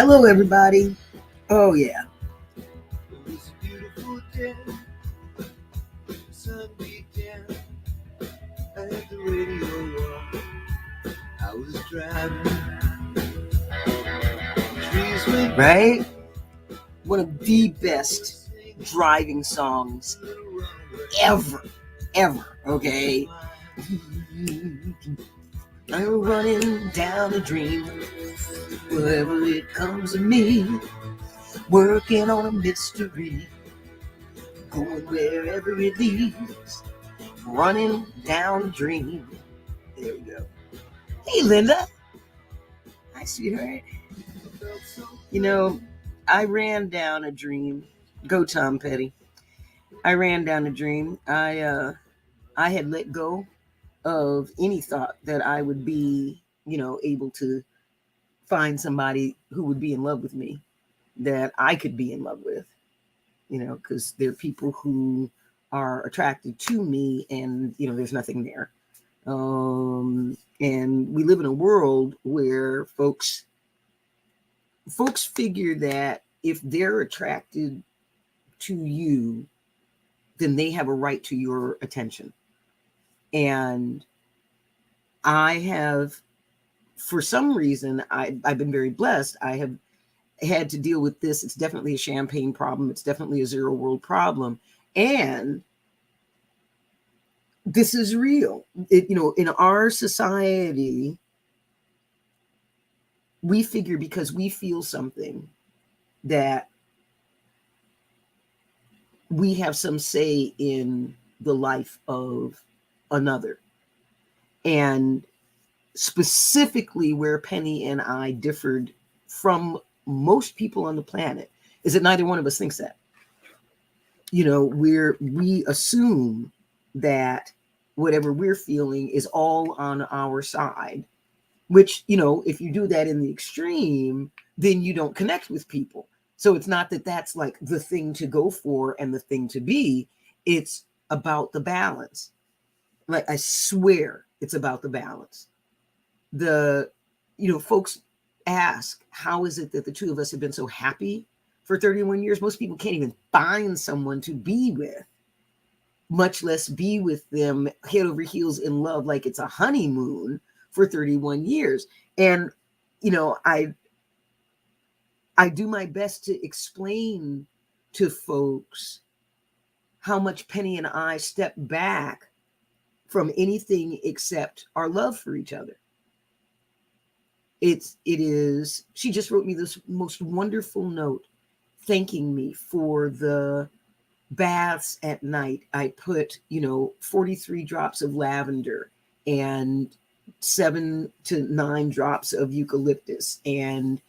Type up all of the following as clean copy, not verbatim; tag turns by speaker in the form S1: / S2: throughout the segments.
S1: Hello, everybody. Oh, yeah.
S2: It was a beautiful day, sun beat down. I had the radio on. I was driving. Trees went
S1: Right? One of the best driving songs ever, ever. Okay. I'm running down a dream. Wherever it comes to me, working on a mystery, going wherever it leads, running down a dream. There we go. Hey, Linda. Hi, sweetheart. You know, I ran down a dream. Go, Tom Petty. I ran down a dream. I had let go of any thought that I would be, able to find somebody who would be in love with me, that I could be in love with, because there are people who are attracted to me and, there's nothing there. And we live in a world where folks figure that if they're attracted to you, then they have a right to your attention. And I have, for some reason, I've been very blessed. I have had to deal with this. It's definitely a champagne problem. It's definitely a zero world problem. And this is real. In our society, we figure because we feel something that we have some say in the life of another. And specifically where Penny and I differed from most people on the planet is that neither one of us thinks that. We assume that whatever we're feeling is all on our side, which, if you do that in the extreme, then you don't connect with people. So it's not that that's like the thing to go for and the thing to be. It's about the balance. Like, I swear it's about the balance. Folks ask, how is it that the two of us have been so happy for 31 years? Most people can't even find someone to be with, much less be with them head over heels in love like it's a honeymoon for 31 years. And, I do my best to explain to folks how much Penny and I step back from anything except our love for each other. She just wrote me this most wonderful note thanking me for the baths at night. I put, 43 drops of lavender and 7 to 9 drops of eucalyptus and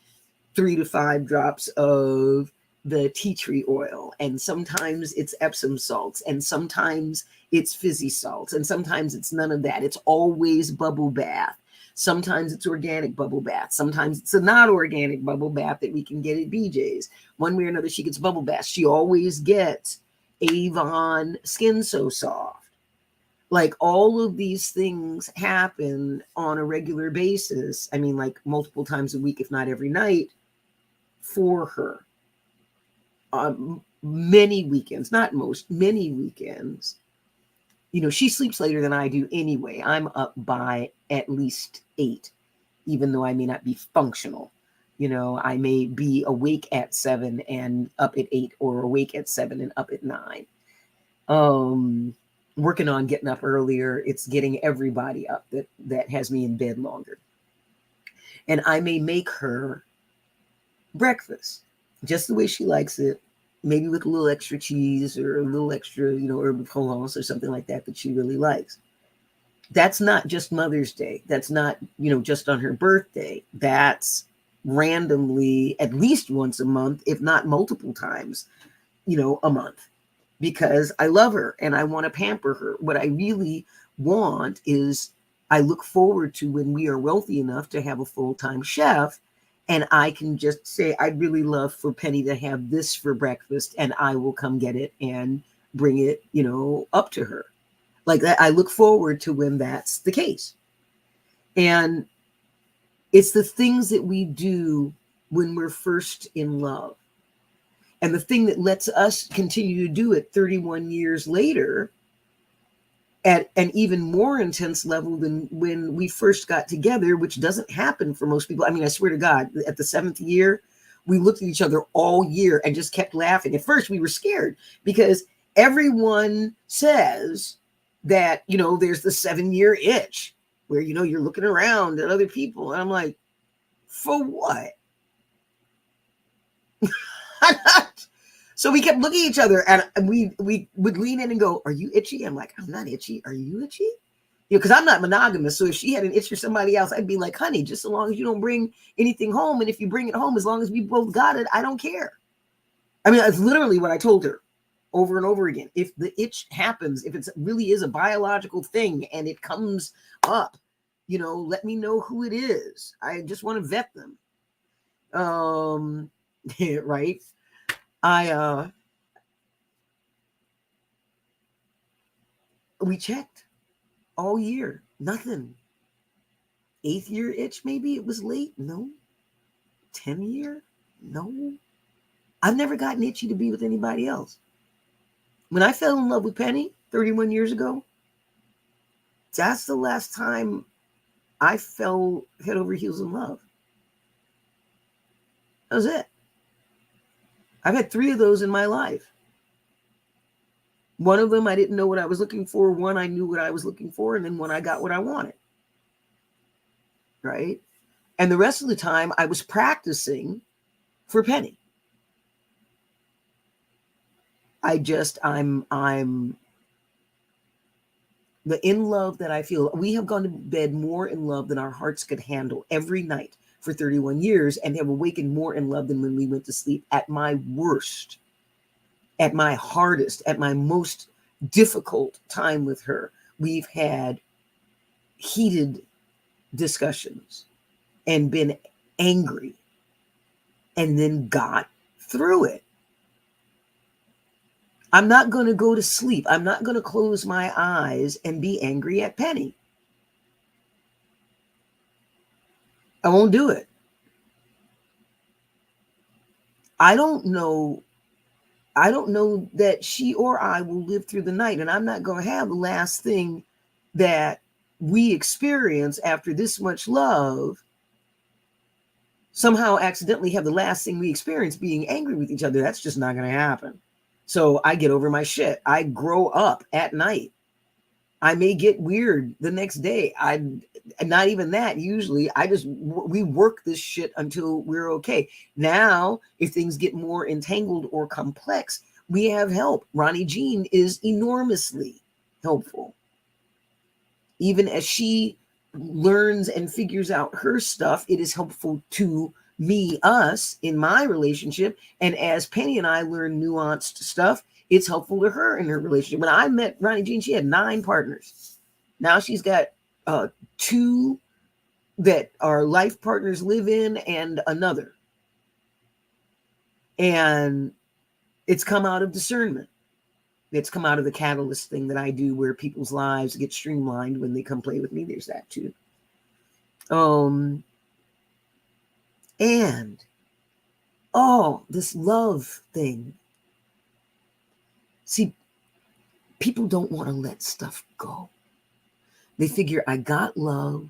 S1: 3 to 5 drops of the tea tree oil. And sometimes it's Epsom salts, and sometimes it's fizzy salts, and sometimes it's none of that. It's always bubble bath. Sometimes it's organic bubble bath. Sometimes it's a not organic bubble bath that we can get at BJ's. One way or another, she gets bubble bath. She always gets Avon Skin So Soft. Like, all of these things happen on a regular basis. I mean, like multiple times a week, if not every night, for her. Many weekends, not most, many weekends. She sleeps later than I do anyway. I'm up by at least 8, even though I may not be functional. I may be awake at 7 and up at 8, or awake at 7 and up at 9. Working on getting up earlier. It's getting everybody up that has me in bed longer. And I may make her breakfast just the way she likes it, maybe with a little extra cheese or a little extra, herb of Provence or something like that she really likes. That's not just Mother's Day. That's not, just on her birthday. That's randomly at least once a month, if not multiple times, a month, because I love her and I want to pamper her. What I really want is, I look forward to when we are wealthy enough to have a full-time chef, and I can just say, I'd really love for Penny to have this for breakfast, and I will come get it and bring it, up to her. Like that, I look forward to when that's the case. And it's the things that we do when we're first in love. And the thing that lets us continue to do it 31 years later at an even more intense level than when we first got together, which doesn't happen for most people. I mean, I swear to God, at the 7th year, we looked at each other all year and just kept laughing. At first, we were scared because everyone says that, there's the 7-year itch where, you're looking around at other people. And I'm like, for what? So we kept looking at each other and we would lean in and go, are you itchy? I'm like, I'm not itchy. Are you itchy? Because I'm not monogamous. So if she had an itch for somebody else, I'd be like, honey, just so long as you don't bring anything home. And if you bring it home, as long as we both got it, I don't care. I mean, that's literally what I told her over and over again. If the itch happens, if it really is a biological thing and it comes up, let me know who it is. I just want to vet them. Right. We checked all year, nothing. 8th year itch, maybe it was late. No. 10 year, no. I've never gotten itchy to be with anybody else. When I fell in love with Penny 31 years ago, that's the last time I fell head over heels in love. That was it. I've had 3 of those in my life. One of them, I didn't know what I was looking for. One, I knew what I was looking for. And then one, I got what I wanted. Right? And the rest of the time, I was practicing for Penny. I'm the in love that I feel. We have gone to bed more in love than our hearts could handle every night for 31 years and have awakened more in love than when we went to sleep. At my worst, at my hardest, at my most difficult time with her, we've had heated discussions and been angry and then got through it. I'm not going to go to sleep. I'm not going to close my eyes and be angry at Penny. I won't do it. I don't know that she or I will live through the night, and I'm not going to have the last thing that we experience after this much love somehow accidentally have the last thing we experience being angry with each other. That's just not going to happen. So I get over my shit. I grow up at night. I may get weird the next day. Not even that. Usually we work this shit until we're okay. Now, if things get more entangled or complex, we have help. Ronnie Jean is enormously helpful. Even as she learns and figures out her stuff, it is helpful to us in my relationship. And as Penny and I learn nuanced stuff, it's helpful to her in her relationship. When I met Ronnie Jean, she had 9 partners. Now she's got 2 that are life partners live in and another. And it's come out of discernment. It's come out of the catalyst thing that I do where people's lives get streamlined when they come play with me. There's that too. And this love thing. See, people don't want to let stuff go. They figure, I got love.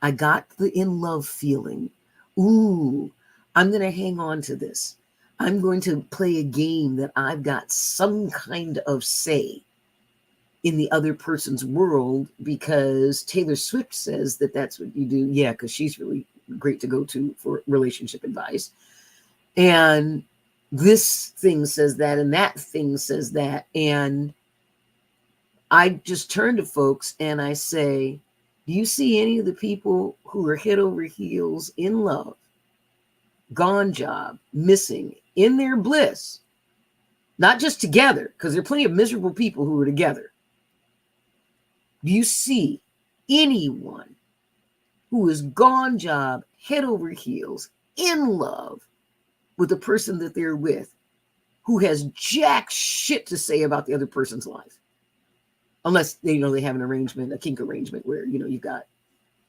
S1: I got the in love feeling. Ooh, I'm going to hang on to this. I'm going to play a game that I've got some kind of say in the other person's world because Taylor Swift says that that's what you do. Yeah, because she's really great to go to for relationship advice. And this thing says that, and that thing says that. And I just turn to folks and I say, do you see any of the people who are head over heels in love, gone job, missing, in their bliss, not just together, because there are plenty of miserable people who are together. Do you see anyone who is gone job, head over heels, in love with the person that they're with, who has jack shit to say about the other person's life? Unless they have an arrangement, a kink arrangement where, you've got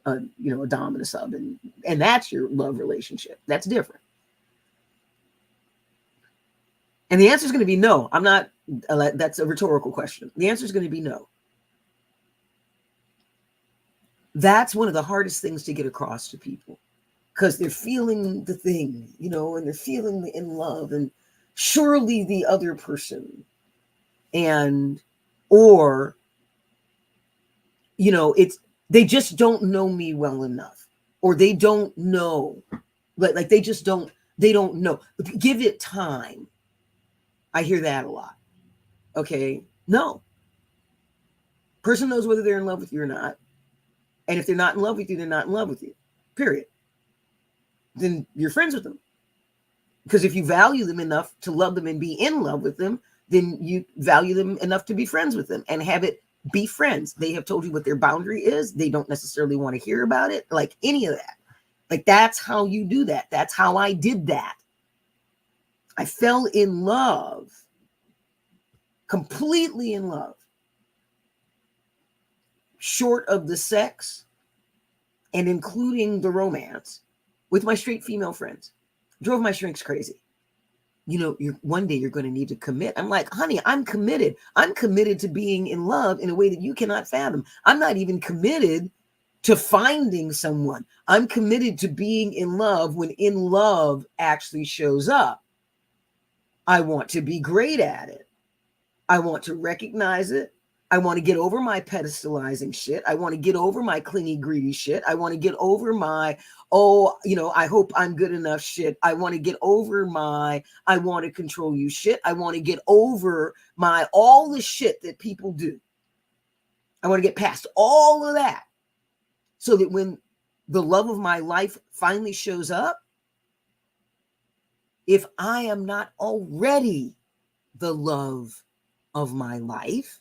S1: a dom and a sub, and that's your love relationship. That's different. And the answer is going to be no. I'm not. That's a rhetorical question. The answer is going to be no. That's one of the hardest things to get across to people, because they're feeling the thing, and they're feeling the in love, and surely the other person, or it's, they just don't know me well enough, or they don't know, like they just don't, they don't know. Give it time. I hear that a lot. Okay. No. Person knows whether they're in love with you or not. And if they're not in love with you, they're not in love with you. Period. Then you're friends with them. Because if you value them enough to love them and be in love with them, then you value them enough to be friends with them and have it be friends. They have told you what their boundary is. They don't necessarily want to hear about it, like any of that. Like, that's how you do that. That's how I did that. I fell in love, completely in love, short of the sex and including the romance, with my straight female friends. Drove my shrinks crazy. One day you're going to need to commit. I'm like, honey, I'm committed. I'm committed to being in love in a way that you cannot fathom. I'm not even committed to finding someone. I'm committed to being in love when in love actually shows up. I want to be great at it. I want to recognize it. I want to get over my pedestalizing shit. I want to get over my clingy, greedy shit. I want to get over my, I hope I'm good enough shit. I want to get over my, I want to control you shit. I want to get over my, all the shit that people do. I want to get past all of that, so that when the love of my life finally shows up, if I am not already the love of my life,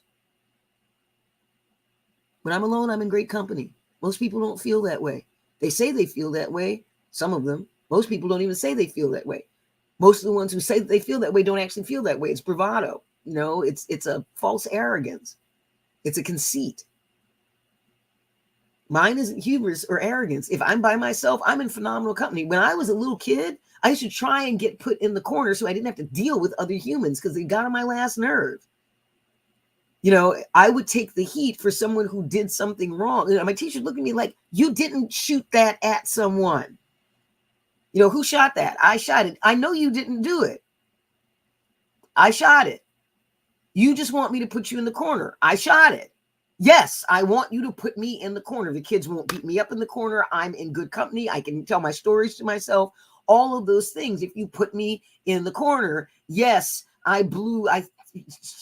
S1: when I'm alone, I'm in great company. Most people don't feel that way. They say they feel that way. Some of them. Most people don't even say they feel that way. Most of the ones who say that they feel that way don't actually feel that way. It's bravado. It's a false arrogance. It's a conceit. Mine isn't hubris or arrogance. If I'm by myself, I'm in phenomenal company. When I was a little kid, I used to try and get put in the corner so I didn't have to deal with other humans, because they got on my last nerve. I would take the heat for someone who did something wrong. My teacher looked at me like, you didn't shoot that at someone. Who shot that? I shot it. I know you didn't do it. I shot it. You just want me to put you in the corner. I shot it. Yes, I want you to put me in the corner. The kids won't beat me up in the corner. I'm in good company. I can tell my stories to myself. All of those things. If you put me in the corner, yes, I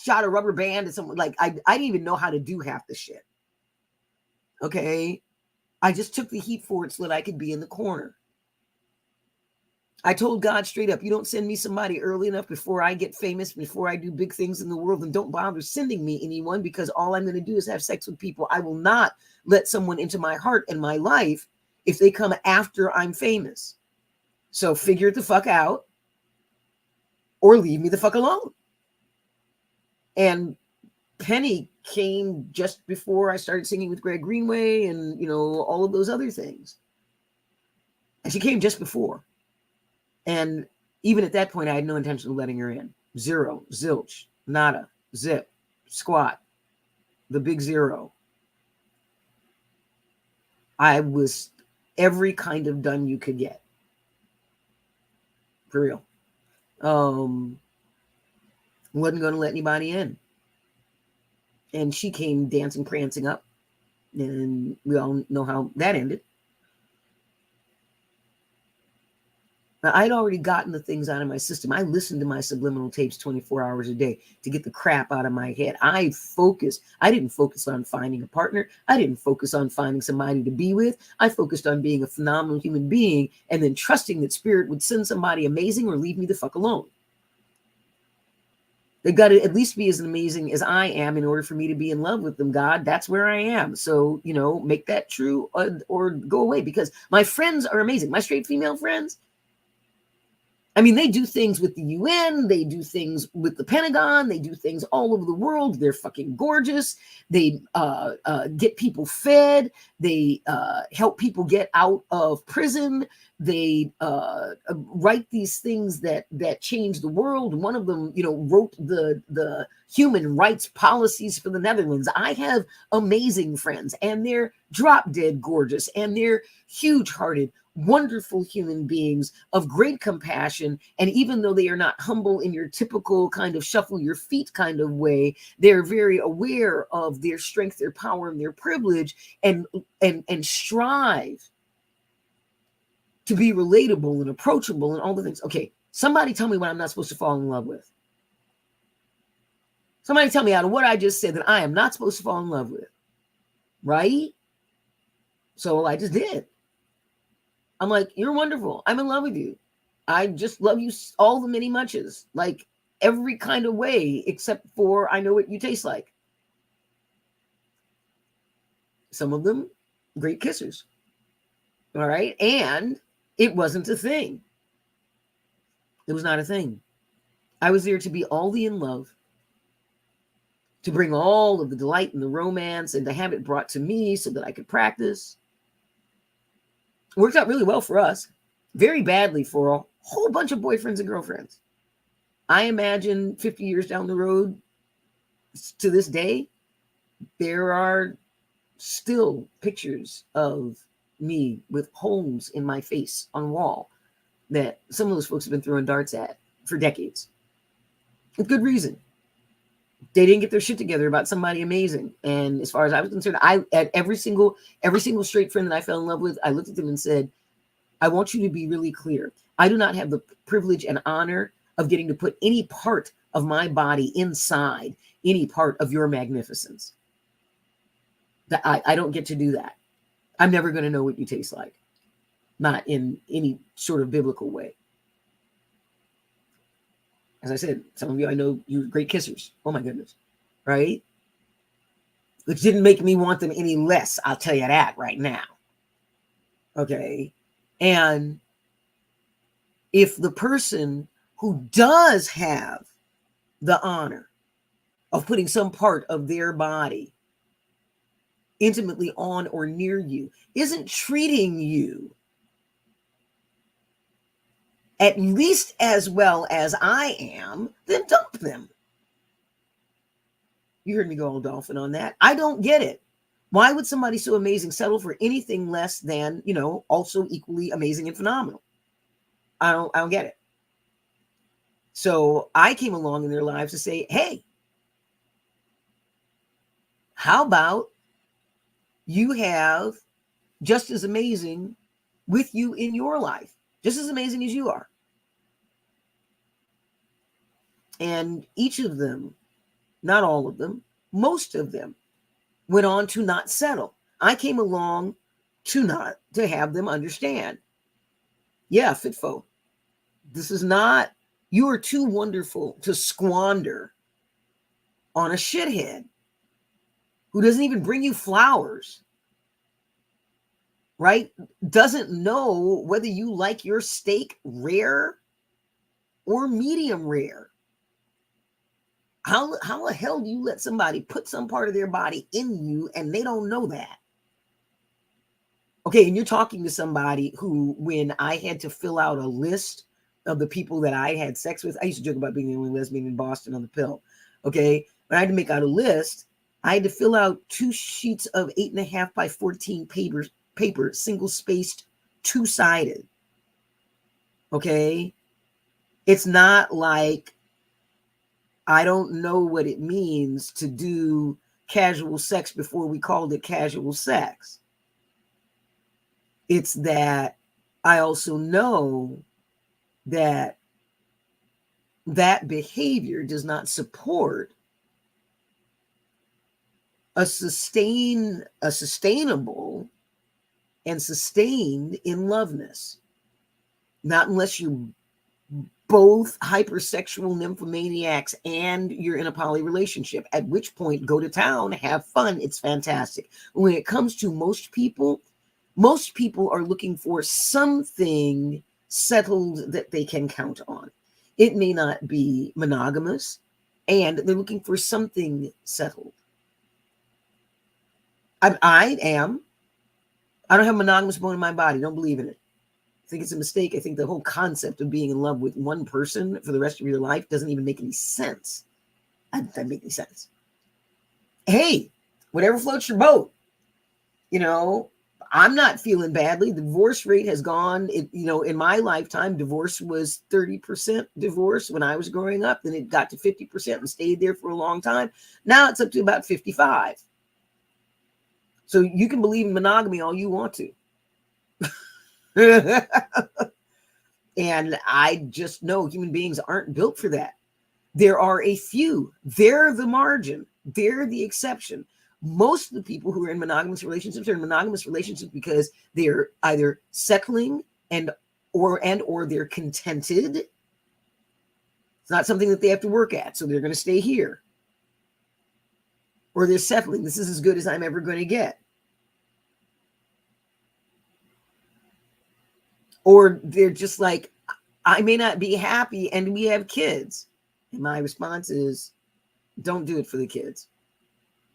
S1: shot a rubber band at someone. Like, I didn't even know how to do half the shit. Okay. I just took the heat for it so that I could be in the corner. I told God straight up, you don't send me somebody early enough before I get famous, before I do big things in the world, and don't bother sending me anyone, because all I'm going to do is have sex with people. I will not let someone into my heart and my life if they come after I'm famous. So figure it the fuck out, or leave me the fuck alone. And Penny came just before I started singing with Greg Greenway and, all of those other things. And she came just before. And even at that point, I had no intention of letting her in. Zero, zilch, nada, zip, squat, the big zero. I was every kind of done you could get. For real. Wasn't going to let anybody in. And she came dancing, prancing up. And we all know how that ended. Now, I'd already gotten the things out of my system. I listened to my subliminal tapes 24 hours a day to get the crap out of my head. I didn't focus on finding a partner. I didn't focus on finding somebody to be with. I focused on being a phenomenal human being, and then trusting that spirit would send somebody amazing or leave me the fuck alone. They've got to at least be as amazing as I am in order for me to be in love with them, God. That's where I am. So, make that true or go away, because my friends are amazing. My straight female friends, I mean, they do things with the UN, they do things with the Pentagon, they do things all over the world. They're fucking gorgeous. They get people fed. They help people get out of prison. They write these things that change the world. One of them, wrote the human rights policies for the Netherlands. I have amazing friends, and they're drop dead gorgeous, and they're huge-hearted, wonderful human beings of great compassion. And even though they are not humble in your typical kind of shuffle your feet kind of way, they're very aware of their strength, their power, and their privilege, and strive to be relatable and approachable and all the things. Okay, somebody tell me what I'm not supposed to fall in love with. Somebody tell me out of what I just said that I am not supposed to fall in love with. Right? So I just did. I'm like, you're wonderful. I'm in love with you. I just love you all the many muches, like every kind of way, except for I know what you taste like. Some of them, great kissers. All right. And it wasn't a thing. It was not a thing. I was there to be all the in love, to bring all of the delight and the romance, and to have it brought to me so that I could practice. Worked out really well for us, very badly for a whole bunch of boyfriends and girlfriends. I imagine 50 years down the road, to this day, there are still pictures of me with holes in my face on a wall that some of those folks have been throwing darts at for decades. With good reason. They didn't get their shit together about somebody amazing. And as far as I was concerned, I at every single straight friend that I fell in love with, I looked at them and said, I want you to be really clear. I do not have the privilege and honor of getting to put any part of my body inside any part of your magnificence. That I don't get to do that. I'm never going to know what you taste like. Not in any sort of biblical way. As I said, some of you, I know you're great kissers. Oh my goodness. Right? Which didn't make me want them any less. I'll tell you that right now. Okay. And if the person who does have the honor of putting some part of their body intimately on or near you isn't treating you at least as well as I am, then dump them. You heard me go all dolphin on that. I don't get it. Why would somebody so amazing settle for anything less than, also equally amazing and phenomenal? I don't get it. So I came along in their lives to say, hey, how about you have just as amazing with you in your life, just as amazing as you are. And each of them, not all of them, most of them went on to not settle. I came along to have them understand. Yeah, Fitfo, this is not, you are too wonderful to squander on a shithead who doesn't even bring you flowers, right? Doesn't know whether you like your steak rare or medium rare. How the hell do you let somebody put some part of their body in you and they don't know that? Okay, and you're talking to somebody who, when I had to fill out a list of the people that I had sex with, I used to joke about being the only lesbian in Boston on the pill. Okay, when I had to make out a list, I had to fill out 2 sheets of 8.5 by 14 paper, single spaced, 2-sided. Okay, it's not like I don't know what it means to do casual sex before we called it casual sex. It's that I also know that behavior does not support a sustainable and sustained in loveness. Not unless you're both hypersexual nymphomaniacs and you're in a poly relationship, at which point go to town, have fun. It's fantastic. When it comes to most people are looking for something settled that they can count on. It may not be monogamous, and they're looking for something settled. I am. I don't have a monogamous bone in my body. Don't believe in it. I think it's a mistake. I think the whole concept of being in love with one person for the rest of your life doesn't even make any sense. That doesn't make any sense. Hey, whatever floats your boat. I'm not feeling badly. The divorce rate has gone, in my lifetime, divorce was 30% divorce when I was growing up. Then it got to 50% and stayed there for a long time. Now it's up to about 55. So you can believe in monogamy all you want to. And I just know human beings aren't built for that. There are a few. They're the margin. They're the exception. Most of the people who are in monogamous relationships are in monogamous relationships because they're either settling or they're contented. It's not something that they have to work at, so they're going to stay here. Or they're settling. This is as good as I'm ever going to get. Or they're just like, I may not be happy and we have kids. And my response is, don't do it for the kids.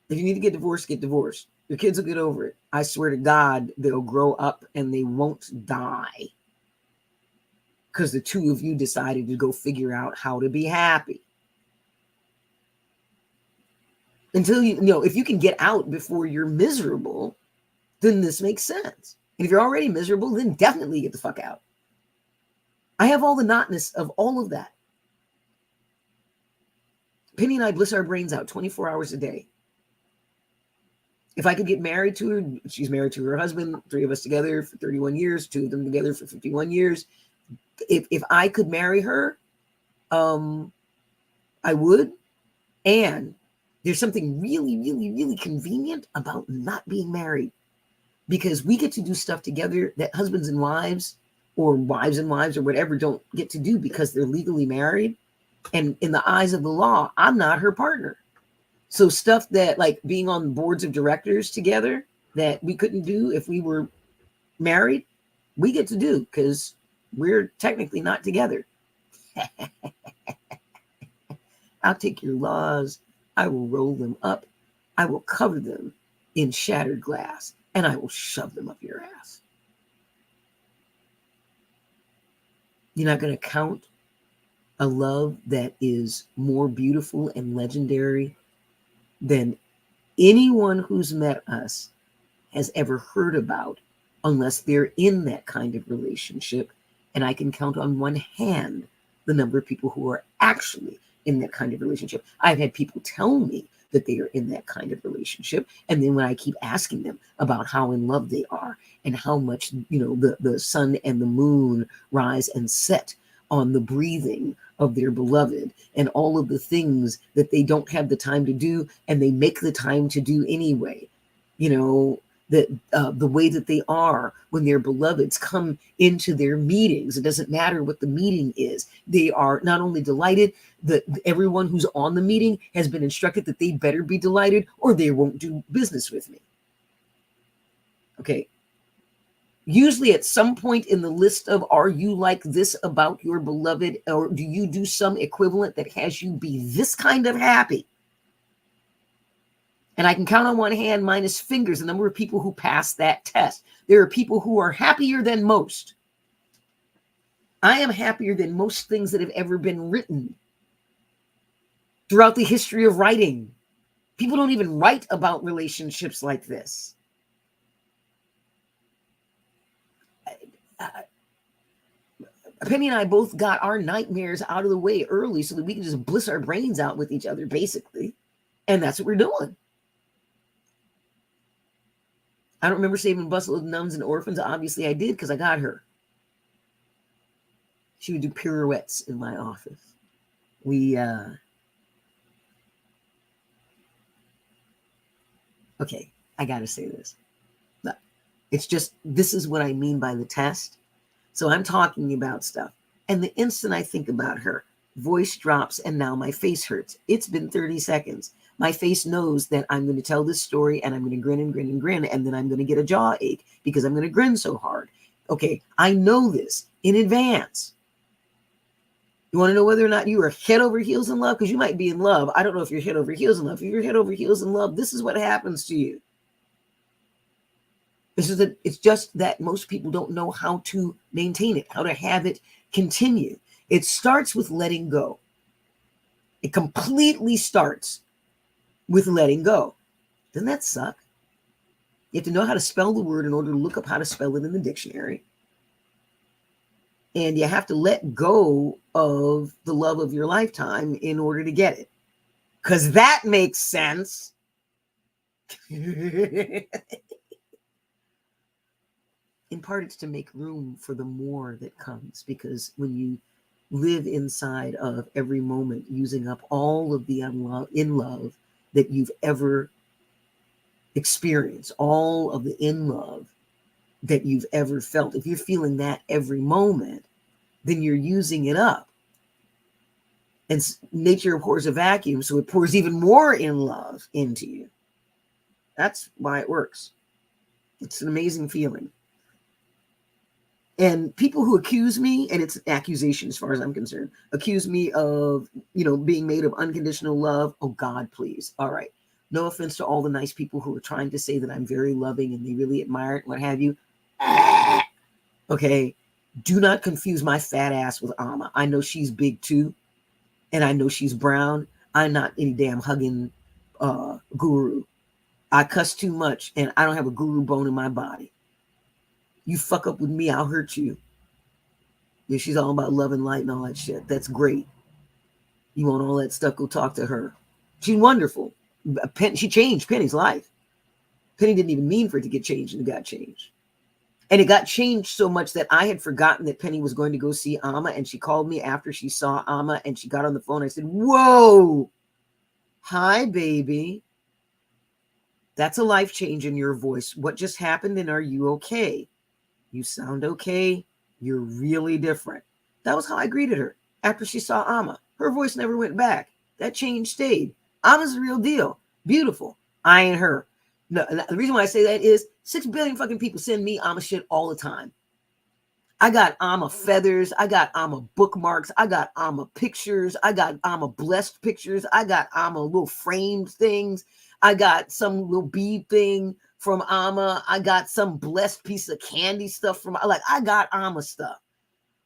S1: If you need to get divorced, get divorced. Your kids will get over it. I swear to God, they'll grow up and they won't die. Because the two of you decided to go figure out how to be happy. Until if you can get out before you're miserable, then this makes sense. And if you're already miserable, then definitely get the fuck out. I have all the notness of all of that. Penny and I bliss our brains out 24 hours a day. If I could get married to her, she's married to her husband, 3 of us together for 31 years, 2 of them together for 51 years. If I could marry her, I would. And there's something really, really, really convenient about not being married, because we get to do stuff together that husbands and wives or wives and wives or whatever don't get to do because they're legally married. And in the eyes of the law, I'm not her partner. So stuff that, like being on boards of directors together, that we couldn't do if we were married, we get to do because we're technically not together. I'll take your laws. I will roll them up. I will cover them in shattered glass, and I will shove them up your ass. You're not going to count a love that is more beautiful and legendary than anyone who's met us has ever heard about, unless they're in that kind of relationship. And I can count on one hand the number of people who are actually in that kind of relationship. I've had people tell me that they are in that kind of relationship. And then when I keep asking them about how in love they are and how much, the sun and the moon rise and set on the breathing of their beloved and all of the things that they don't have the time to do and they make the time to do anyway, the way that they are when their beloveds come into their meetings. It doesn't matter what the meeting is. They are not only delighted, that everyone who's on the meeting has been instructed that they better be delighted or they won't do business with me. Okay. Usually at some point in the list of, are you like this about your beloved, or do you do some equivalent that has you be this kind of happy? And I can count on one hand minus fingers the number of people who pass that test. There are people who are happier than most. I am happier than most things that have ever been written throughout the history of writing. People don't even write about relationships like this. Penny and I both got our nightmares out of the way early so that we can just bliss our brains out with each other, basically. And that's what we're doing. I don't remember saving bustle of nuns and orphans. Obviously I did, because I got her. She would do pirouettes in my office. Okay, I got to say this. It's just, this is what I mean by the test. So I'm talking about stuff. And the instant I think about her, voice drops and now my face hurts. It's been 30 seconds. My face knows that I'm going to tell this story and I'm going to grin and grin and grin. And then I'm going to get a jaw ache because I'm going to grin so hard. Okay, I know this in advance. You want to know whether or not you are head over heels in love? Because you might be in love. I don't know if you're head over heels in love. If you're head over heels in love, this is what happens to you. It's just that most people don't know how to maintain it, how to have it continue. It starts with letting go. It completely starts with letting go. Doesn't that suck? You have to know how to spell the word in order to look up how to spell it in the dictionary. And you have to let go of the love of your lifetime in order to get it. Because that makes sense. In part, it's to make room for the more that comes. Because when you live inside of every moment, using up all of the in love that you've ever experienced, all of the in love that you've ever felt, if you're feeling that every moment, then you're using it up. And nature abhors a vacuum, so it pours even more in love into you. That's why it works. It's an amazing feeling. And people who accuse me, and it's an accusation as far as I'm concerned, accuse me of, being made of unconditional love. Oh, God, please. All right. No offense to all the nice people who are trying to say that I'm very loving and they really admire it, what have you. Okay. Do not confuse my fat ass with Amma. I know she's big too. And I know she's brown. I'm not any damn hugging guru. I cuss too much and I don't have a guru bone in my body. You fuck up with me, I'll hurt you. Yeah, she's all about love and light and all that shit. That's great. You want all that stuff, go talk to her. She's wonderful. She changed Penny's life. Penny didn't even mean for it to get changed, and it got changed. And it got changed so much that I had forgotten that Penny was going to go see Amma, and she called me after she saw Amma, and she got on the phone. I said, whoa, hi, baby. That's a life change in your voice. What just happened, and are you okay? You sound okay. You're really different. That was how I greeted her after she saw Amma. Her voice never went back. That change stayed. Amma's the real deal. Beautiful. I ain't her. No, the reason why I say that is 6 billion fucking people send me Amma shit all the time. I got Amma feathers. I got Amma bookmarks. I got Amma pictures. I got Amma blessed pictures. I got Amma little framed things. I got some little bead thing from Amma. I got some blessed piece of candy stuff from, I got Amma stuff.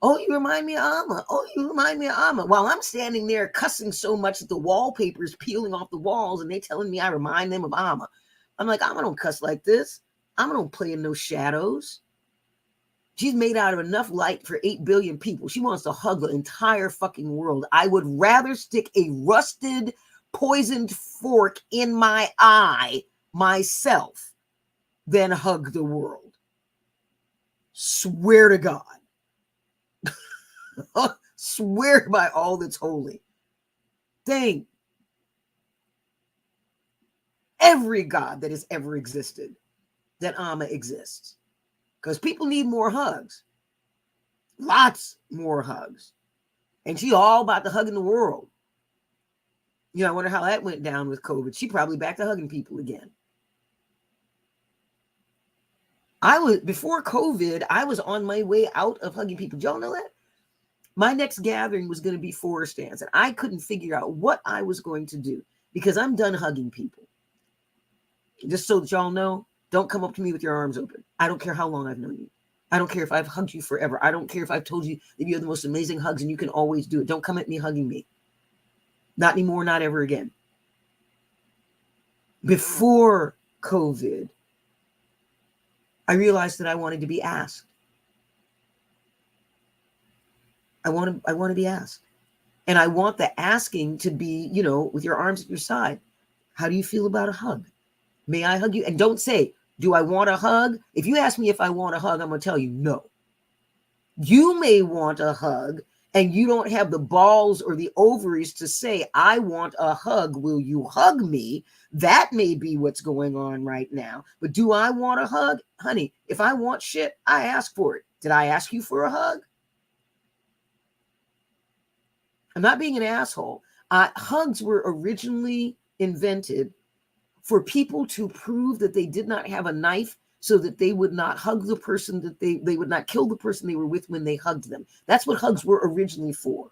S1: Oh, you remind me of Amma. Oh, you remind me of Amma. While I'm standing there cussing so much that the wallpaper is peeling off the walls and they telling me I remind them of Amma. I'm like, Amma don't cuss like this. Amma don't play in no shadows. She's made out of enough light for 8 billion people. She wants to hug the entire fucking world. I would rather stick a rusted, poisoned fork in my eye myself than hug the world. Swear to God. Swear by all that's holy. Thank every God that has ever existed that Amma exists. Because people need more hugs. Lots more hugs. And she all about to hugging the world. I wonder how that went down with COVID. She probably back to hugging people again. Before COVID, I was on my way out of hugging people. Did y'all know that? My next gathering was going to be forest dance, and I couldn't figure out what I was going to do because I'm done hugging people. Just so that y'all know, don't come up to me with your arms open. I don't care how long I've known you. I don't care if I've hugged you forever. I don't care if I've told you that you have the most amazing hugs and you can always do it. Don't come at me hugging me. Not anymore, not ever again. Before COVID, I realized that I wanted to be asked. I want to be asked. And I want the asking to be, with your arms at your side. How do you feel about a hug? May I hug you? And don't say, do I want a hug? If you ask me if I want a hug, I'm going to tell you no. You may want a hug and you don't have the balls or the ovaries to say, I want a hug. Will you hug me? That may be what's going on right now. But do I want a hug? Honey, if I want shit, I ask for it. Did I ask you for a hug? I'm not being an asshole. Hugs were originally invented for people to prove that they did not have a knife so that they would not hug the person that they would not kill the person they were with when they hugged them. That's what hugs were originally for.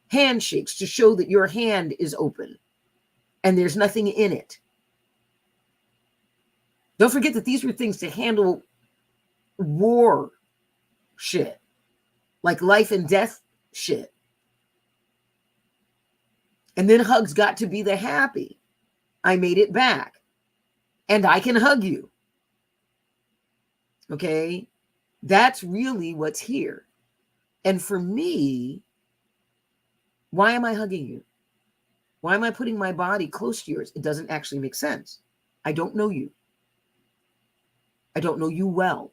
S1: Handshakes to show that your hand is open and there's nothing in it. Don't forget that these were things to handle war shit, like life and death shit. And then hugs got to be the happy. I made it back and I can hug you. Okay? That's really what's here. And for me, why am I hugging you? Why am I putting my body close to yours? It doesn't actually make sense. I don't know you. I don't know you well.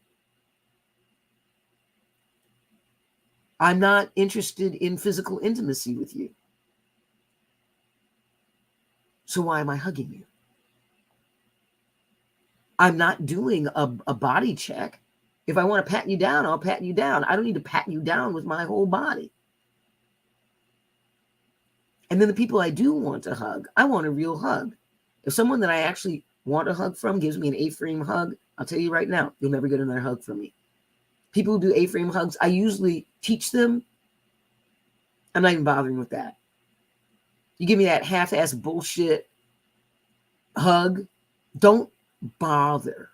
S1: I'm not interested in physical intimacy with you. So why am I hugging you? I'm not doing a body check. If I want to pat you down, I'll pat you down. I don't need to pat you down with my whole body. And then the people I do want to hug, I want a real hug. If someone that I actually want a hug from gives me an A-frame hug, I'll tell you right now, you'll never get another hug from me. People who do A-frame hugs, I usually teach them. I'm not even bothering with that. You give me that half-ass bullshit hug, don't bother.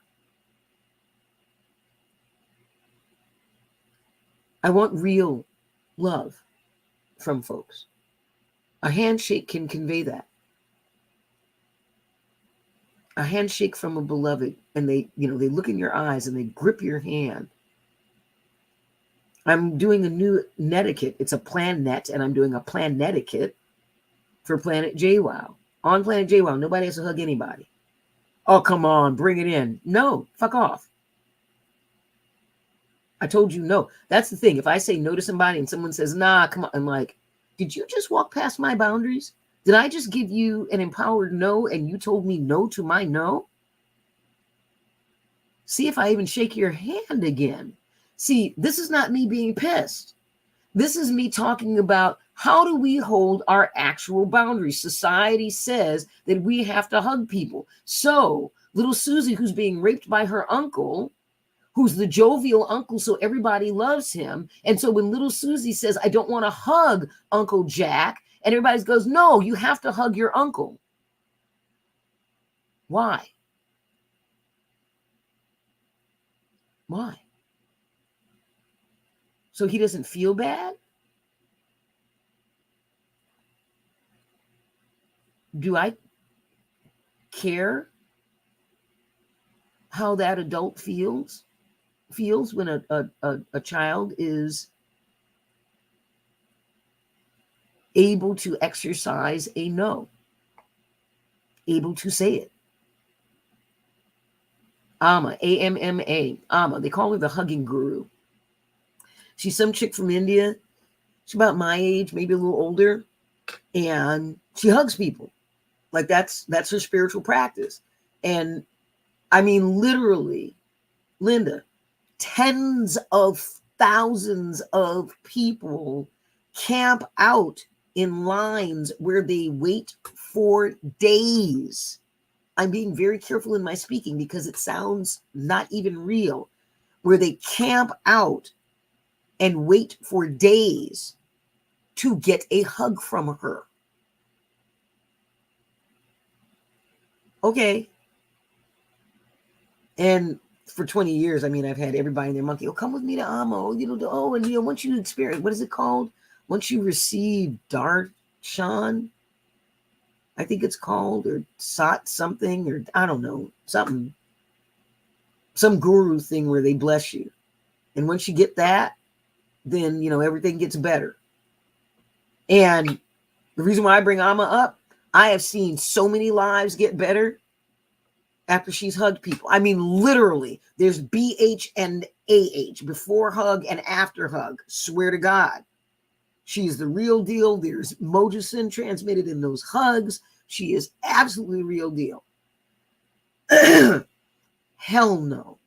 S1: I want real love from folks. A handshake can convey that. A handshake from a beloved, and they look in your eyes and they grip your hand. I'm doing a new netiquette. It's a plan net, and I'm doing a plan netiquette for Planet JWoww. On Planet JWoww, nobody has to hug anybody. Oh, come on, bring it in. No, fuck off. I told you no. That's the thing. If I say no to somebody and someone says, nah, come on, I'm like, did you just walk past my boundaries? Did I just give you an empowered no and you told me no to my no? See if I even shake your hand again. See, this is not me being pissed. This is me talking about how do we hold our actual boundaries? Society says that we have to hug people. So little Susie, who's being raped by her uncle, who's the jovial uncle, so everybody loves him. And so when little Susie says, I don't want to hug Uncle Jack, and everybody goes, no, you have to hug your uncle. Why? Why? So he doesn't feel bad? Do I care how that adult feels when a child is able to exercise a no, able to say it? Amma, A-M-M-A, Amma. They call her the hugging guru. She's some chick from India. She's about my age, maybe a little older, and she hugs people. Like that's her spiritual practice. And I mean, literally, Linda, tens of thousands of people camp out in lines where they wait for days. I'm being very careful in my speaking because it sounds not even real. Where they camp out and wait for days to get a hug from her. Okay. And for 20 years, I mean, I've had everybody and their monkey, oh, come with me to Amo, and once you experience, what is it called? Once you receive Darshan, I think it's called, or Sat something, or I don't know, something, some guru thing where they bless you. And once you get that, then, everything gets better. And the reason why I bring Amma up, I have seen so many lives get better after she's hugged people. I mean, literally, there's BH and AH, before hug and after hug. Swear to God. She's the real deal. There's Mojicin transmitted in those hugs. She is absolutely the real deal. Hell no.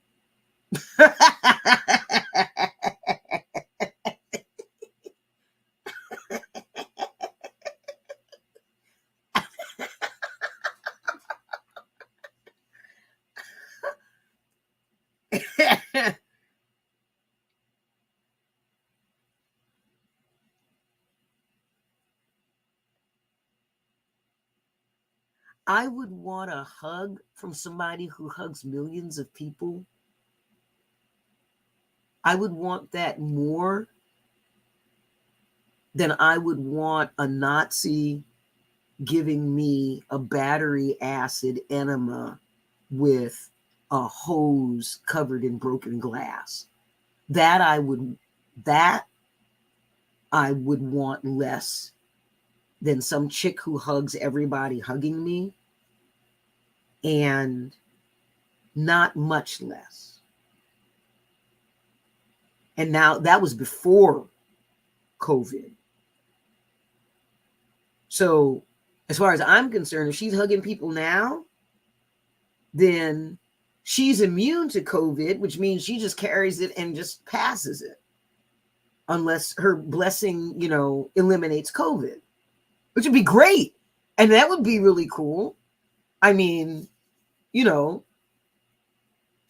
S1: I would want a hug from somebody who hugs millions of people. I would want that more than I would want a Nazi giving me a battery acid enema with a hose covered in broken glass. That I would want less than some chick who hugs everybody hugging me, and not much less. And now that was before COVID. So as far as I'm concerned, if she's hugging people now, then she's immune to COVID, which means she just carries it and just passes it. Unless her blessing, eliminates COVID, which would be great. And that would be really cool. I mean, to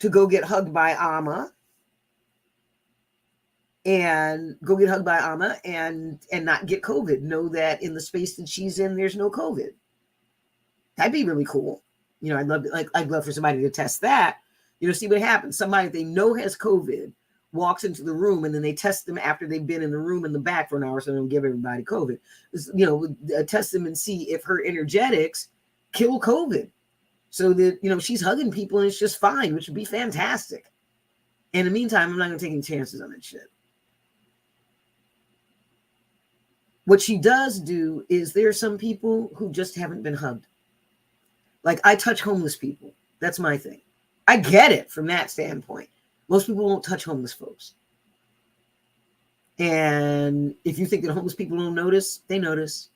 S1: go get hugged by Amma and not get COVID. Know that in the space that she's in, there's no COVID. That'd be really cool. I'd love for somebody to test that. See what happens. Somebody they know has COVID walks into the room, and then they test them after they've been in the room in the back for an hour, so they don't give everybody COVID. Test them and see if her energetics kill COVID, so that she's hugging people and it's just fine, which would be fantastic. In the meantime, I'm not going to take any chances on that shit. What she does do is there are some people who just haven't been hugged. Like, I touch homeless people. That's my thing. I get it from that standpoint. Most people won't touch homeless folks. And if you think that homeless people don't notice, they notice.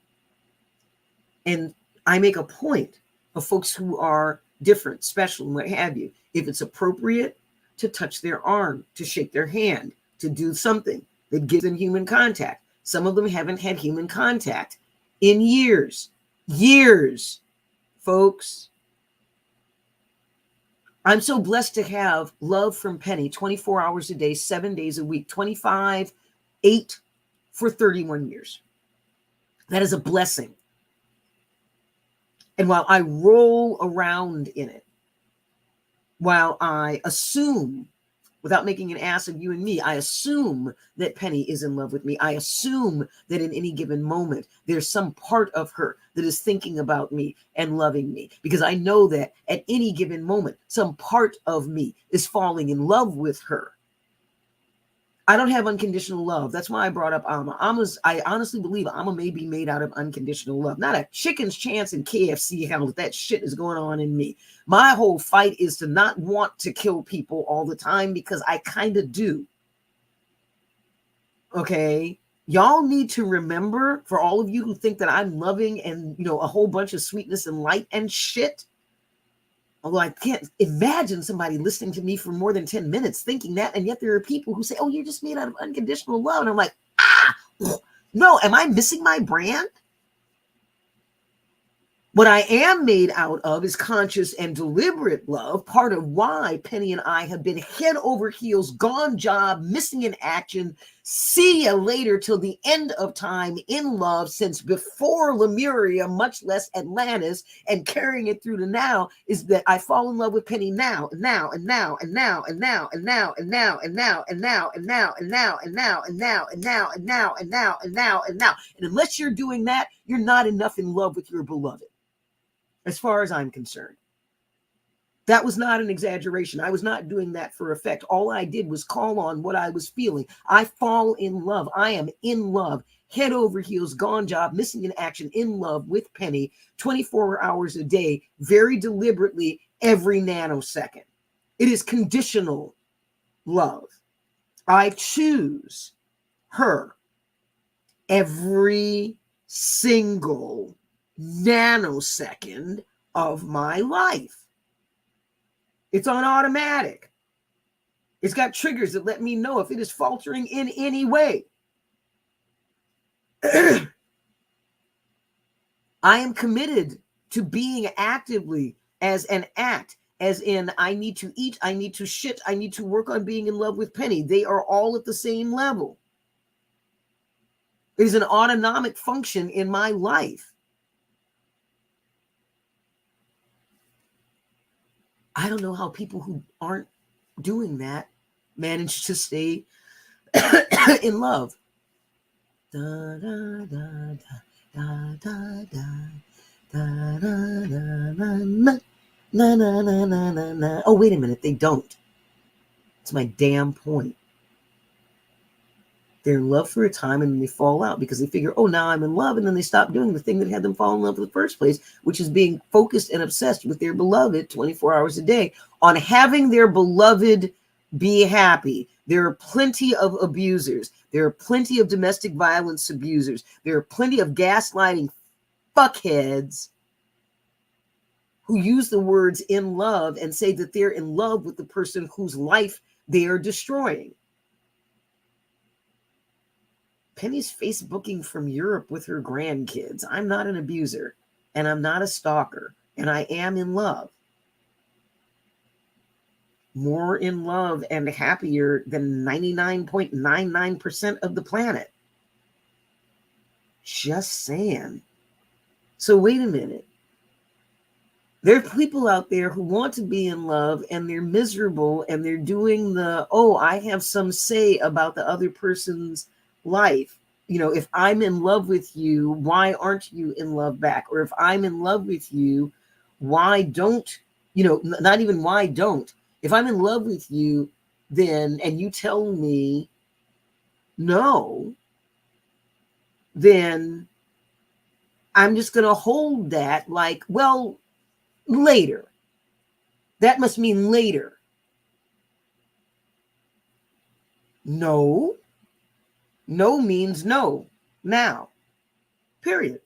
S1: And I make a point of folks who are different, special, and what have you. If it's appropriate, to touch their arm, to shake their hand, to do something that gives them human contact. Some of them haven't had human contact in years. Years, folks. I'm so blessed to have love from Penny 24 hours a day, 7 days a week, 25, 8 for 31 years. That is a blessing. And while I roll around in it, while I assume, without making an ass of you and me, I assume that Penny is in love with me. I assume that in any given moment, there's some part of her that is thinking about me and loving me, because I know that at any given moment, some part of me is falling in love with her. I don't have unconditional love. That's why I brought up Amma. I honestly believe Amma may be made out of unconditional love. Not a chicken's chance in KFC hell that shit is going on in me. My whole fight is to not want to kill people all the time, because I kind of do. Okay? Y'all need to remember, for all of you who think that I'm loving and, a whole bunch of sweetness and light and shit, although I can't imagine somebody listening to me for more than 10 minutes thinking that. And yet there are people who say, oh, you're just made out of unconditional love. And I'm like, no, am I missing my brand? What I am made out of is conscious and deliberate love. Part of why Penny and I have been head over heels, gone job, missing in action, see ya later till the end of time in love since before Lemuria, much less Atlantis, and carrying it through to now, is that I fall in love with Penny now, and now, and now, and now, and now, and now, and now, and now, and now, and now, and now, and now, and now, and now, and now, and now, and now, and now. And unless you're doing that, you're not enough in love with your beloved. As far as I'm concerned, that was not an exaggeration. I was not doing that for effect. All I did was call on what I was feeling. I fall in love. I am in love, head over heels, gone job, missing in action, in love with Penny 24 hours a day, very deliberately, every nanosecond. It is conditional love. I choose her every single nanosecond of my life. It's on automatic. It's got triggers that let me know if it is faltering in any way. I am committed to being actively as an act, as in I need to eat, I need to shit, I need to work on being in love with Penny. They are all at the same level. It is an autonomic function in my life. I don't know how people who aren't doing that manage to stay in love. Da, da, da, da, da, da, da, da, da, da, na, na, na, na, na, na, na. Oh, wait a minute. They don't. It's my damn point. They're in love for a time and then they fall out because they figure, oh, now I'm in love. And then they stop doing the thing that had them fall in love in the first place, which is being focused and obsessed with their beloved 24 hours a day on having their beloved be happy. There are plenty of abusers. There are plenty of domestic violence abusers. There are plenty of gaslighting fuckheads who use the words in love and say that they're in love with the person whose life they are destroying. Penny's Facebooking from Europe with her grandkids. I'm not an abuser, and I'm not a stalker, and I am in love. More in love and happier than 99.99% of the planet. Just saying. So wait a minute. There are people out there who want to be in love and they're miserable and they're doing the, oh, I have some say about the other person's life. You know, if I'm in love with you, why aren't you in love back? Or if I'm in love with you, why don't, you know, not even why don't. If I'm in love with you, then, and you tell me no, then I'm just going to hold that like, well, later. That must mean later. No. No means no. Now. Period.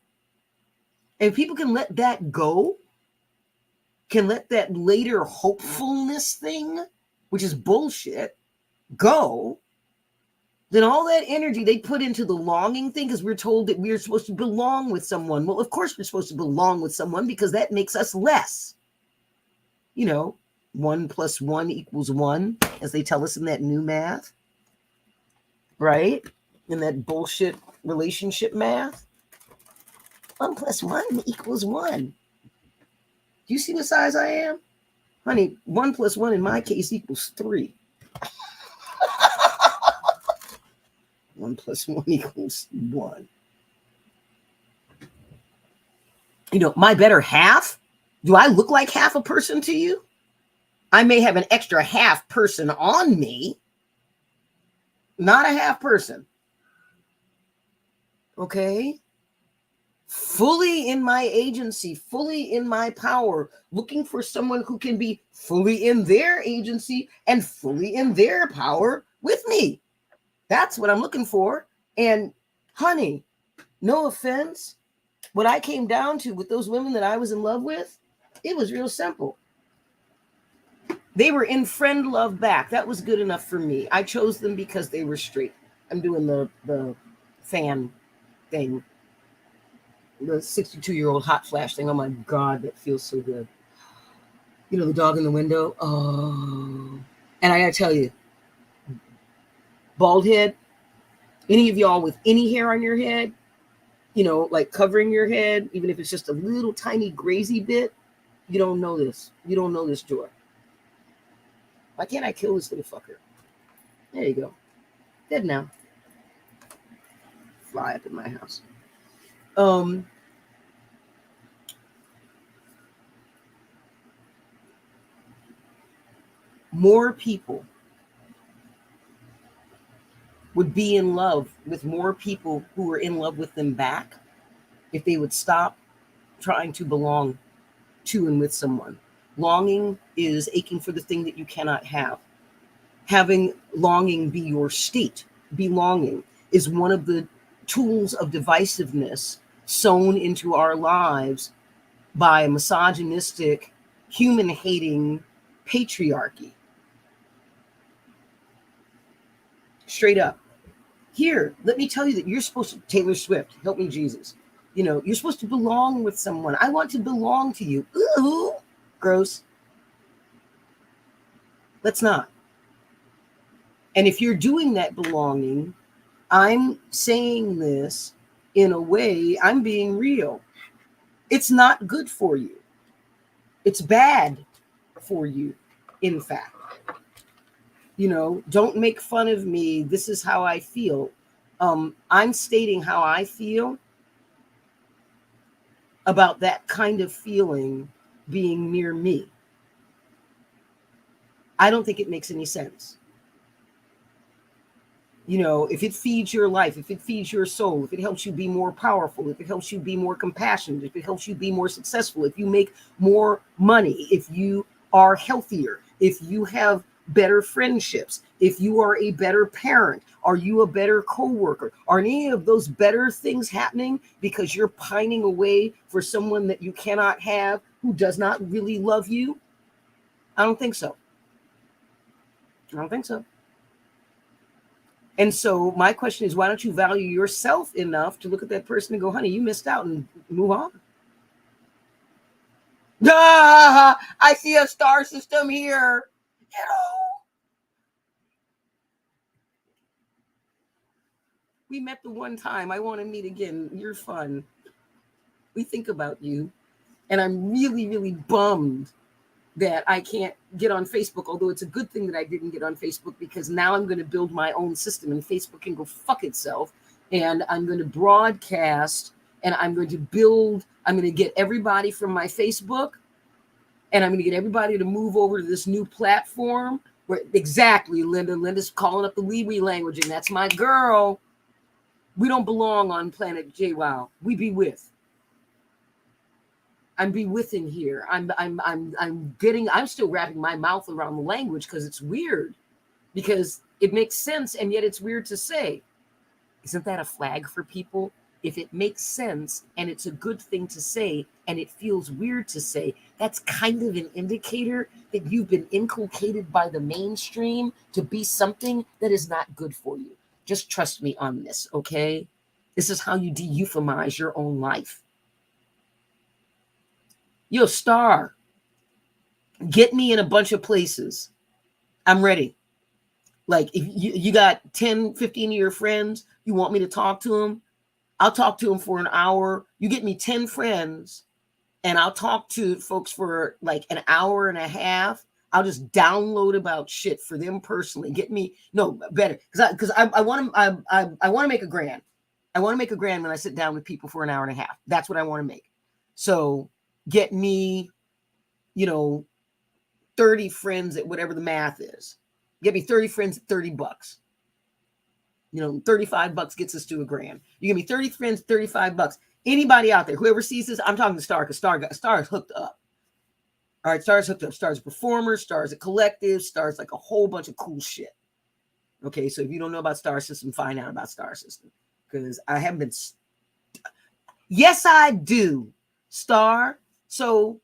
S1: And people can let that go, can let that later hopefulness thing, which is bullshit, go, then all that energy they put into the longing thing, because we're told that we're supposed to belong with someone. Well, of course we're supposed to belong with someone because that makes us less. You know, 1 + 1 = 1, as they tell us in that new math, right? In that bullshit relationship math. 1 + 1 = 1. Do you see what size I am? Honey, 1 + 1 in my case equals 3. 1 + 1 = 1. You know, my better half? Do I look like half a person to you? I may have an extra half person on me. Not a half person. Okay? Fully in my agency, fully in my power, looking for someone who can be fully in their agency and fully in their power with me. That's what I'm looking for. And honey, no offense, what I came down to with those women that I was in love with, it was real simple. They were in friend love back. That was good enough for me. I chose them because they were straight. I'm doing the fan thing. The 62-year-old hot flash thing. Oh my God, that feels so good. You know, the dog in the window. Oh. And I gotta tell you, bald head, any of y'all with any hair on your head, you know, like covering your head, even if it's just a little tiny grazy bit, you don't know this. You don't know this joy. Why can't I kill this little fucker? There you go. Dead now. Fly up in my house. More people would be in love with more people who were in love with them back if they would stop trying to belong to and with someone. Longing is aching for the thing that you cannot have. Having longing be your state, belonging, is one of the tools of divisiveness sown into our lives by a misogynistic, human-hating patriarchy. Straight up. Here, let me tell you that you're supposed to, Taylor Swift, help me Jesus. You know, you're supposed to belong with someone. I want to belong to you. Ooh, gross. Let's not. And if you're doing that belonging, I'm saying this in a way, I'm being real. It's not good for you. It's bad for you, in fact. Don't make fun of me. This is how I feel. I'm stating how I feel about that kind of feeling being near me. I don't think it makes any sense. If it feeds your life, if it feeds your soul, if it helps you be more powerful, if it helps you be more compassionate, if it helps you be more successful, if you make more money, if you are healthier, if you have better friendships, if you are a better parent, are you a better coworker? Are any of those better things happening because you're pining away for someone that you cannot have who does not really love you? I don't think so. I don't think so. And so my question is, why don't you value yourself enough to look at that person and go, honey, you missed out, and move on? I see a star system here. We met the one time. I want to meet again. You're fun. We think about you. And I'm really, really bummed that I can't get on Facebook, although it's a good thing that I didn't get on Facebook, because now I'm going to build my own system and Facebook can go fuck itself. And I'm going to broadcast, and I'm going to get everybody from my Facebook, and I'm going to get everybody to move over to this new platform where, exactly, Linda's calling up the Libri language, and that's my girl. We don't belong on Planet JWoww. We be with. I'm be with in here. I'm still wrapping my mouth around the language because it's weird, because it makes sense and yet it's weird to say. Isn't that a flag for people? If it makes sense and it's a good thing to say and it feels weird to say, that's kind of an indicator that you've been inculcated by the mainstream to be something that is not good for you. Just trust me on this, okay? This is how you de-euphemize your own life. Yo, Star, get me in a bunch of places. I'm ready. Like, if you got 10, 15 of your friends, you want me to talk to them, I'll talk to them for an hour. You get me 10 friends, and I'll talk to folks for like an hour and a half. I'll just download about shit for them personally. Get me, no, better. Because I want to make a grand. I want to make a grand when I sit down with people for an hour and a half. That's what I want to make. So get me, 30 friends at whatever the math is. Get me 30 friends at $30. $35 gets us to a grand. You give me 30 friends, $35. Anybody out there, whoever sees this, I'm talking to Star, because Star is hooked up. All right, Star's hooked up. Star's a performer, Star's a collective, Star's like a whole bunch of cool shit. Okay, so if you don't know about Star System, find out about Star System. Because I haven't been... Yes, I do, Star. So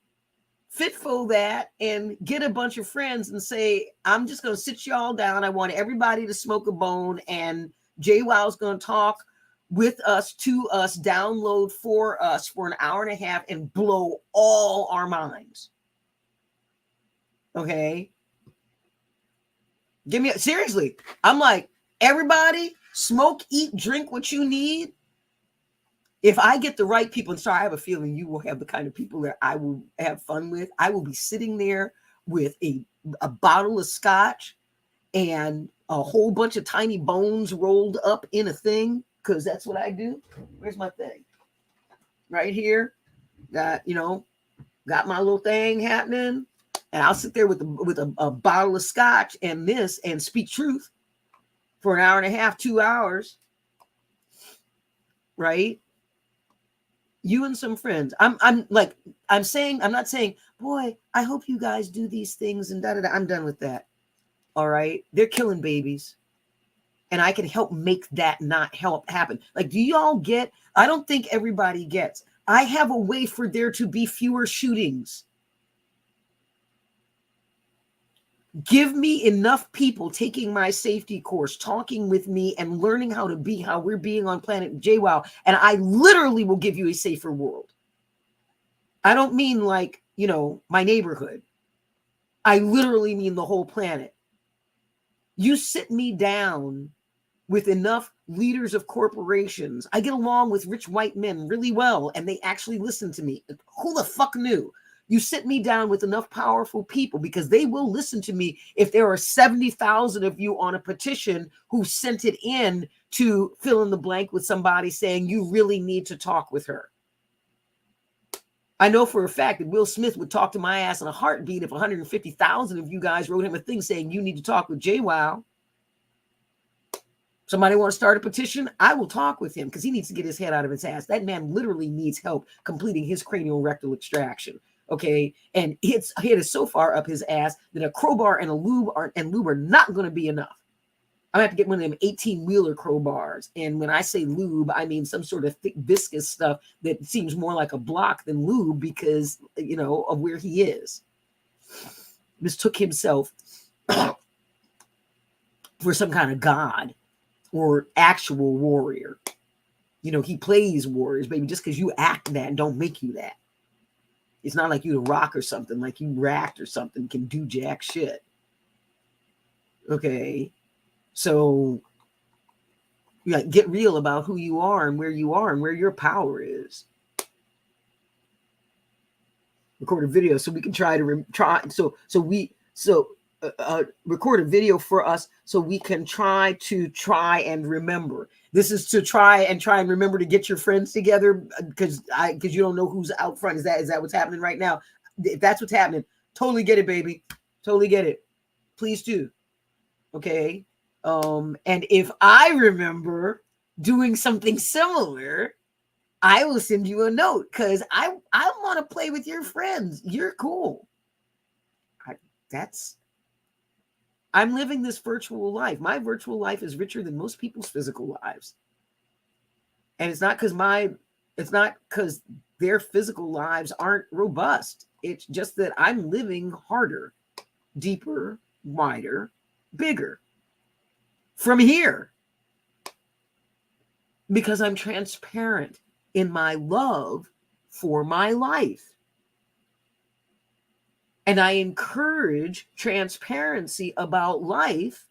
S1: fitful that and get a bunch of friends and say, I'm just going to sit y'all down. I want everybody to smoke a bone, and JWoww's going to talk with us, to us, download for us for an hour and a half and blow all our minds. Okay? Seriously, I'm like, everybody smoke, eat, drink what you need. If I get the right people, and sorry, I have a feeling you will have the kind of people that I will have fun with. I will be sitting there with a bottle of scotch and a whole bunch of tiny bones rolled up in a thing, because that's what I do. Where's my thing? Right here. Got my little thing happening. And I'll sit there with a bottle of scotch and this and speak truth for an hour and a half, 2 hours. Right? You and some friends. I'm not saying, boy, I hope you guys do these things and da-da-da. I'm done with that. All right. They're killing babies. And I can help make that not help happen. Like, do y'all get? I don't think everybody gets. I have a way for there to be fewer shootings. Give me enough people taking my safety course, talking with me, and learning how to be how we're being on Planet JWoww, and I literally will give you a safer world. I don't mean like, my neighborhood. I literally mean the whole planet. You sit me down with enough leaders of corporations. I get along with rich white men really well, and they actually listen to me. Who the fuck knew? You sit me down with enough powerful people, because they will listen to me if there are 70,000 of you on a petition who sent it in to fill in the blank with somebody saying you really need to talk with her. I know for a fact that Will Smith would talk to my ass in a heartbeat if 150,000 of you guys wrote him a thing saying you need to talk with JWoww. Somebody want to start a petition? I will talk with him, because he needs to get his head out of his ass. That man literally needs help completing his cranial rectal extraction. Okay. And his head is so far up his ass that a crowbar and a lube are not going to be enough. I'm going to have to get one of them 18-wheeler crowbars. And when I say lube, I mean some sort of thick, viscous stuff that seems more like a block than lube, because, you know, of where he is. Mistook himself for some kind of god or actual warrior. You know, he plays warriors, baby. Just because you act that don't make you that. It's not like you The Rock or something, like you racked or something, can do jack shit. Okay. So, yeah, get real about who you are and where your power is. Record a video so we can record a video for us so we can try and remember. This is to try and remember to get your friends together, because you don't know who's out front. Is that what's happening right now? If that's what's happening, totally get it, baby. Totally get it. Please do. Okay. And if I remember doing something similar, I will send you a note, because I want to play with your friends. You're cool. I'm living this virtual life. My virtual life is richer than most people's physical lives. And it's not because their physical lives aren't robust. It's just that I'm living harder, deeper, wider, bigger from here, because I'm transparent in my love for my life. And I encourage transparency about life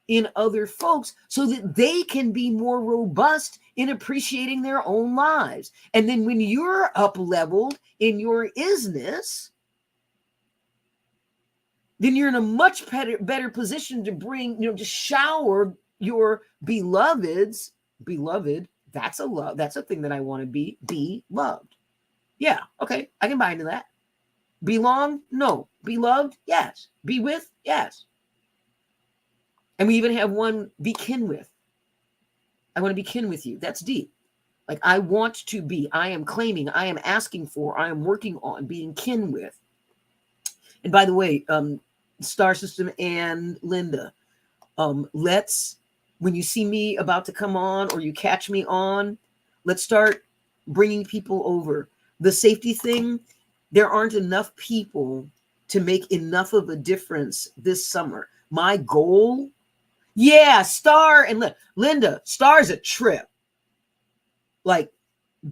S1: in other folks so that they can be more robust in appreciating their own lives. And then when you're up leveled in your isness, then you're in a much better position to bring, to shower your beloved. That's a thing that I want to be loved. Yeah. Okay. I can buy into that. Belong? No. Be loved? Yes. Be with? Yes. And we even have one, be kin with. I want to be kin with you. That's deep. Like, I want to be, I am claiming, I am asking for, I am working on being kin with. And by the way, Star System and Linda, when you see me about to come on or you catch me on, let's start bringing people over. The safety thing, there aren't enough people to make enough of a difference this summer. My goal, Star and Linda, Star's a trip. Like,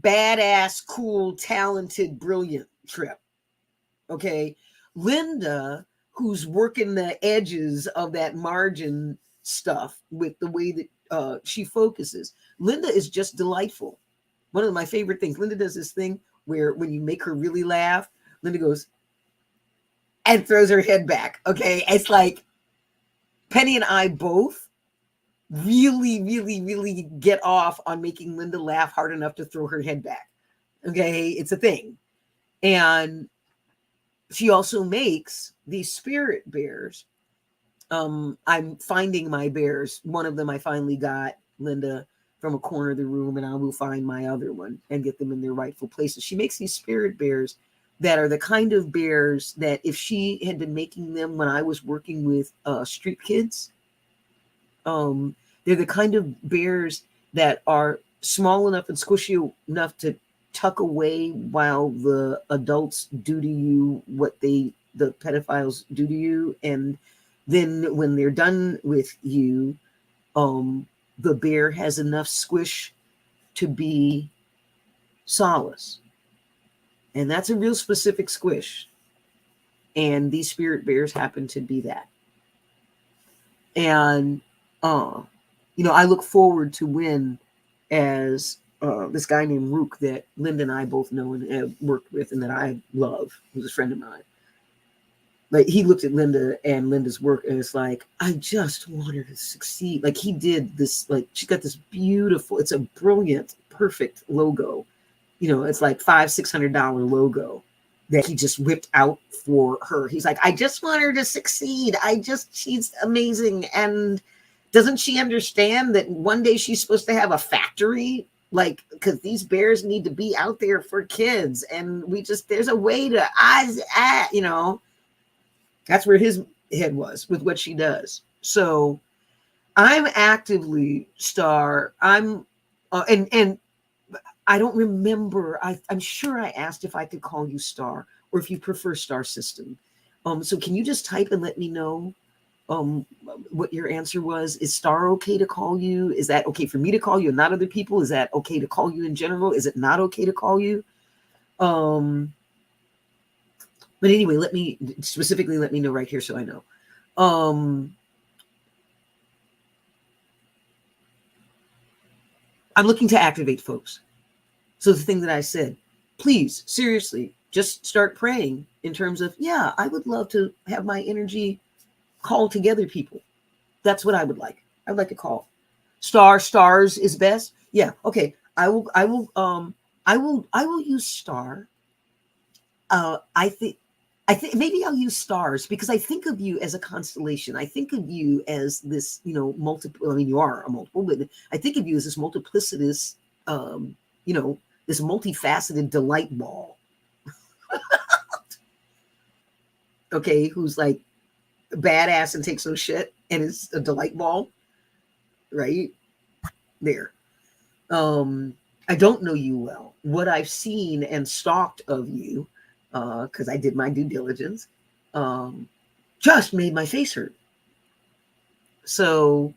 S1: badass, cool, talented, brilliant trip. Okay. Linda, who's working the edges of that margin stuff with the way that she focuses. Linda is just delightful. One of my favorite things. Linda does this thing where when you make her really laugh, Linda goes and throws her head back. Okay. It's like Penny and I both really, really, really get off on making Linda laugh hard enough to throw her head back. Okay. It's a thing. And she also makes these spirit bears. I'm finding my bears. One of them I finally got, Linda, from a corner of the room, and I will find my other one and get them in their rightful places. She makes these spirit bears that are the kind of bears that if she had been making them when I was working with street kids, they're the kind of bears that are small enough and squishy enough to tuck away while the adults do to you what the pedophiles do to you. And then when they're done with you, the bear has enough squish to be solace. And that's a real specific squish. And these spirit bears happen to be that. And, I look forward to when, as this guy named Rook that Linda and I both know and have worked with and that I love, who's a friend of mine. Like, he looked at Linda and Linda's work and it's like, I just want her to succeed. Like, he did this, like, she's got this beautiful, it's a brilliant, perfect logo. You know, it's like $500-$600 logo that he just whipped out for her. He's like, I just want her to succeed. She's amazing. And doesn't she understand that one day she's supposed to have a factory? Like, because these bears need to be out there for kids. And there's a way to, you know, that's where his head was with what she does. So I'm actively Star. And I don't remember. I'm sure I asked if I could call you Star or if you prefer Star System. So can you just type and let me know what your answer was? Is Star okay to call you? Is that okay for me to call you and not other people? Is that okay to call you in general? Is it not okay to call you? But anyway, let me know right here so I know. I'm looking to activate folks. So the thing that I said, please, seriously, just start praying in terms of, yeah, I would love to have my energy call together people. That's what I would like. I'd like to call. Stars is best. Yeah. Okay. I will use Star. I think maybe I'll use stars because I think of you as a constellation. I think of you as this, you know, multiple. I mean, you are a multiple, but I think of you as this multiplicitous, you know, this multifaceted delight ball. Okay, who's like badass and takes no shit and is a delight ball, right there. I don't know you well. What I've seen and stalked of you, because I did my due diligence, just made my face hurt. So,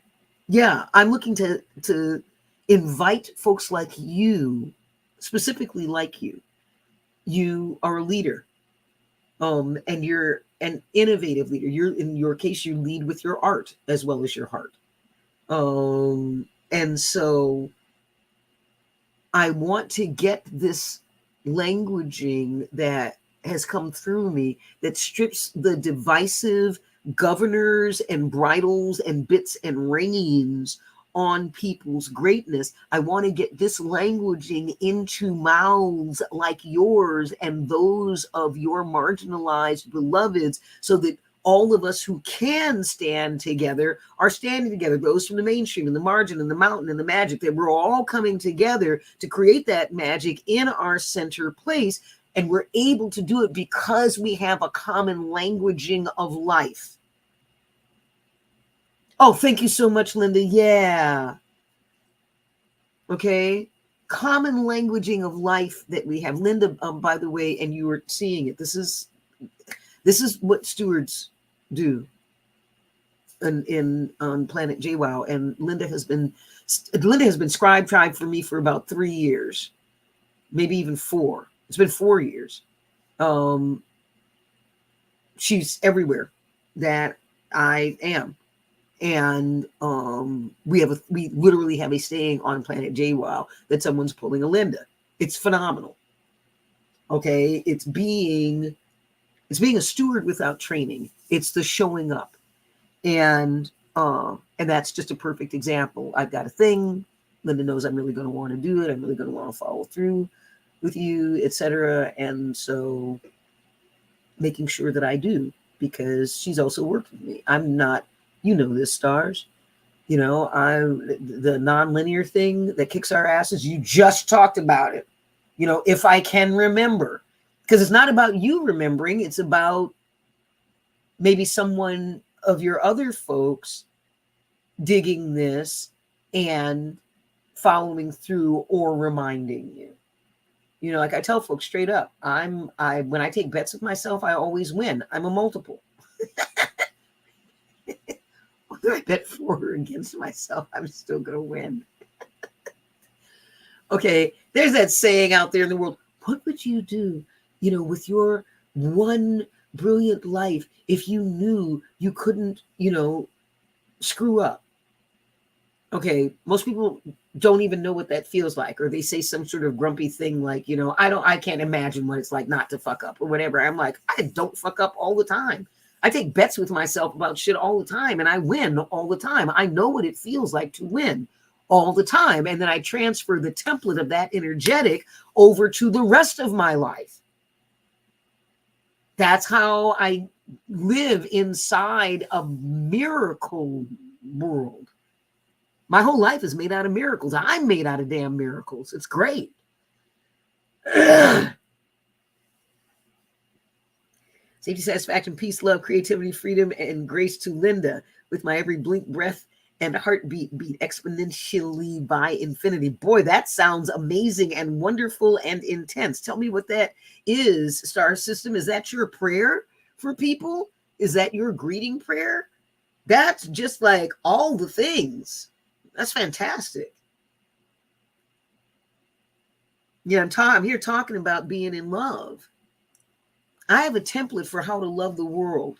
S1: yeah, I'm looking to invite folks like you, specifically like you. You are a leader, and you're an innovative leader. In your case, you lead with your art as well as your heart. And so I want to get this languaging that has come through me that strips the divisive governors and bridles and bits and reins on people's greatness. I want to get this languaging into mouths like yours and those of your marginalized beloveds so that all of us who can stand together are standing together, those from the mainstream and the margin and the mountain and the magic, that we're all coming together to create that magic in our center place. And we're able to do it because we have a common languaging of life. Oh, thank you so much, Linda. Yeah. Okay. Common languaging of life that we have. Linda, by the way, and you were seeing it. This is what stewards do on Planet JWoww. And Linda has been Scribe Tribe for me for about 3 years, maybe even 4. It's been 4 years. She's everywhere that I am. And we literally have a saying on Planet JWoww that someone's pulling a Linda. It's phenomenal. Okay, it's being a steward without training. It's the showing up, and that's just a perfect example. I've got a thing. Linda knows I'm really going to want to do it. I'm really going to want to follow through with you, etc. And so, making sure that I do, because she's also worked with me. I'm not. You know this, Stars. You know, the non-linear thing that kicks our asses. You just talked about it. You know, if I can remember, because it's not about you remembering. It's about maybe someone of your other folks digging this and following through or reminding you. You know, like I tell folks straight up, when I take bets with myself, I always win. I'm a multiple. Whether I bet for or against myself, I'm still going to win. Okay, there's that saying out there in the world. What would you do, you know, with your one brilliant life if you knew you couldn't, you know, screw up? Okay, most people don't even know what that feels like, or they say some sort of grumpy thing like, I can't imagine what it's like not to fuck up or whatever. I'm like, I don't fuck up all the time. I take bets with myself about shit all the time, and I win all the time. I know what it feels like to win all the time. And then I transfer the template of that energetic over to the rest of my life. That's how I live inside a miracle world. My whole life is made out of miracles. I'm made out of damn miracles. It's great. Safety, satisfaction, peace, love, creativity, freedom, and grace to Linda. With my every blink, breath, and heartbeat beat exponentially by infinity. Boy, that sounds amazing and wonderful and intense. Tell me what that is, Star System. Is that your prayer for people? Is that your greeting prayer? That's just like all the things. That's fantastic. Yeah, I'm here talking about being in love. I have a template for how to love the world.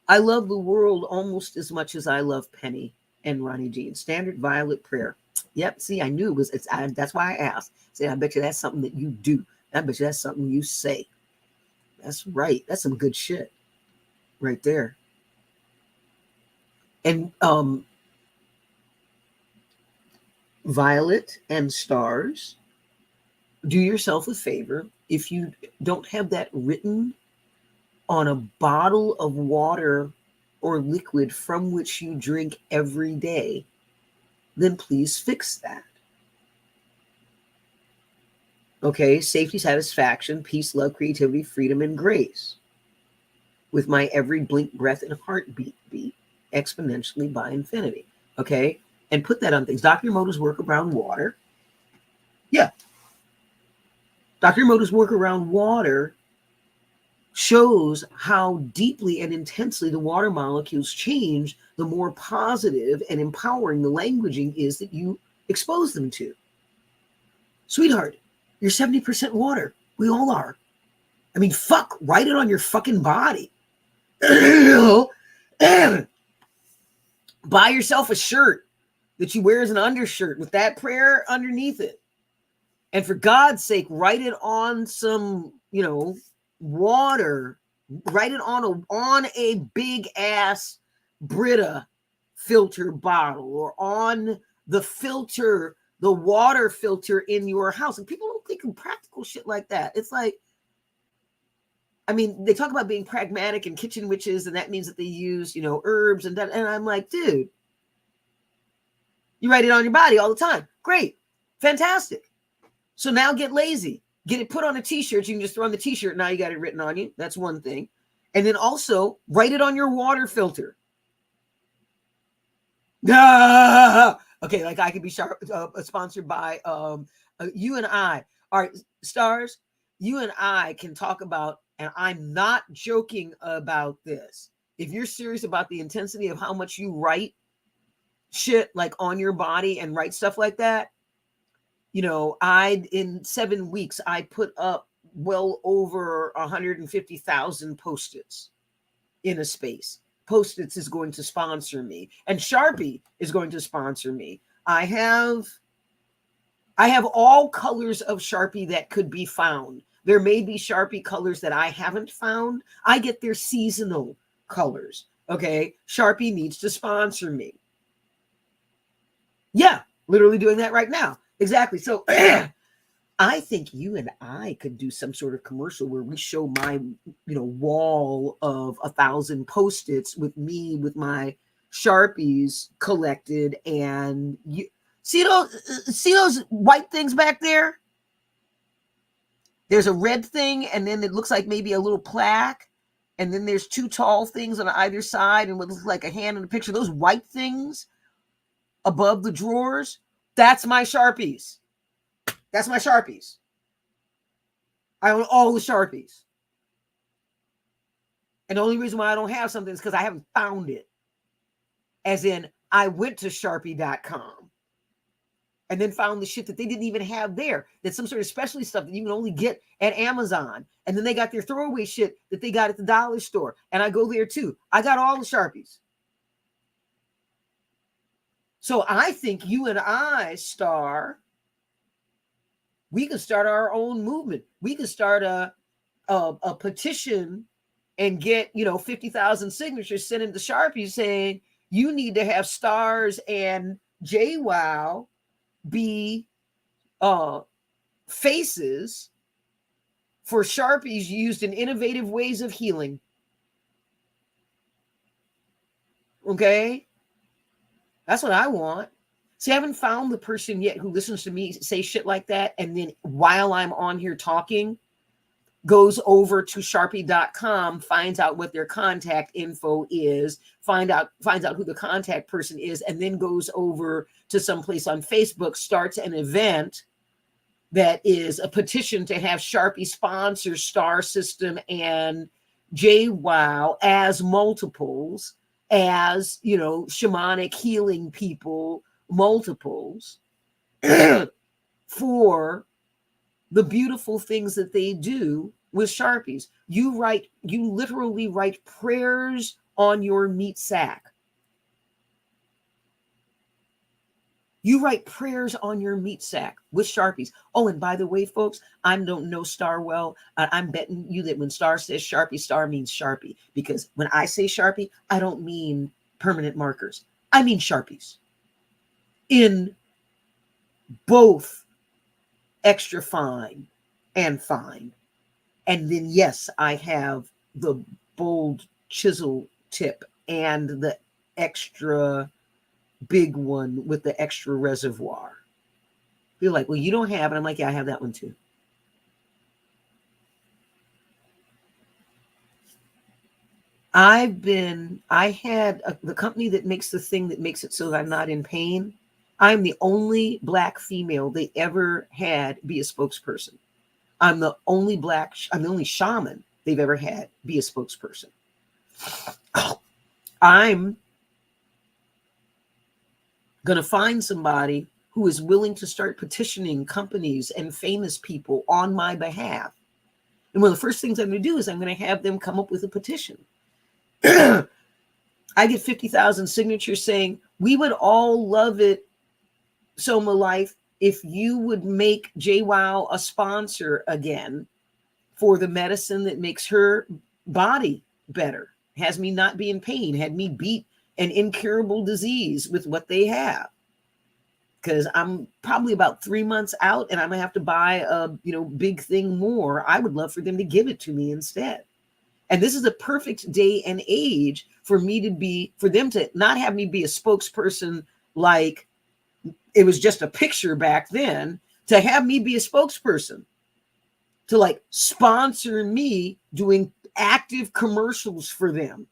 S1: I love the world almost as much as I love Penny and Ronnie Jean. Standard Violet prayer. Yep. See, I knew it was. That's why I asked. Say, I bet you that's something that you do. I bet you that's something you say. That's right. That's some good shit, right there. And Violet and Stars, do yourself a favor. If you don't have that written on a bottle of water or liquid from which you drink every day, then please fix that. Okay, safety, satisfaction, peace, love, creativity, freedom, and grace. With my every blink, breath, and heartbeat beat exponentially by infinity. Okay, and put that on things. Dr. Emoto's work around water. Yeah. Dr. Emoto's work around water shows how deeply and intensely the water molecules change the more positive and empowering the languaging is that you expose them to. Sweetheart, you're 70% water. We all are. I mean, fuck, write it on your fucking body. Buy yourself a shirt that you wear as an undershirt with that prayer underneath it. And for God's sake, write it on some, water. Write it on a big ass Brita filter bottle, or on the filter, the water filter in your house. And people don't think of practical shit like that. It's like, I mean, they talk about being pragmatic and kitchen witches, and that means that they use, herbs and that. And I'm like, dude, you write it on your body all the time. Great. Fantastic. So now get lazy. Get it put on a t-shirt. You can just throw on the t-shirt. Now you got it written on you. That's one thing. And then also write it on your water filter. Okay, like I could be sponsored by you and I. All right, Stars, you and I can talk about, and I'm not joking about this. If you're serious about the intensity of how much you write shit like on your body and write stuff like that, in 7 weeks, I put up well over 150,000 Post-its in a space. Post-its is going to sponsor me, and Sharpie is going to sponsor me. I have all colors of Sharpie that could be found. There may be Sharpie colors that I haven't found. I get their seasonal colors. Okay. Sharpie needs to sponsor me. Yeah. Literally doing that right now. Exactly. So I think you and I could do some sort of commercial where we show my, wall of 1,000 Post-its with me, with my Sharpies collected. And you see those white things back there? There's a red thing, and then it looks like maybe a little plaque. And then there's 2 tall things on either side and what looks like a hand in the picture. Those white things above the drawers, that's my Sharpies. That's my Sharpies. I own all the Sharpies. And the only reason why I don't have something is because I haven't found it. As in, I went to Sharpie.com and then found the shit that they didn't even have there. That's some sort of specialty stuff that you can only get at Amazon. And then they got their throwaway shit that they got at the dollar store. And I go there too. I got all the Sharpies. So I think you and I, Star, we can start our own movement. We can start a petition and get 50,000 signatures sent into Sharpie saying you need to have Stars and JWoww be faces for Sharpies used in innovative ways of healing. Okay, that's what I want. See, I haven't found the person yet who listens to me say shit like that, and then while I'm on here talking, goes over to Sharpie.com, finds out what their contact info is, finds out who the contact person is, and then goes over to someplace on Facebook, starts an event that is a petition to have Sharpie sponsor Star System and JWoww as multiples, as shamanic healing people multiples for the beautiful things that they do with Sharpies. You literally write prayers on your meat sack. You write prayers on your meat sack with Sharpies. Oh, and by the way, folks, I don't know Star well. I'm betting you that when Star says Sharpie, Star means Sharpie. Because when I say Sharpie, I don't mean permanent markers. I mean Sharpies. In both extra fine and fine. And then, yes, I have the bold chisel tip and the extra big one with the extra reservoir. You're like, well, you don't have it. I'm like, yeah, I have that one too. I had the company that makes the thing that makes it so that I'm not in pain. I'm the only Black female they ever had be a spokesperson. I'm the only shaman they've ever had be a spokesperson. I'm going to find somebody who is willing to start petitioning companies and famous people on my behalf. And one of the first things I'm going to do is I'm going to have them come up with a petition. I get 50,000 signatures saying, we would all love it, Soma Life, if you would make JWoww a sponsor again for the medicine that makes her body better, has me not be in pain, had me beat an incurable disease with what they have. Because I'm probably about 3 months out and I'm gonna have to buy a big thing more. I would love for them to give it to me instead. And this is a perfect day and age for them to not have me be a spokesperson like it was just a picture back then, to have me be a spokesperson, to like sponsor me doing active commercials for them.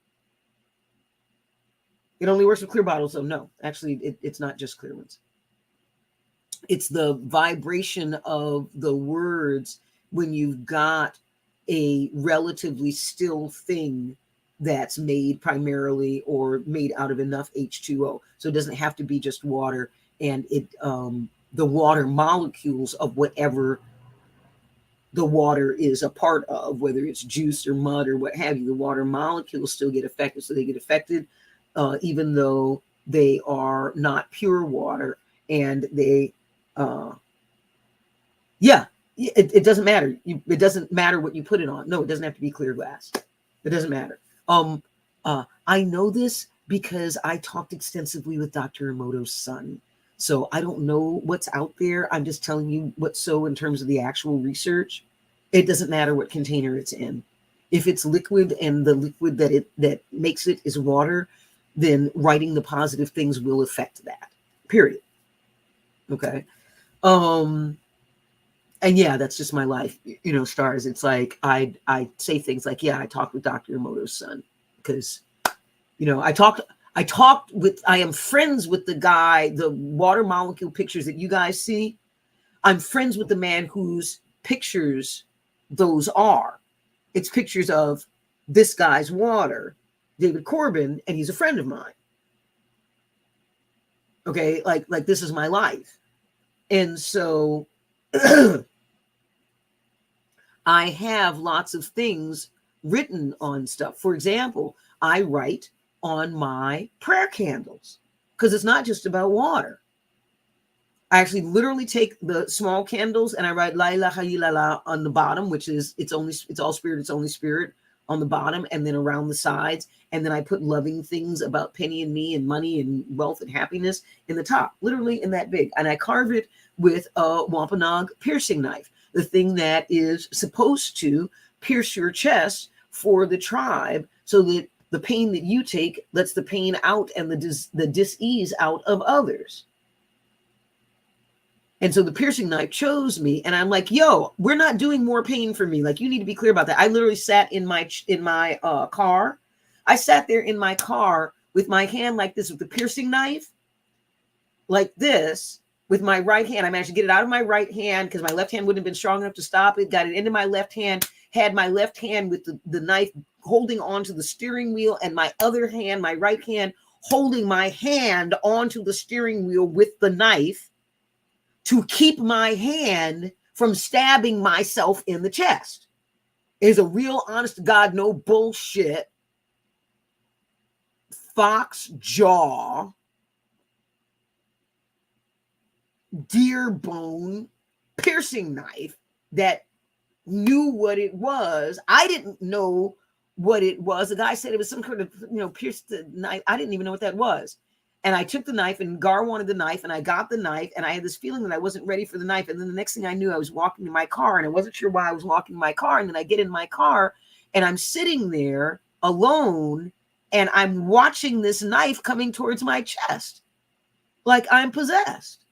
S1: It only works with clear bottles, though. No, actually, it's not just clear ones. It's the vibration of the words when you've got a relatively still thing that's made primarily or made out of enough H2O. So it doesn't have to be just water, and the water molecules of whatever the water is a part of, whether it's juice or mud or what have you, the water molecules still get affected. So they get affected even though they are not pure water, and they it doesn't matter. It doesn't matter what you put it on. No, it doesn't have to be clear glass. It doesn't matter. I know this because I talked extensively with Dr. Emoto's son. So I don't know what's out there. I'm just telling you what's so in terms of the actual research. It doesn't matter what container it's in. If it's liquid and the liquid that makes it is water, then writing the positive things will affect that. Period. Okay. And yeah, that's just my life, Stars. It's like I say things like, yeah, I talked with Dr. Emoto's son because, I am friends with the guy, the water molecule pictures that you guys see. I'm friends with the man whose pictures those are. It's pictures of this guy's water, David Corbin, and he's a friend of mine. Okay, like this is my life. And so I have lots of things written on stuff. For example, I write on my prayer candles. because it's not just about water. I actually literally take the small candles and I write La ilaha illallah on the bottom, which is it's all spirit, it's only spirit on the bottom, and then around the sides. And then I put loving things about Penny and me and money and wealth and happiness in the top, literally in that big. And I carve it with a Wampanoag piercing knife, the thing that is supposed to pierce your chest for the tribe so that the pain that you take lets the pain out and the dis-ease out of others. And so the piercing knife chose me, and I'm like, yo, we're not doing more pain for me. Like, you need to be clear about that. I literally sat in my car. I sat there in my car with my hand like this, with the piercing knife, like this, with my right hand. I managed to get it out of my right hand because my left hand wouldn't have been strong enough to stop it. Got it into my left hand, had my left hand with the knife holding onto the steering wheel, and my other hand, my right hand, holding my hand onto the steering wheel with the knife, to keep my hand from stabbing myself in the chest. It is a real, honest to God, no bullshit, fox jaw, deer bone piercing knife that knew what it was. I didn't know what it was. The guy said it was some kind of, pierced the knife. I didn't even know what that was. And I took the knife, and Gar wanted the knife, and I got the knife, and I had this feeling that I wasn't ready for the knife. And then the next thing I knew, I was walking to my car, and I wasn't sure why I was walking to my car. And then I get in my car, and I'm sitting there alone, and I'm watching this knife coming towards my chest like I'm possessed.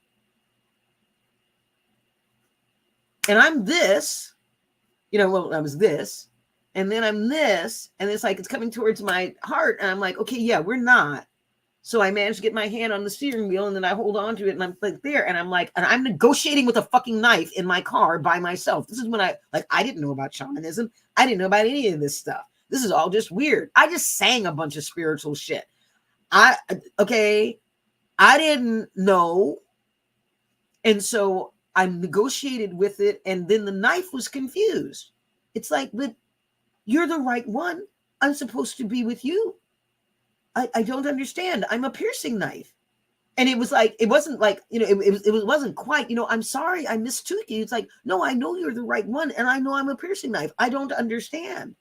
S1: And I'm this, I was this, and then I'm this, and it's like it's coming towards my heart, and I'm like, okay, yeah, we're not. So I managed to get my hand on the steering wheel, and then I hold on to it, and I'm like there, and I'm like, and I'm negotiating with a fucking knife in my car by myself. This is when I didn't know about shamanism. I didn't know about any of this stuff. This is all just weird. I just sang a bunch of spiritual shit. I didn't know. And so I negotiated with it, and then the knife was confused. It's like, but you're the right one. I'm supposed to be with you. I don't understand. I'm a piercing knife. And it was like, it wasn't like, it wasn't quite, I'm sorry, I mistook you. It's like, no, I know you're the right one. And I know I'm a piercing knife. I don't understand.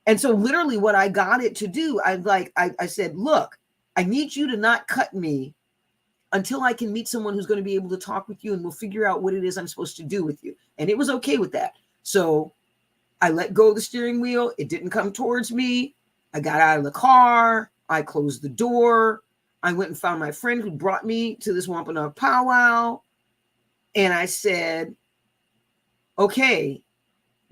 S1: And so literally what I got it to do, I said, look, I need you to not cut me until I can meet someone who's going to be able to talk with you, and we'll figure out what it is I'm supposed to do with you. And it was okay with that. So I let go of the steering wheel. It didn't come towards me. I got out of the car. I closed the door. I went and found my friend who brought me to this Wampanoag powwow. And I said, okay,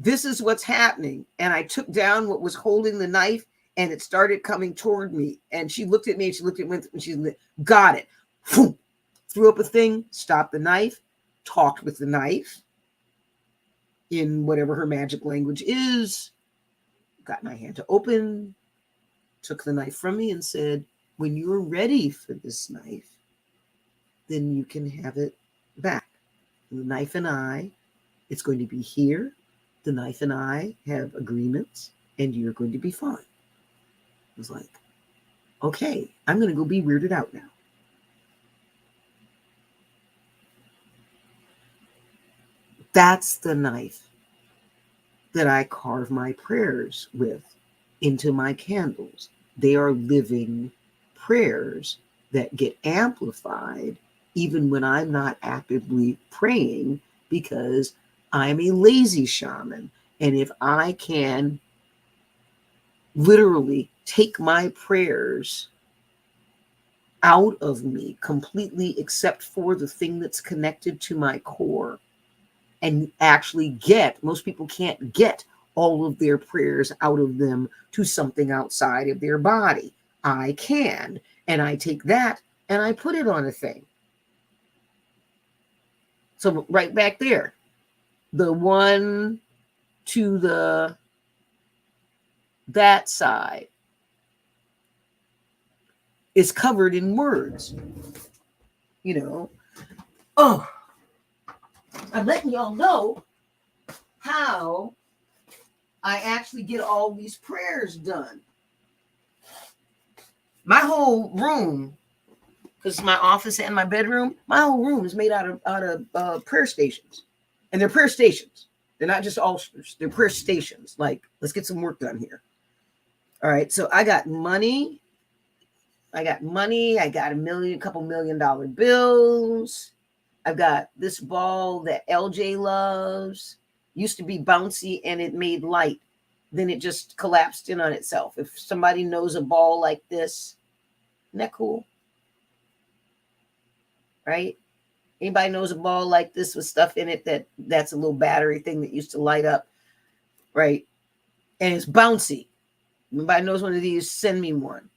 S1: this is what's happening. And I took down what was holding the knife, and it started coming toward me. And she looked at me, and she looked at me, and she got it. Threw up a thing, stopped the knife, talked with the knife in whatever her magic language is, got my hand to open, took the knife from me, and said, when you're ready for this knife, then you can have it back. And the knife and I, it's going to be here. The knife and I have agreements, and you're going to be fine. I was like, okay, I'm going to go be weirded out now. That's the knife that I carve my prayers with into my candles. They are living prayers that get amplified even when I'm not actively praying, because I'm a lazy shaman. And if I can literally take my prayers out of me completely, except for the thing that's connected to my core, and actually most people can't get all of their prayers out of them to something outside of their body. I can, and I take that and I put it on a thing. So right back there, the one to that side is covered in words. Oh, I'm letting y'all know how I actually get all these prayers done. My whole room because it's my office and my bedroom. My whole room is made out of prayer stations, and they're prayer stations. They're not just altars. They're prayer stations. Like, let's get some work done here. All right. So I got money. I got a couple $1 million bills. I've got this ball that LJ loves. Used to be bouncy and it made light. Then it just collapsed in on itself. If somebody knows a ball like this, isn't that cool? Right? Anybody knows a ball like this with stuff in it that's a little battery thing that used to light up, right? And it's bouncy. Anybody knows one of these, send me one.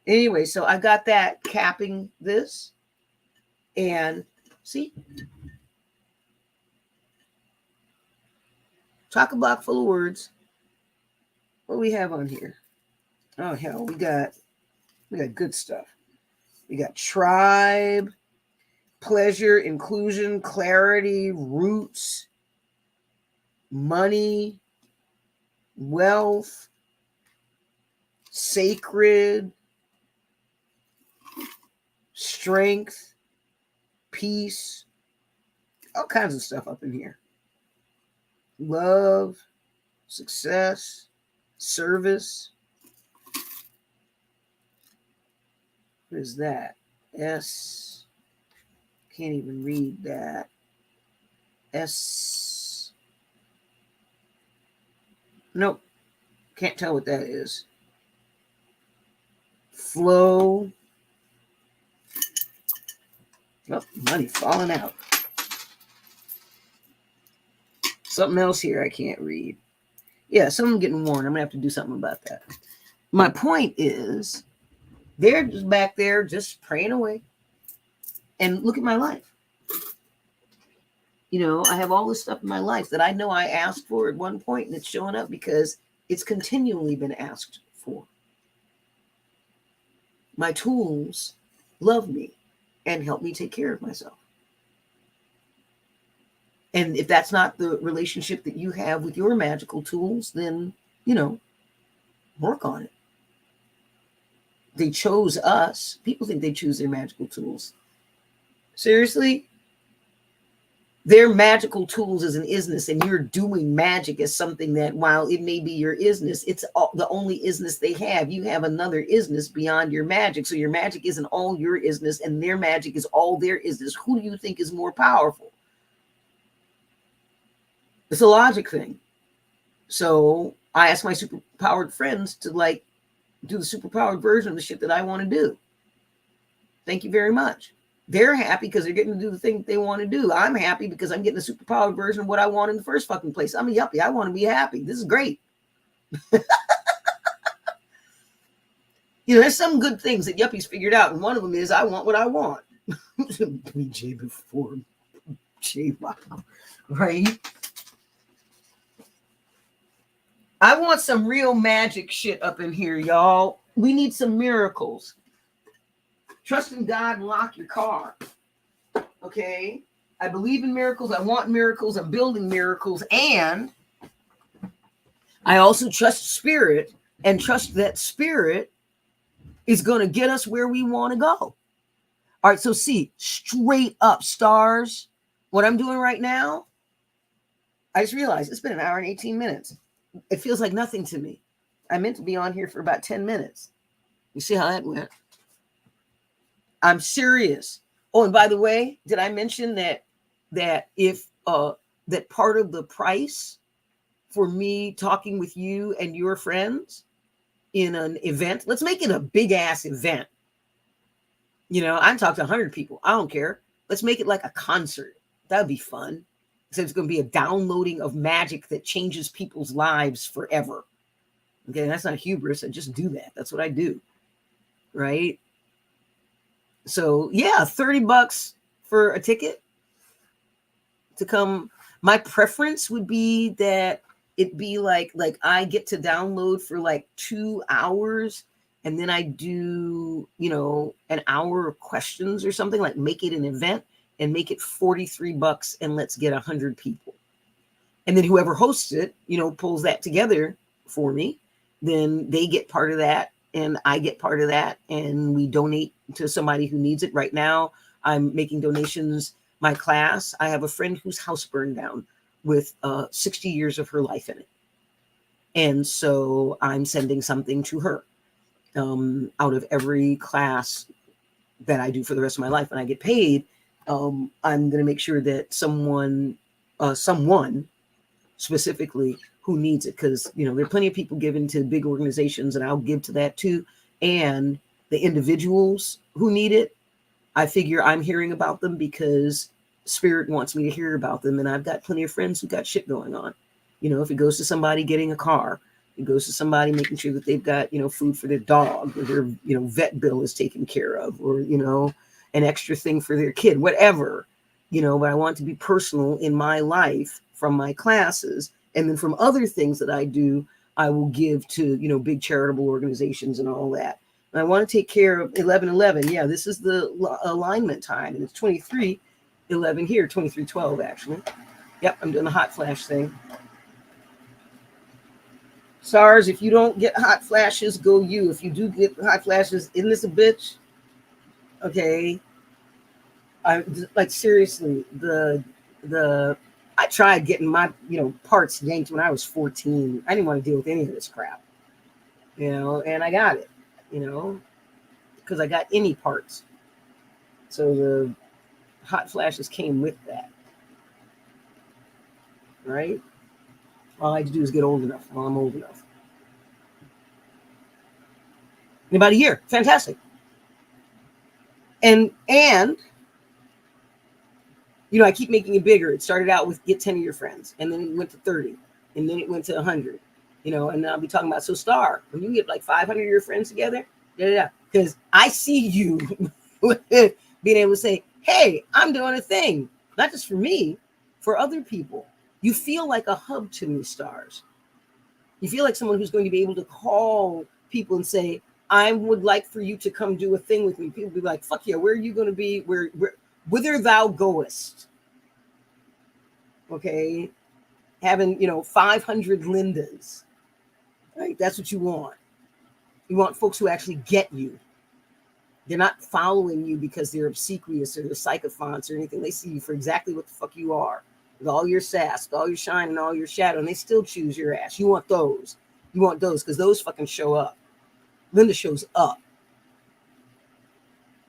S1: Anyway, so I got that capping this. And see? Chock-a-block full of words. What do we have on here? Oh, hell, we got good stuff. We got tribe, pleasure, inclusion, clarity, roots, money, wealth, sacred, strength, peace, all kinds of stuff up in here. Love, success, service. What is that? S. Can't even read that. S. Nope. Can't tell what that is. Flow. Oh, money falling out. Something else here I can't read. Yeah, someone getting warned. I'm going to have to do something about that. My point is, they're just back there just praying away. And look at my life. You know, I have all this stuff in my life that I know I asked for at one point, and it's showing up because it's continually been asked for. My tools love me and help me take care of myself. And if that's not the relationship that you have with your magical tools, then, you know, work on it. They chose us. People think they choose their magical tools. Seriously? Their magical tools is an isness, and you're doing magic as something that, while it may be your isness, it's the only isness they have. You have another isness beyond your magic. So your magic isn't all your isness, and their magic is all their isness. Who do you think is more powerful? It's a logic thing. So I ask my superpowered friends to like do the superpowered version of the shit that I want to do. Thank you very much. They're happy because they're getting to do the thing they want to do. I'm happy because I'm getting a superpowered version of what I want in the first fucking place. I'm a yuppie. I want to be happy. This is great. You know, there's some good things that yuppies figured out, and one of them is I want what I want. BJ before J, wow. Right? I want some real magic shit up in here, y'all. We need some miracles. Trust in God and lock your car. Okay? I believe in miracles. I want miracles. I'm building miracles. And I also trust spirit and trust that spirit is going to get us where we want to go. All right, so see, straight up stars, what I'm doing right now, I just realized it's been an hour and 18 minutes. It feels like nothing to me. I meant to be on here for about 10 minutes. You see how that went? I'm serious. Oh, and by the way, did I mention that if that part of the price for me talking with you and your friends in an event, let's make it a big ass event. You know, I can talk to 100 people. I don't care. Let's make it like a concert. That'd be fun. So it's going to be a downloading of magic that changes people's lives forever. Okay, that's not hubris. I just do that. That's what I do. Right? So yeah, $30 for a ticket to come. My preference would be that it be like I get to download for like 2 hours, and then I do, you know, an hour of questions or something, like make it an event and make it $43 and let's get 100 people. And then whoever hosts it, you know, pulls that together for me, then they get part of that. and I get part of that, and we donate to somebody who needs it. Right now, I'm making donations. My class, I have a friend whose house burned down with 60 years of her life in it. And so I'm sending something to her out of every class that I do for the rest of my life. When I get paid, I'm going to make sure that someone specifically who needs it, because there are plenty of people giving to big organizations, and I'll give to that too. And the individuals who need it, I figure I'm hearing about them because Spirit wants me to hear about them, and I've got plenty of friends who got shit going on. If it goes to somebody getting a car, it goes to somebody making sure that they've got food for their dog, or their vet bill is taken care of, or an extra thing for their kid, whatever. But I want to be personal in my life from my classes, and then from other things that I do, I will give to big charitable organizations and all that. And I want to take care of 11:11. Yeah, this is the alignment time, and it's 23:11 here, 23:12 actually. Yep, I'm doing the hot flash thing. SARS, if you don't get hot flashes, go you. If you do get hot flashes, isn't this a bitch? Okay. I like, seriously, I tried getting my parts yanked when I was 14. I didn't want to deal with any of this crap. And I got it, because I got any parts. So the hot flashes came with that. Right? All I had to do is get old enough. Well, I'm old enough. Anybody here? Fantastic. And I keep making it bigger. It started out with get 10 of your friends, and then it went to 30, and then it went to 100, and I'll be talking about, so Star, when you get like 500 of your friends together, because I see you being able to say, hey, I'm doing a thing, not just for me, for other people. You feel like a hub to me, Stars. You feel like someone who's going to be able to call people and say, I would like for you to come do a thing with me. People be like, fuck yeah, where are you going to be? Whither thou goest. Okay. Having, 500 Lindas. Right? That's what you want. You want folks who actually get you. They're not following you because they're obsequious or they're sycophants or anything. They see you for exactly what the fuck you are. With all your sass, with all your shine and all your shadow, and they still choose your ass. You want those. You want those because those fucking show up. Linda shows up.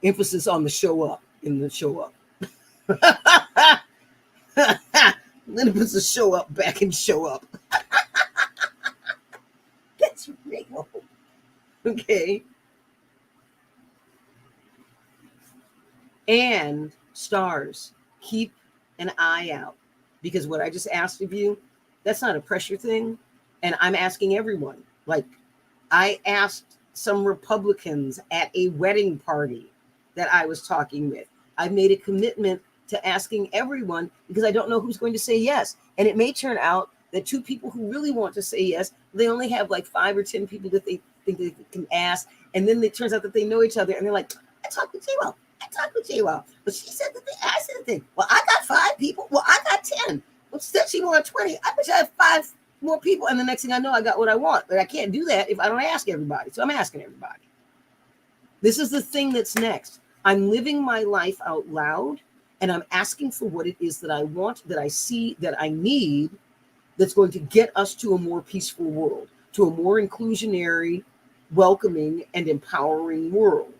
S1: Emphasis on the show up in the show up. Linda puts the show up back and show up. That's real. Okay. And Stars, keep an eye out. Because what I just asked of you, that's not a pressure thing. And I'm asking everyone. Like, I asked some Republicans at a wedding party that I was talking with. I've made a commitment to asking everyone because I don't know who's going to say yes. And it may turn out that two people who really want to say yes, they only have like 5 or 10 people that they think they can ask. And then it turns out that they know each other. And they're like, I talked with J-Well. But she said that I said the thing. Well, I got 5 people. Well, I got 10. Well, she said she wanted 20. I bet you I have 5 more people. And the next thing I know, I got what I want. But I can't do that if I don't ask everybody. So I'm asking everybody. This is the thing that's next. I'm living my life out loud. And I'm asking for what it is that I want, that I see, that I need, that's going to get us to a more peaceful world, to a more inclusionary, welcoming, and empowering world.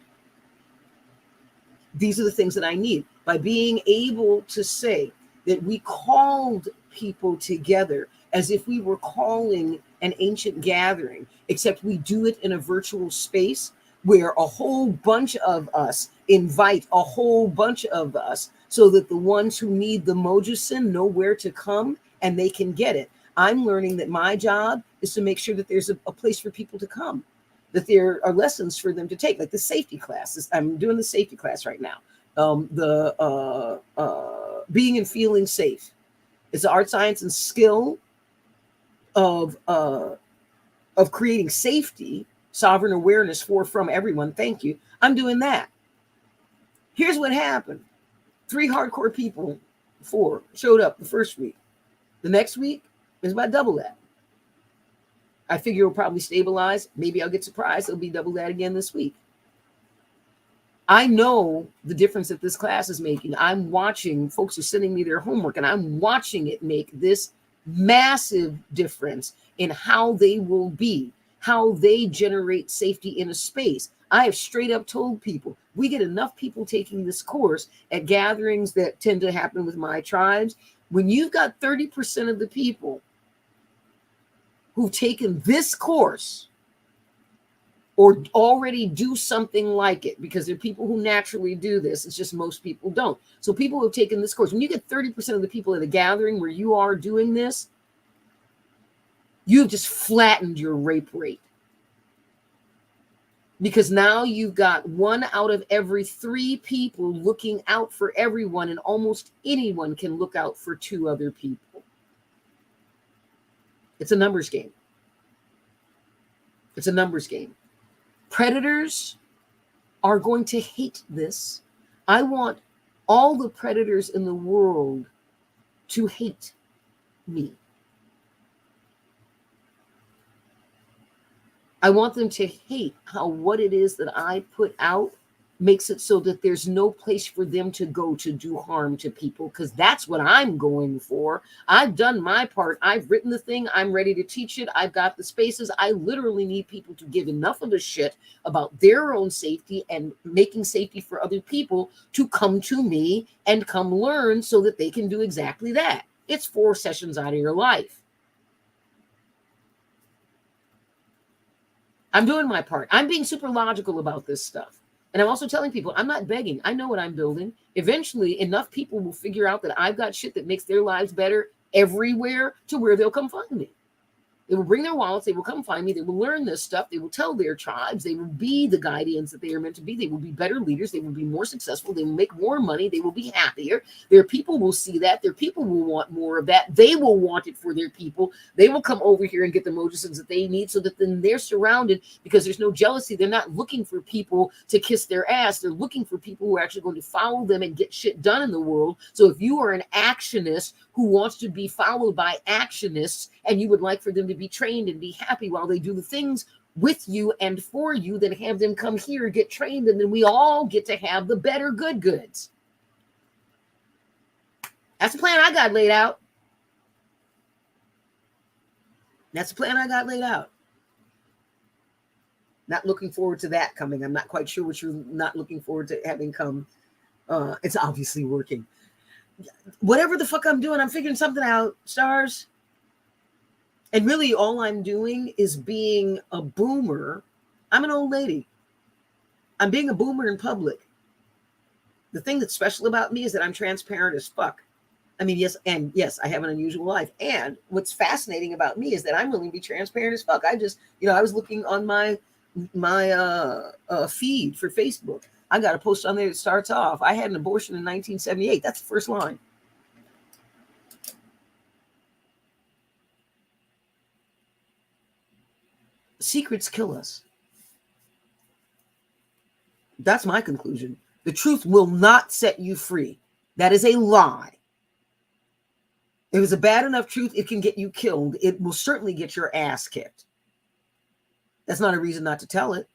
S1: These are the things that I need. By being able to say that we called people together as if we were calling an ancient gathering, except we do it in a virtual space where a whole bunch of us invite a whole bunch of us so that the ones who need the Mojusin know where to come and they can get it. I'm learning that my job is to make sure that there's a place for people to come, that there are lessons for them to take, like the safety classes. I'm doing the safety class right now. Being and feeling safe. It's the art, science, and skill of creating safety, sovereign awareness from everyone. Thank you. I'm doing that. Here's what happened. 3 hardcore people, 4 showed up the first week. The next week is about double that. I figure it'll probably stabilize. Maybe I'll get surprised. It'll be double that again this week. I know the difference that this class is making. I'm watching, folks are sending me their homework, and I'm watching it make this massive difference in how they will be, how they generate safety in a space. I have straight up told people, we get enough people taking this course at gatherings that tend to happen with my tribes. When you've got 30% of the people who've taken this course or already do something like it, because there are people who naturally do this, it's just most people don't. So people who have taken this course, when you get 30% of the people at a gathering where you are doing this, you've just flattened your rape rate. Because now you've got 1 out of every 3 people looking out for everyone, and almost anyone can look out for 2 other people. It's a numbers game. It's a numbers game. Predators are going to hate this. I want all the predators in the world to hate me. I want them to hate how what it is that I put out makes it so that there's no place for them to go to do harm to people, because that's what I'm going for. I've done my part. I've written the thing. I'm ready to teach it. I've got the spaces. I literally need people to give enough of a shit about their own safety and making safety for other people to come to me and come learn so that they can do exactly that. It's 4 sessions out of your life. I'm doing my part. I'm being super logical about this stuff. And I'm also telling people, I'm not begging. I know what I'm building. Eventually, enough people will figure out that I've got shit that makes their lives better everywhere to where they'll come find me. They will bring their wallets. They will come find me. They will learn this stuff. They will tell their tribes. They will be the guardians that they are meant to be. They will be better leaders. They will be more successful. They will make more money. They will be happier. Their people will see that. Their people will want more of that. They will want it for their people. They will come over here and get the motions that they need, so that then they're surrounded, because there's no jealousy. They're not looking for people to kiss their ass. They're looking for people who are actually going to follow them and get shit done in the world. So if you are an actionist who wants to be followed by actionists, and you would like for them to be trained and be happy while they do the things with you and for you, then have them come here, get trained, and then we all get to have the better goods. That's the plan I got laid out. That's the plan I got laid out. Not looking forward to that coming. I'm not quite sure what you're not looking forward to having come. It's obviously working. Whatever the fuck I'm doing, I'm figuring something out, stars. And really all I'm doing is being a boomer. I'm an old lady. I'm being a boomer in public. The thing that's special about me is that I'm transparent as fuck. I mean, yes, I have an unusual life. And what's fascinating about me is that I'm willing to be transparent as fuck. I just, I was looking on my feed for Facebook. I got a post on there that starts off, I had an abortion in 1978. That's the first line. Secrets kill us. That's my conclusion. The truth will not set you free. That is a lie. If it was a bad enough truth, it can get you killed. It will certainly get your ass kicked. That's not a reason not to tell it.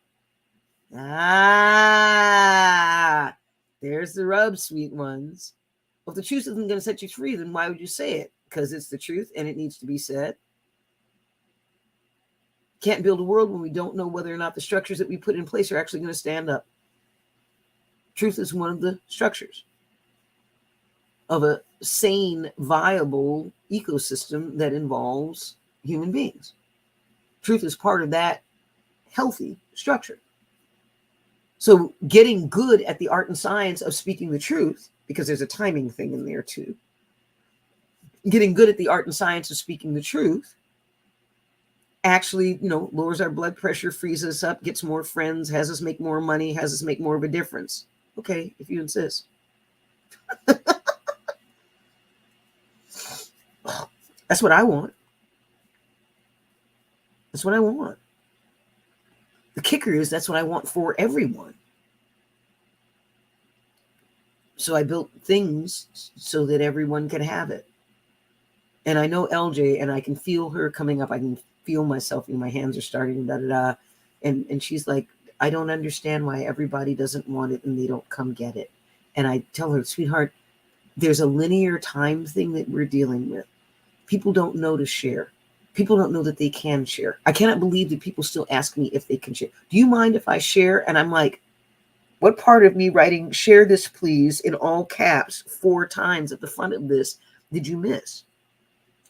S1: There's the rub, sweet ones. Well, if the truth isn't going to set you free, then why would you say it? Because it's the truth and it needs to be said. Can't build a world when we don't know whether or not the structures that we put in place are actually going to stand up. Truth is one of the structures of a sane, viable ecosystem that involves human beings. Truth is part of that healthy structure. So getting good at the art and science of speaking the truth, because there's a timing thing in there too. Getting good at the art and science of speaking the truth actually, lowers our blood pressure, frees us up, gets more friends, has us make more money, has us make more of a difference. Okay, if you insist. That's what I want. That's what I want. The kicker is that's what I want for everyone. So I built things so that everyone can have it. And I know LJ, and I can feel her coming up. I can feel myself, my hands are starting, da da da. And she's like, I don't understand why everybody doesn't want it and they don't come get it. And I tell her, sweetheart, there's a linear time thing that we're dealing with. People don't know to share. People don't know that they can share. I cannot believe that people still ask me if they can share. Do you mind if I share? And I'm like, what part of me writing "share this please" in all caps 4 times at the front of this did you miss?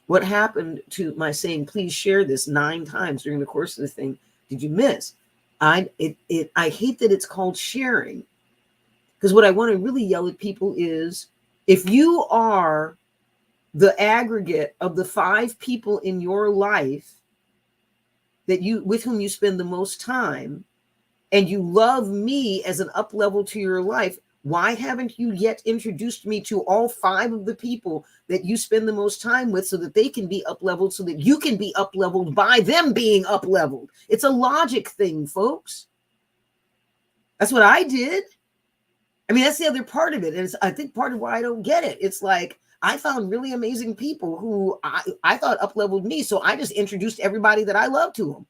S1: What happened to my saying "please share this" 9 times during the course of the thing did you miss? I hate that it's called sharing, because what I want to really yell at people is, if you are the aggregate of the 5 people in your life that with whom you spend the most time, and you love me as an up level to your life, why haven't you yet introduced me to all 5 of the people that you spend the most time with, so that they can be up leveled, so that you can be up leveled by them being up leveled? It's a logic thing, folks. That's what I did. I mean, that's the other part of it. And it's, I think, part of why I don't get it. It's like, I found really amazing people who I thought up leveled me, so I just introduced everybody that I love to them.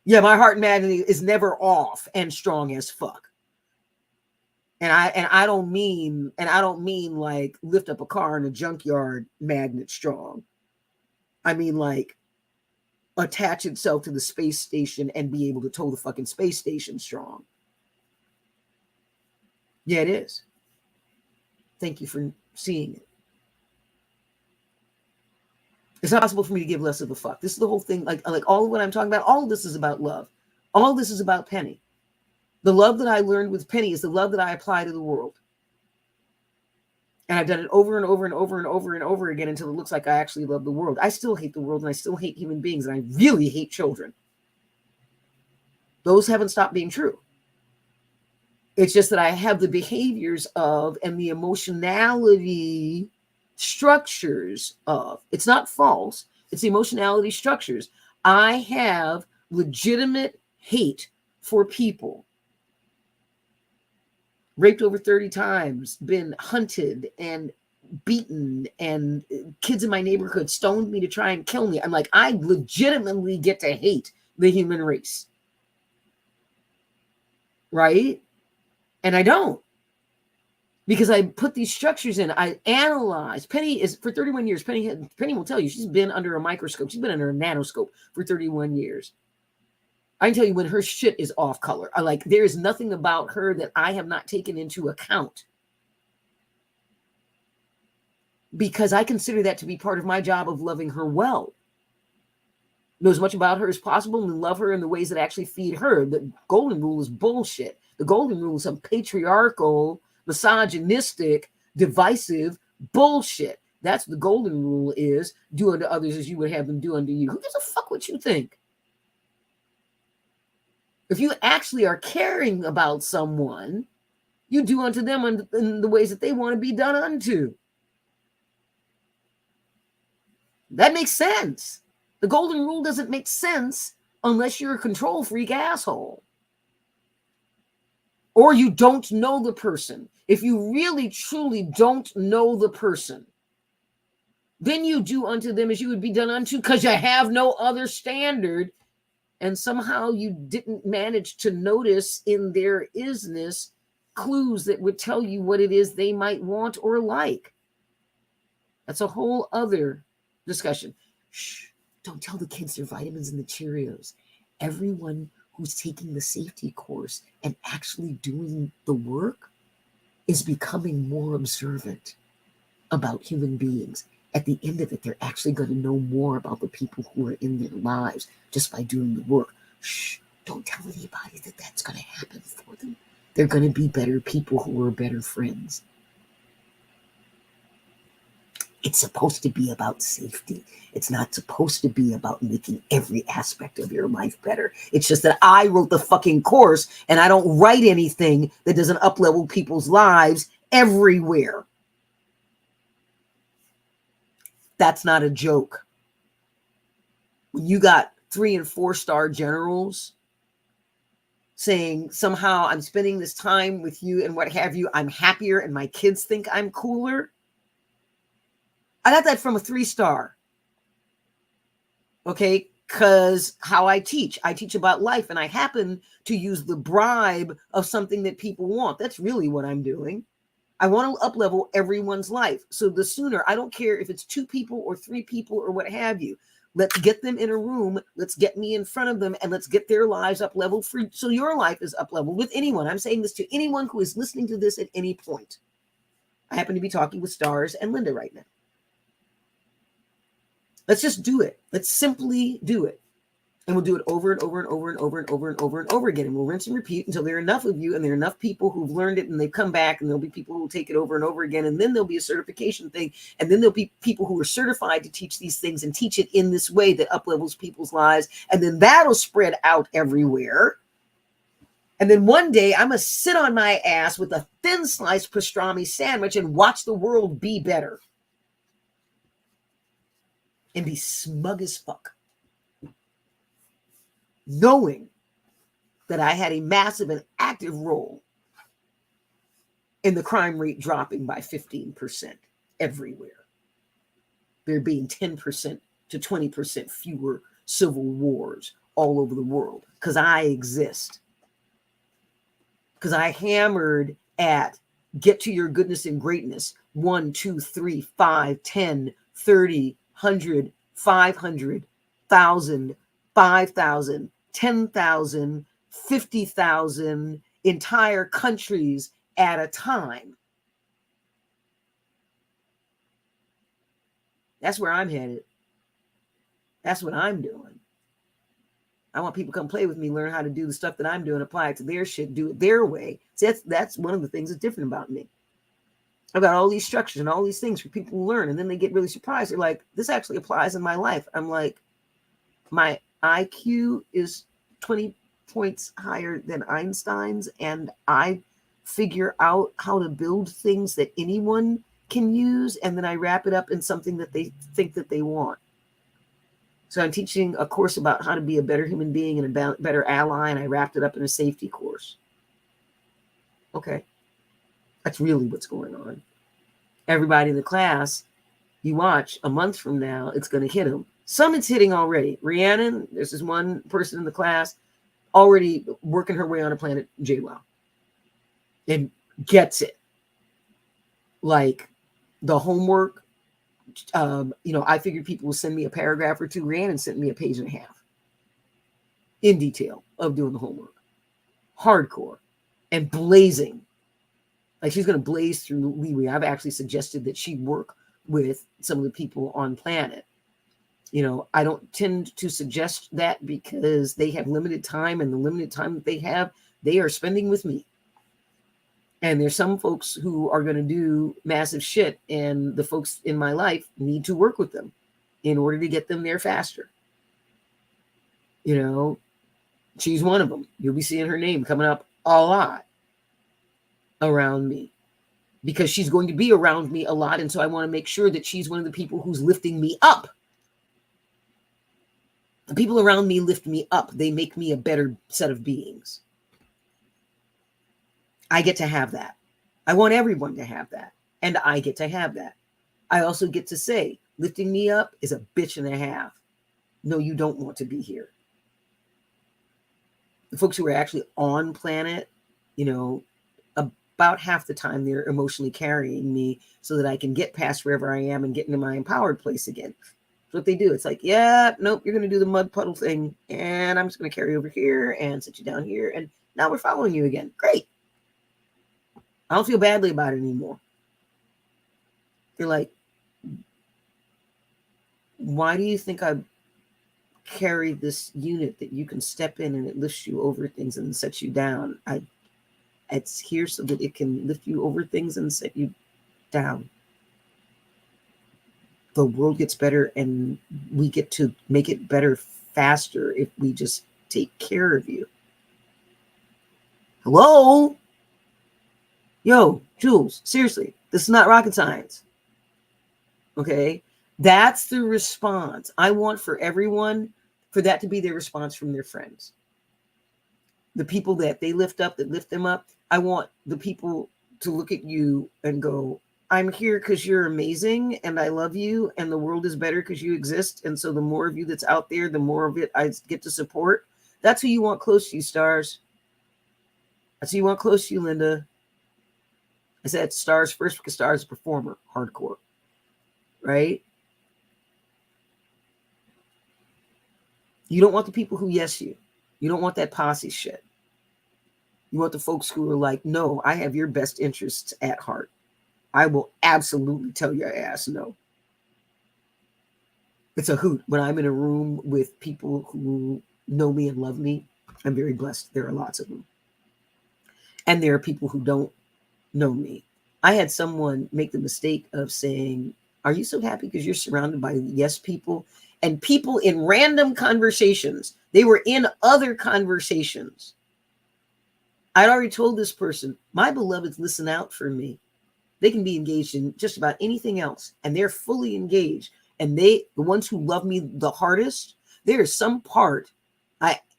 S1: Yeah, my heart magnet is never off and strong as fuck. And I don't mean like lift up a car in a junkyard magnet strong. I mean like attach itself to the space station and be able to tow the fucking space station strong. Yeah, it is. Thank you for seeing it. It's not possible for me to give less of a fuck. This is the whole thing. Like all of what I'm talking about, all of this is about love. All of this is about Penny. The love that I learned with Penny is the love that I apply to the world. And I've done it over and over and over and over and over again until it looks like I actually love the world. I still hate the world, and I still hate human beings, and I really hate children. Those haven't stopped being true. It's just that I have the behaviors of and the emotionality structures of. It's not false. It's the emotionality structures. I have legitimate hate for people. Raped over 30 times, been hunted and beaten, and kids in my neighborhood stoned me to try and kill me. I'm like, I legitimately get to hate the human race. Right? And I don't. Because I put these structures in. I analyze. Penny is, for 31 years, Penny will tell you, she's been under a microscope. She's been under a nanoscope for 31 years. I can tell you when her shit is off color. There is nothing about her that I have not taken into account. Because I consider that to be part of my job of loving her well. Know as much about her as possible and love her in the ways that actually feed her. The golden rule is bullshit. The golden rule is some patriarchal, misogynistic, divisive bullshit. That's what the golden rule is. Do unto others as you would have them do unto you. Who gives a fuck what you think? If you actually are caring about someone, you do unto them in the ways that they want to be done unto. That makes sense. The golden rule doesn't make sense unless you're a control freak asshole. Or you don't know the person. If you really, truly don't know the person, then you do unto them as you would be done unto, because you have no other standard. And somehow you didn't manage to notice in their isness clues that would tell you what it is they might want or like. That's a whole other discussion. Shh, don't tell the kids their vitamins and the Cheerios. Everyone who's taking the safety course and actually doing the work is becoming more observant about human beings. At the end of it, they're actually going to know more about the people who are in their lives just by doing the work. Shh, don't tell anybody that that's going to happen for them. They're going to be better people who are better friends. It's supposed to be about safety. It's not supposed to be about making every aspect of your life better. It's just that I wrote the fucking course, and I don't write anything that doesn't up-level people's lives everywhere. That's not a joke. When you got 3- and 4-star generals saying somehow I'm spending this time with you and what have you, I'm happier and my kids think I'm cooler. I got that from a 3-star. Okay, because how I teach about life, and I happen to use the bribe of something that people want. That's really what I'm doing. I want to up-level everyone's life. So the sooner, I don't care if it's 2 people or 3 people or what have you, let's get them in a room, let's get me in front of them, and let's get their lives up-leveled for, so your life is up-leveled with anyone. I'm saying this to anyone who is listening to this at any point. I happen to be talking with Stars and Linda right now. Let's just do it. Let's simply do it. And we'll do it over and over and over and over and over and over and over again. And we'll rinse and repeat until there are enough of you and there are enough people who've learned it and they've come back, and there'll be people who will take it over and over again. And then there'll be a certification thing. And then there'll be people who are certified to teach these things and teach it in this way that up-levels people's lives. And then that'll spread out everywhere. And then one day I'm going to sit on my ass with a thin sliced pastrami sandwich and watch the world be better. And be smug as fuck, knowing that I had a massive and active role in the crime rate dropping by 15% everywhere. There being 10% to 20% fewer civil wars all over the world, because I exist. Because I hammered at get to your goodness and greatness 1, 2, 3, 5, 10, 30, 100, 500, 1,000, 5,000, 10,000, 50,000 entire countries at a time. That's where I'm headed. That's what I'm doing. I want people to come play with me, learn how to do the stuff that I'm doing, apply it to their shit, do it their way. See, that's one of the things that's different about me. I've got all these structures and all these things for people to learn. And then they get really surprised. They're like, this actually applies in my life. I'm like, my IQ is 20 points higher than Einstein's. And I figure out how to build things that anyone can use. And then I wrap it up in something that they think that they want. So I'm teaching a course about how to be a better human being and a better ally. And I wrapped it up in a safety course. Okay. That's really what's going on. Everybody in the class, you watch a month from now, it's going to hit them. Some it's hitting already. Rhiannon, there's this one person in the class already working her way on a planet JWoww and gets it. Like the homework, I figured people will send me a paragraph or 2. Rhiannon sent me a page and a half in detail of doing the homework. Hardcore and blazing. Like she's going to blaze through Liwi. I've actually suggested that she work with some of the people on planet. I don't tend to suggest that because they have limited time, and the limited time that they have, they are spending with me. And there's some folks who are going to do massive shit, and the folks in my life need to work with them in order to get them there faster. She's one of them. You'll be seeing her name coming up a lot around me, because she's going to be around me a lot. And so I want to make sure that she's one of the people who's lifting me up. The people around me lift me up. They make me a better set of beings. I get to have that. I want everyone to have that. And I get to have that. I also get to say, lifting me up is a bitch and a half. No, you don't want to be here. The folks who are actually on planet, about half the time they're emotionally carrying me so that I can get past wherever I am and get into my empowered place again. That's what they do. It's like, yeah, nope, you're going to do the mud puddle thing, and I'm just going to carry you over here and sit you down here, and now we're following you again. Great. I don't feel badly about it anymore. They're like, why do you think I carry this unit that you can step in and it lifts you over things and sets you down? It's here so that it can lift you over things and set you down. The world gets better, and we get to make it better faster if we just take care of you. Hello? Yo, Jules, seriously, this is not rocket science. Okay? That's the response. I want for everyone, for that to be their response from their friends. The people that they lift up, that lift them up. I want the people to look at you and go, I'm here because you're amazing and I love you and the world is better because you exist. And so the more of you that's out there, the more of it I get to support. That's who you want close to you, stars. That's who you want close to you, Linda. I said stars first because stars is a performer, hardcore, right? You don't want the people who yes you. You don't want that posse shit. You want the folks who are like, no, I have your best interests at heart. I will absolutely tell your ass no. It's a hoot when I'm in a room with people who know me and love me. I'm very blessed. There are lots of them. And there are people who don't know me. I had someone make the mistake of saying, are you so happy because you're surrounded by yes people? And people in random conversations, they were in other conversations. I'd already told this person, my beloveds listen out for me. They can be engaged in just about anything else, and they're fully engaged. And the ones who love me the hardest, there is some part,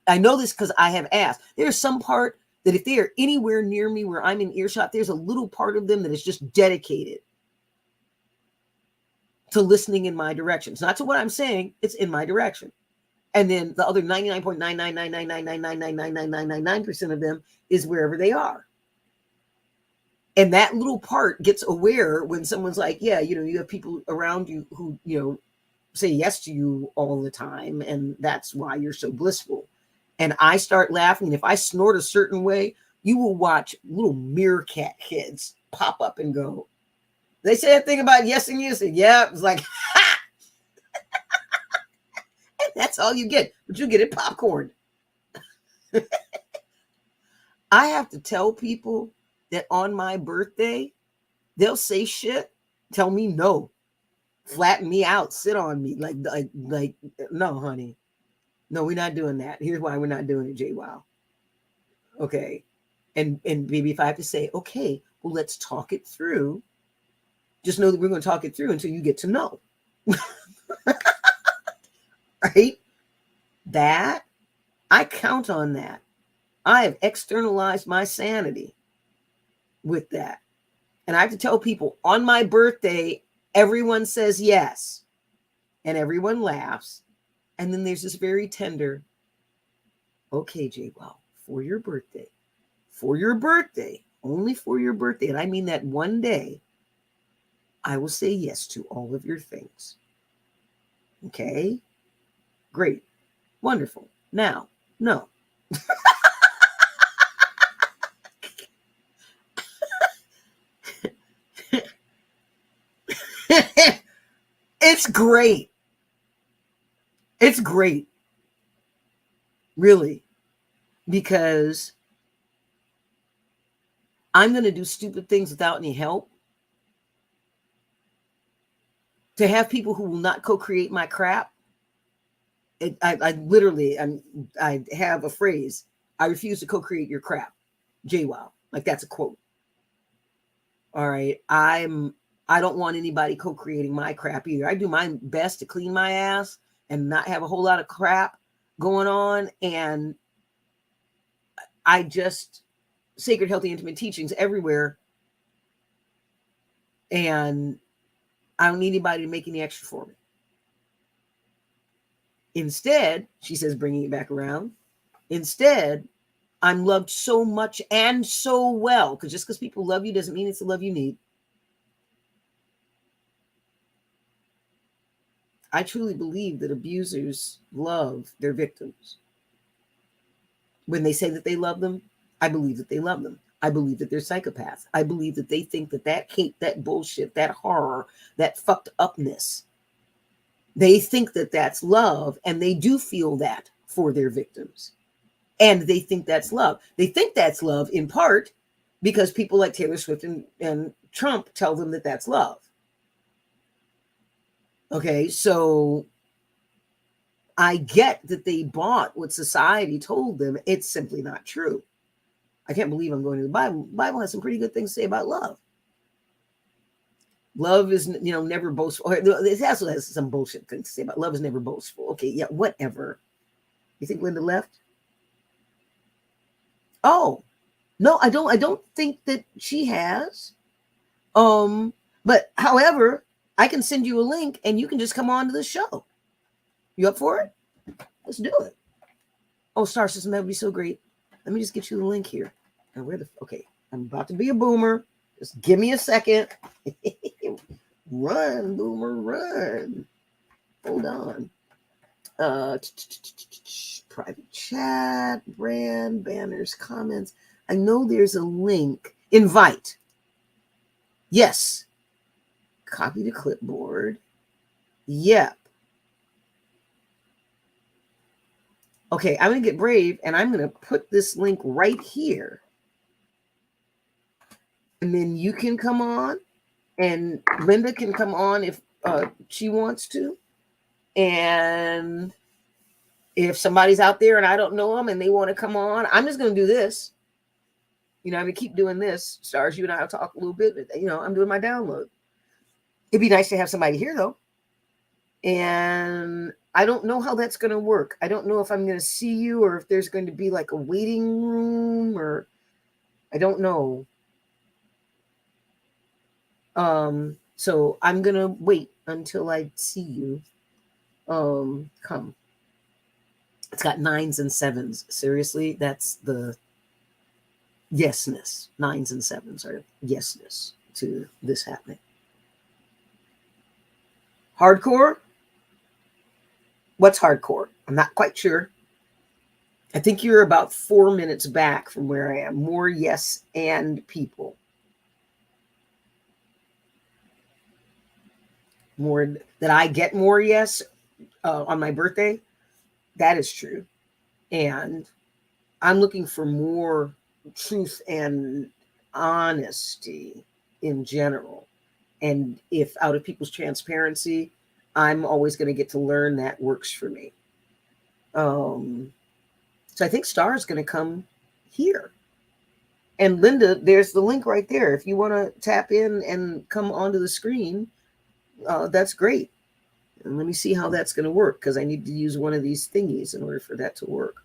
S1: I know this because I have asked, there's some part that if they are anywhere near me where I'm in earshot, there's a little part of them that is just dedicated to listening in my direction. It's not to what I'm saying, it's in my direction. And then the other 99.99999999999% of them is wherever they are. And that little part gets aware when someone's like, yeah, you have people around you who, say yes to you all the time. And that's why you're so blissful. And I start laughing. And if I snort a certain way, you will watch little meerkat kids pop up and go. They say that thing about yes and yes. And yeah, it's like, ha! And that's all you get. But you get it popcorn. I have to tell people that on my birthday, they'll say shit, tell me no, flatten me out, sit on me. Like no, honey. No, we're not doing that. Here's why we're not doing it, JWoww. Okay. And maybe if I have to say, okay, well, let's talk it through. Just know that we're going to talk it through until you get to know. Right? That, I count on that. I have externalized my sanity with that. And I have to tell people on my birthday, everyone says yes. And everyone laughs. And then there's this very tender, okay, JWoww, for your birthday, only for your birthday, and I mean that one day, I will say yes to all of your things. Okay? Great. Wonderful. Now, no. It's great. It's great. Really. Because I'm going to do stupid things without any help. To have people who will not co-create my crap. I literally, I have a phrase. I refuse to co-create your crap. JWoww. Like that's a quote. All right. I don't want anybody co-creating my crap either. I do my best to clean my ass and not have a whole lot of crap going on. And I just sacred, healthy, intimate teachings everywhere. And I don't need anybody to make any extra for me. Instead, she says, bringing it back around. Instead, I'm loved so much and so well. Because just because people love you doesn't mean it's the love you need. I truly believe that abusers love their victims. When they say that they love them, I believe that they love them. I believe that they're psychopaths. I believe that they think that hate, that bullshit, that horror, that fucked upness, they think that that's love, and they do feel that for their victims. And they think that's love. They think that's love in part because people like Taylor Swift and Trump tell them that that's love. Okay, so I get that they bought what society told them. It's simply not true. I can't believe I'm going to the Bible. The Bible has some pretty good things to say about love. Love is, never boastful. It also has some bullshit things to say about love is never boastful. Okay, yeah, whatever. You think Linda left? Oh, no, I don't think that she has. But however, I can send you a link and you can just come on to the show. You up for it? Let's do it. Oh, Star System, that would be so great. Let me just get you the link here. And okay, I'm about to be a boomer. Just give me a second. Run, boomer, run. Hold on. Private chat, brand, banners, comments. I know there's a link. Invite. Yes. Copy to clipboard. Yep. Okay, I'm going to get brave and I'm going to put this link right here. And then you can come on and Linda can come on if she wants to. And if somebody's out there and I don't know them and they want to come on, I'm just going to do this. You know, I'm going to keep doing this. Stars, you and I will talk a little bit. But, you know, I'm doing my download. It'd be nice to have somebody here, though. And I don't know how that's going to work. I don't know if I'm going to see you or if there's going to be like a waiting room or I don't know. So I'm going to wait until I see you. Come. It's got 9s and 7s. Seriously, that's the yesness. 9s and 7s are yesness to this happening. Hardcore? What's hardcore? I'm not quite sure. I think you're about 4 minutes back from where I am. More yes and people. More that I get more yes on my birthday. That is true. And I'm looking for more truth and honesty in general. And if out of people's transparency, I'm always going to get to learn that works for me. So I think Star is going to come here. And Linda, there's the link right there. If you want to tap in and come onto the screen, that's great. And let me see how that's going to work because I need to use one of these thingies in order for that to work.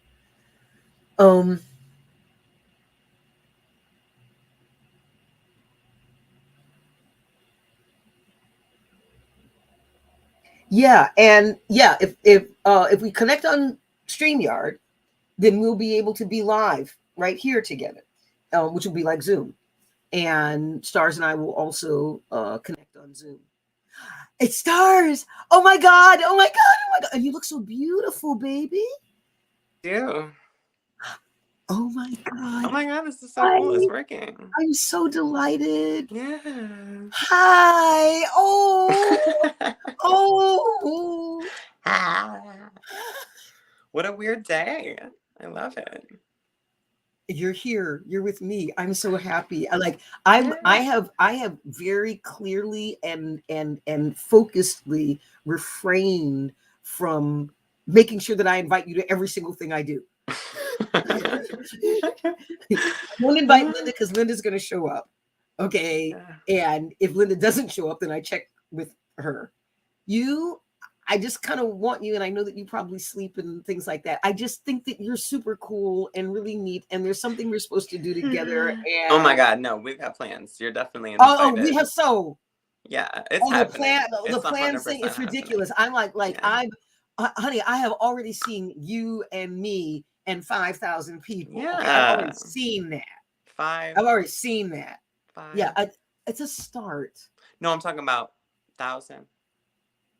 S1: Yeah, and yeah, if we connect on StreamYard, then we'll be able to be live right here together, which will be like Zoom. And Stars and I will also connect on Zoom. It's Stars. Oh my God. Oh my God. Oh my God. And you look so beautiful, baby.
S3: Yeah.
S1: Oh my God.
S3: Oh my God, this is so cool. It's working.
S1: I'm so delighted.
S3: Yeah.
S1: Hi. Oh. Oh.
S3: What a weird day. I love it.
S1: You're here. You're with me. I'm so happy. I have very clearly and focusedly refrained from making sure that I invite you to every single thing I do. I won't invite Linda because Linda's going to show up. Okay. And if Linda doesn't show up, then I check with her. I just kind of want you, and I know that you probably sleep and things like that. I just think that you're super cool and really neat, and there's something we're supposed to do together. And
S3: oh my God, no, we've got plans. You're definitely invited.
S1: Oh, we have so.
S3: Yeah, it's happening.
S1: The plan thing, it's ridiculous. I'm honey, I have already seen you and me and 5,000 people.
S3: Yeah,
S1: okay? I've already seen that.
S3: 5.
S1: I've already seen that.
S3: 5.
S1: Yeah, it's a start.
S3: No, I'm talking about 1,000.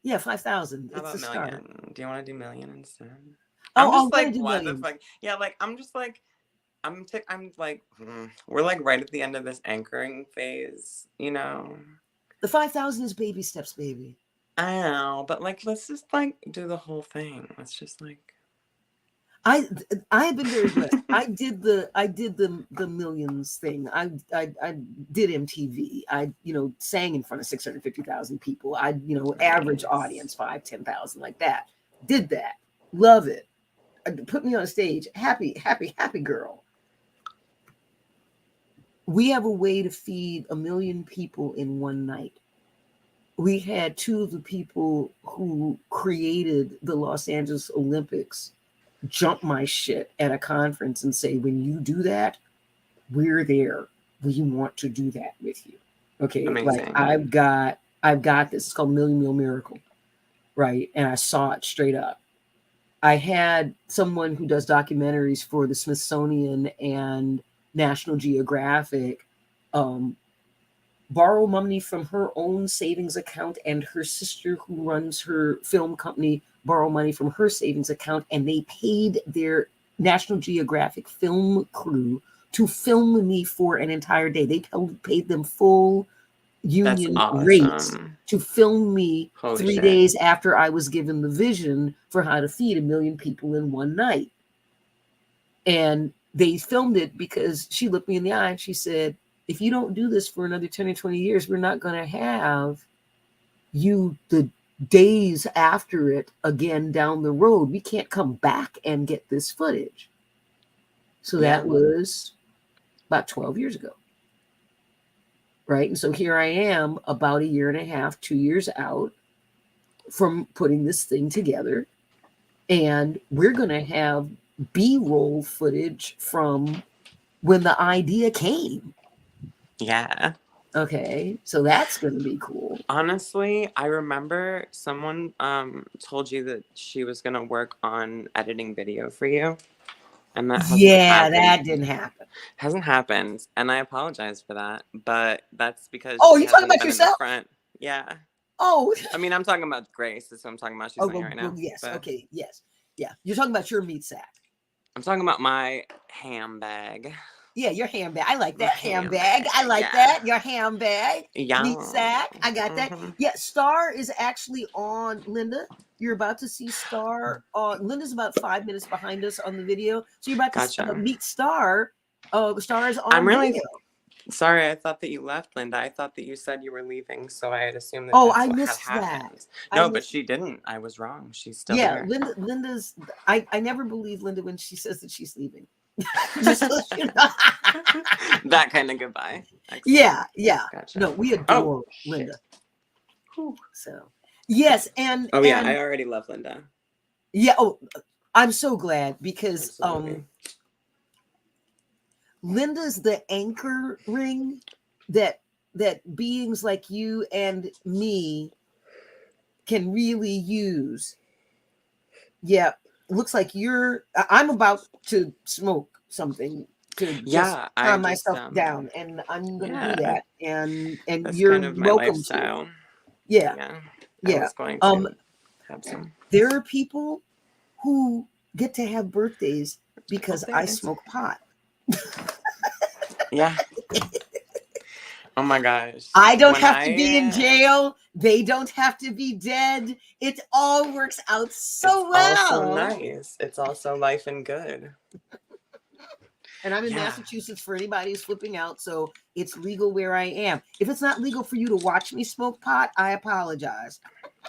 S1: Yeah, 5,000.
S3: How about
S1: a
S3: million?
S1: Start.
S3: Do you want to do million instead?
S1: I'm
S3: just like, what the fuck? Yeah, like, I'm like, we're like right at the end of this anchoring phase, you know?
S1: The 5,000 is baby steps, baby.
S3: I know, but like, let's just like do the whole thing. Let's just like.
S1: I have been very blessed. I did the millions thing. I did MTV. I sang in front of 650,000 people. Average audience 5,000-10,000 like that. Did that. Love it. Put me on a stage. Happy girl. We have a way to feed 1 million people in one night. We had 2 of the people who created the Los Angeles Olympics jump my shit at a conference and say, when you do that, we're there. We want to do that with you. Okay, like
S3: Amazing.
S1: I've got this. It's called Million Meal Miracle, right? And I saw it straight up. I had someone who does documentaries for the Smithsonian and National Geographic borrow money from her own savings account, and her sister, who runs her film company, borrow money from her savings account, and they paid their National Geographic film crew to film me for an entire day. They paid them full
S3: That's
S1: union rates
S3: awesome.
S1: to film me
S3: Holy
S1: 3
S3: shit.
S1: days after I was given the vision for how to feed 1 million people in one night. And they filmed it because she looked me in the eye and she said, if you don't do this for another 10 or 20 years, we're not going to have you the days after it again down the road. We can't come back and get this footage. So that was about 12 years ago. Right. And so here I am about 1.5 years, 2 years out from putting this thing together. And we're going to have B-roll footage from when the idea came.
S3: Yeah.
S1: Okay. So that's going to be cool.
S3: Honestly, I remember someone told you that she was going to work on editing video for you. And that hasn't happened.
S1: That didn't happen.
S3: Hasn't happened. And I apologize for that. But that's because
S1: you talking about yourself?
S3: Yeah.
S1: Oh.
S3: I mean, I'm talking about Grace. That's what I'm talking about. She's not here right now.
S1: Yes.
S3: But
S1: Okay. Yes. Yeah. You're talking about your meat sack.
S3: I'm talking about my ham bag.
S1: Yeah, your handbag. I like that
S3: Handbag,
S1: handbag. I like
S3: yeah.
S1: that. Your handbag.
S3: Yeah.
S1: Meat sack. I got that. Yeah, Star is actually on, Linda. You're about to see Star. Linda's about 5 minutes behind us on the video. So you're about to meet Star. Star is on video.
S3: Sorry, I thought that you left, Linda. I thought that you said you were leaving, so I had assumed that
S1: I missed that.
S3: No, but she didn't. I was wrong. She's still there.
S1: Linda's. I never believe Linda when she says that she's leaving. Just so you know.
S3: That kind of goodbye. Excellent.
S1: Yeah.
S3: Gotcha.
S1: No, we adore Linda.
S3: Whew.
S1: So yes, and
S3: I already love Linda.
S1: Yeah. I'm so glad because Linda's the anchor ring that beings like you and me can really use. Yeah. Looks like I'm about to smoke something to calm myself down, and I'm gonna do that. And that's you're kind of my welcome lifestyle. To. Yeah. I was going to have some. There are people who get to have birthdays because I smoke pot.
S3: Yeah. Oh my gosh.
S1: I don't have to be in jail. They don't have to be dead. It all works out so well.
S3: It's also nice. It's also life and good.
S1: And I'm in Massachusetts for anybody who's flipping out. So it's legal where I am. If it's not legal for you to watch me smoke pot, I apologize.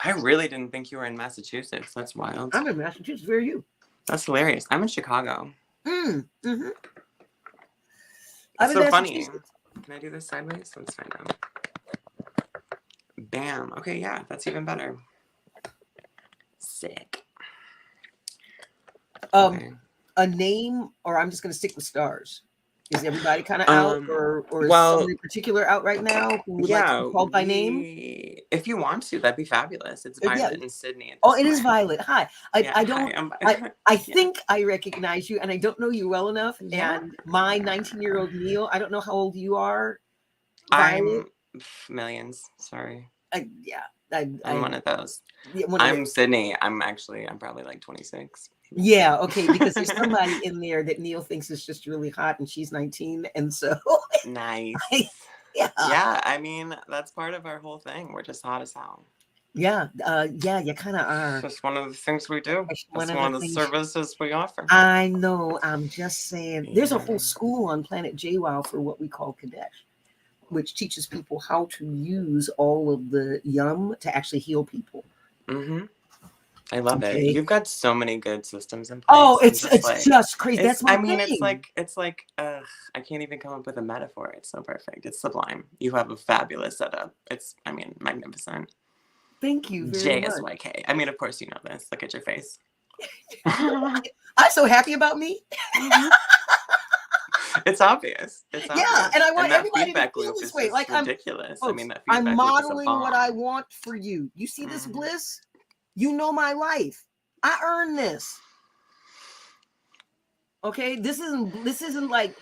S3: I really didn't think you were in Massachusetts. That's wild.
S1: I'm in Massachusetts. Where are you?
S3: That's hilarious. I'm in Chicago.
S1: Mm-hmm.
S3: It's so funny. Can I do this sideways? Let's find out. Bam. Okay, yeah, that's even better. Sick.
S1: Okay. A name, or I'm just going to stick with stars. Is everybody kind of out, or is somebody particular out right now who would like to be called by name?
S3: If you want to, that'd be fabulous. It's Violet in Sydney.
S1: It is Violet. Hi. I think I recognize you, and I don't know you well enough. Yeah. And my 19-year-old Neil, I don't know how old you are.
S3: Violet. I'm millions. Sorry.
S1: I'm one of those.
S3: I'm Sydney. I'm probably like 26.
S1: Yeah, okay, because there's somebody in there that Neil thinks is just really hot, and she's 19, and so
S3: nice.
S1: Yeah,
S3: I mean, that's part of our whole thing. We're just hot as hell.
S1: Yeah, you kind of are.
S3: It's just one of the things we do. It's one of the services we offer.
S1: I know. I'm just saying. There's a whole school on Planet JWoww for what we call Kadesh, which teaches people how to use all of the yum to actually heal people.
S3: Mm-hmm. I love it. You've got so many good systems in place.
S1: Oh, it's just crazy. That's my thing.
S3: It's like I can't even come up with a metaphor. It's so perfect. It's sublime. You have a fabulous setup. It's magnificent.
S1: Thank you very much.
S3: JSYK. I mean, of course you know this. Look at your face.
S1: I'm so happy about me.
S3: It's obvious. It's
S1: Yeah,
S3: obvious.
S1: and I want
S3: that
S1: everybody to
S3: feedback
S1: feel
S3: loop
S1: this
S3: is
S1: way.
S3: just
S1: Like I'm,
S3: ridiculous. I
S1: folks,
S3: mean, that
S1: I'm
S3: feedback loop is a
S1: modeling what I
S3: bomb.
S1: want for you. You see this
S3: Mhm.
S1: bliss? You know my life. I earned this. Okay, this isn't like,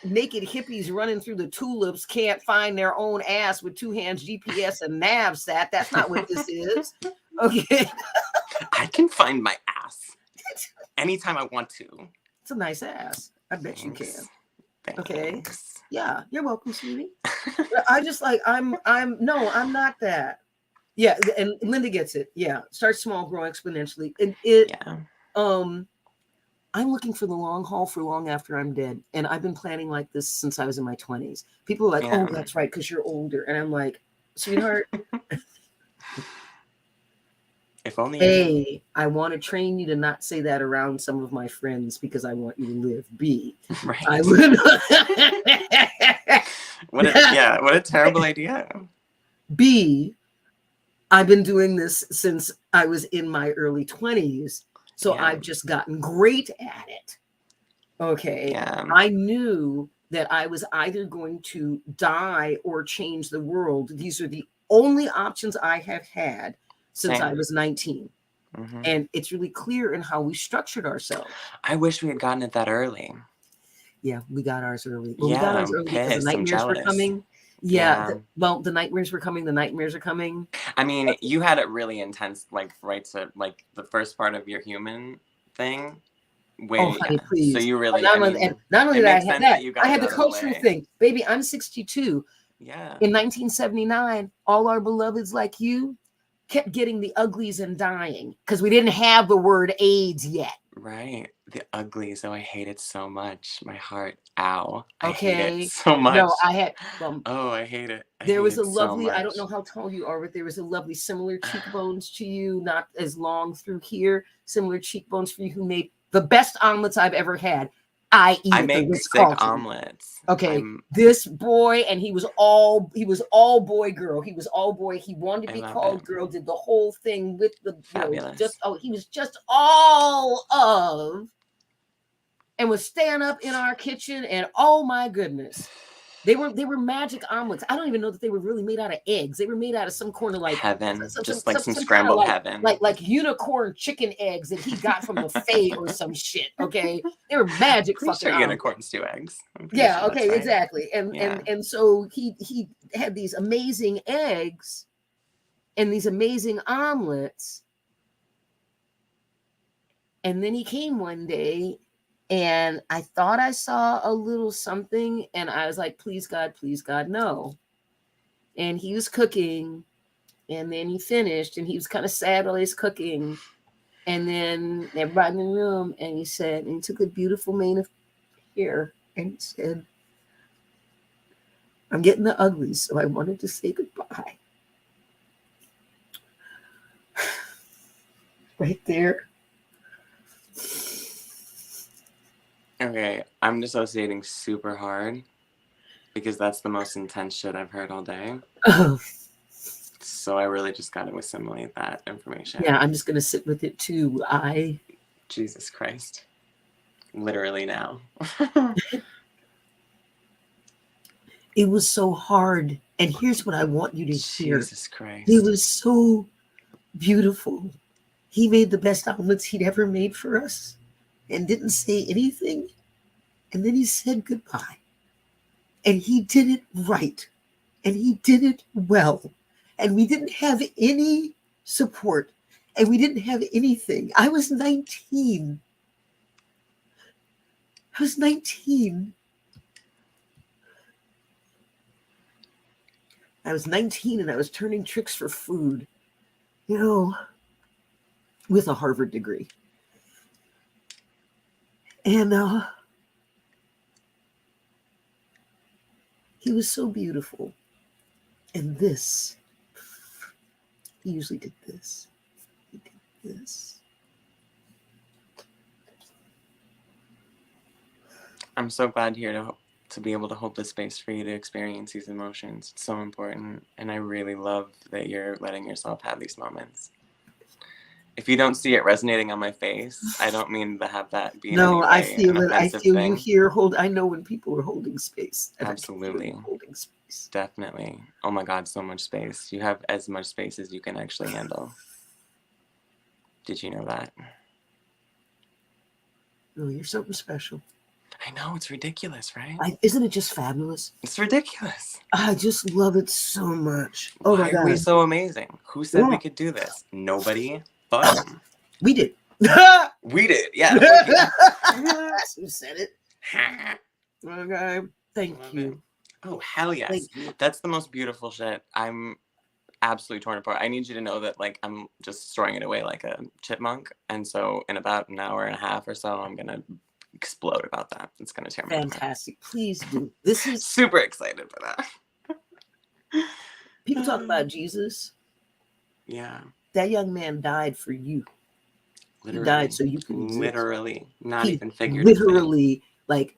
S1: naked hippies running through the tulips can't find their own ass with two hands, GPS and nav sat. That's not what this is. Okay.
S3: I can find my ass anytime I want to.
S1: It's a nice ass. I bet you can.
S3: Thanks.
S1: Okay. Yeah, you're welcome, sweetie. I just like I'm not that. Yeah, and Linda gets it. Yeah, start small, grow exponentially. And
S3: Yeah.
S1: I'm looking for the long haul for long after I'm dead, and I've been planning like this since I was in my 20s. People are like,
S3: Yeah.
S1: "Oh, that's right, because you're older," and I'm like, "Sweetheart,
S3: If only.
S1: A, I want to train you to not say that around some of my friends because I want you to live. B,
S3: Right.
S1: I would.
S3: What a terrible idea.
S1: B, I've been doing this since I was in my early 20s. So
S3: Yeah.
S1: I've just gotten great at it. Okay.
S3: Yeah.
S1: I knew that I was either going to die or change the world. These are the only options I have had since
S3: Same.
S1: I was 19.
S3: Mhm.
S1: And it's really clear in how we structured ourselves.
S3: I wish we had gotten it that early.
S1: Yeah, we got ours early. Well,
S3: Yeah,
S1: we got ours
S3: I'm
S1: early because the
S3: pissed. I'm
S1: nightmares were
S3: jealous.
S1: coming.
S3: Yeah.
S1: The nightmares were coming. The nightmares are coming.
S3: I mean, you had it really intense, like right to like the first part of your human thing.
S1: Oh, honey, please.
S3: So you really,
S1: Not
S3: I
S1: only,
S3: mean,
S1: and not only
S3: it
S1: that, I
S3: makes
S1: had
S3: sense
S1: that.
S3: that you got
S1: I had
S3: it
S1: the
S3: out of the
S1: cultural
S3: way.
S1: thing. Baby, I'm 62.
S3: Yeah.
S1: In 1979, all our beloveds like you kept getting the uglies and dying because we didn't have the word AIDS yet.
S3: Right. The uglies. Oh, I hate it so much. My heart. Ow. I
S1: Okay.
S3: hate it so much.
S1: No, I had.
S3: Oh, I hate it.
S1: There was a
S3: so
S1: lovely, I don't
S3: much.
S1: know how tall you are, but there was a lovely similar cheekbones to you, not as long through here, similar cheekbones for you, who made the best omelets I've ever had. I eat
S3: I
S1: at the
S3: make
S1: Ritz
S3: sick
S1: Carlton.
S3: omelets.
S1: Okay, this boy, and he was all boy girl. He was all boy. He wanted to be called girl. Did the whole thing with the
S3: Fabulous.
S1: he was just all of, and was stand up in our kitchen. And oh my goodness, they were magic omelets. I don't even know that they were really made out of eggs. They were made out of some kind of like
S3: heaven,
S1: some
S3: scrambled
S1: kind of
S3: heaven,
S1: like unicorn chicken eggs that he got from the Fae or some shit. Okay, they were magic fucking omelets.
S3: Unicorns do eggs.
S1: Yeah,
S3: sure
S1: okay,
S3: right.
S1: exactly. And so he had these amazing eggs and these amazing omelets. And then he came one day and I thought I saw a little something and I was like, please God, no. And he was cooking and then he finished and he was kind of sad while he's cooking. And then everybody in the room and he said, and he took a beautiful mane of hair and he said, I'm getting the uglies, so I wanted to say goodbye. Right there.
S3: Okay, I'm dissociating super hard because that's the most intense shit I've heard all day.
S1: Oh.
S3: So I really just got to assimilate that information.
S1: Yeah, I'm just going to sit with it too.
S3: Jesus Christ. Literally now.
S1: It was so hard. And here's what I want you to hear.
S3: Jesus Christ.
S1: It was so beautiful. He made the best omelets he'd ever made for us and didn't say anything. And then he said goodbye. And he did it right. And he did it well. And we didn't have any support. And we didn't have anything. I was 19. I was 19. I was 19 and I was turning tricks for food, with a Harvard degree. And he was so beautiful. And this, he usually did this. He did this.
S3: I'm so glad here to be able to hold the space for you to experience these emotions. It's so important. And I really love that you're letting yourself have these moments. If you don't see it resonating on my face, I don't mean to have that be in
S1: No,
S3: any
S1: I
S3: way
S1: feel
S3: an
S1: it. I
S3: offensive
S1: feel
S3: thing.
S1: you here. I know when people are holding space. And I can feel
S3: Absolutely.
S1: you holding space.
S3: Definitely. Oh my God, so much space. You have as much space as you can actually handle. Did you know that?
S1: No, you're something special.
S3: I know, it's ridiculous, right?
S1: Isn't it just fabulous?
S3: It's ridiculous.
S1: I just love it so much. Oh
S3: Why
S1: my
S3: are
S1: God.
S3: we so amazing? Who said we
S1: Yeah.
S3: could do this? Nobody. Fuck 'em.
S1: We did.
S3: We did. Yeah. Fuck you.
S1: Who said it? Okay. Thank
S3: Love
S1: you.
S3: it. Oh, hell yes.
S1: Thank you.
S3: That's the most beautiful shit. I'm absolutely torn apart. I need you to know that, like, I'm just throwing it away like a chipmunk. And so in about an hour and a half or so, I'm going to explode about that. It's going to tear me apart.
S1: Fantastic. Please do. This is
S3: Super excited for that.
S1: people talk about Jesus.
S3: Yeah.
S1: That young man died for you.
S3: Literally.
S1: He died so you can exist.
S3: Literally. Not
S1: He
S3: even figuratively.
S1: literally, like,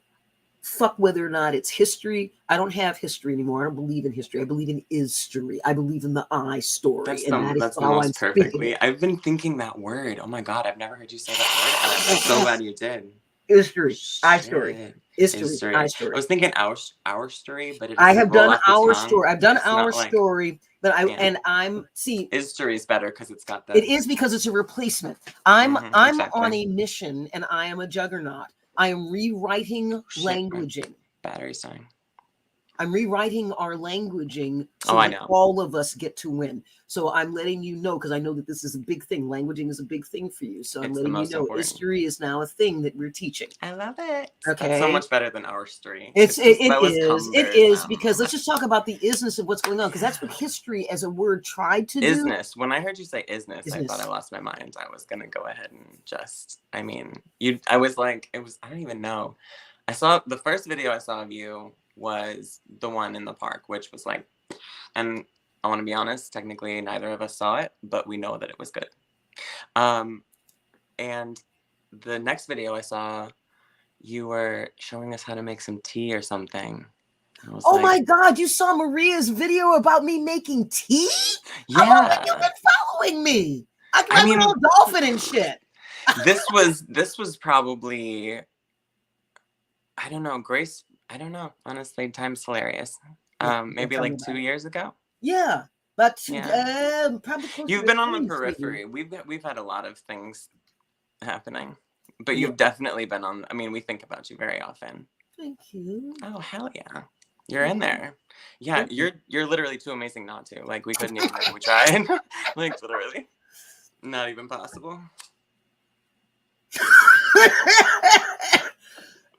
S1: fuck whether or not it's history. I don't have history anymore. I don't believe in history. I believe in is-story. I believe in the I story.
S3: That's
S1: and that
S3: the
S1: is how I'm
S3: most
S1: speaking
S3: perfectly.
S1: it.
S3: I've been thinking that word. Oh my God, I've never heard you say that word. And I'm so glad you did.
S1: History. I story.
S3: Shit.
S1: History.
S3: History.
S1: I
S3: I
S1: story.
S3: was thinking our story, but it
S1: I
S3: doesn't
S1: have
S3: roll
S1: done
S3: off the
S1: our
S3: tongue.
S1: story. I've done
S3: It's
S1: our
S3: not like-
S1: story, but
S3: Yeah.
S1: I'm see.
S3: History is better because it's got the.
S1: It is because it's a replacement. I'm
S3: exactly.
S1: on a mission, and I am a juggernaut. I am rewriting
S3: Shit,
S1: languaging.
S3: Battery's dying.
S1: I'm rewriting our languaging so
S3: I
S1: that
S3: know.
S1: all of us get to win. So I'm letting you know, because I know that this is a big thing. Languaging is a big thing for you. So I'm
S3: It's the
S1: letting you
S3: most
S1: know
S3: important.
S1: history is now a thing that we're teaching.
S3: I love it.
S1: Okay.
S3: That's so much better than our story.
S1: It
S3: just
S1: is
S3: cumbersome.
S1: because let's just talk about the isness of what's going on, because that's what history as a word tried to do.
S3: Isness. When I heard you say isness, I thought I lost my mind. I was gonna go ahead and just. I mean, I was like, it was. I don't even know. I saw the first video I saw of you was the one in the park, which was like, and I want to be honest, technically neither of us saw it, but we know that it was good. And the next video I saw, you were showing us how to make some tea or something.
S1: Oh my God, you saw Maria's video about me making tea?
S3: Yeah.
S1: How long have you been following me? I mean, all dolphin and shit.
S3: This was probably, I don't know, Grace. I don't know. Honestly, time's hilarious. Maybe like 2 years ago.
S1: Yeah, but
S3: probably. You've been on the periphery. We've had a lot of things happening, but you've definitely been on. I mean, we think about you very often.
S1: Thank you.
S3: Oh hell yeah, you're in there. Yeah, you're literally too amazing not to. Like we couldn't even. We tried. Like literally, not even possible.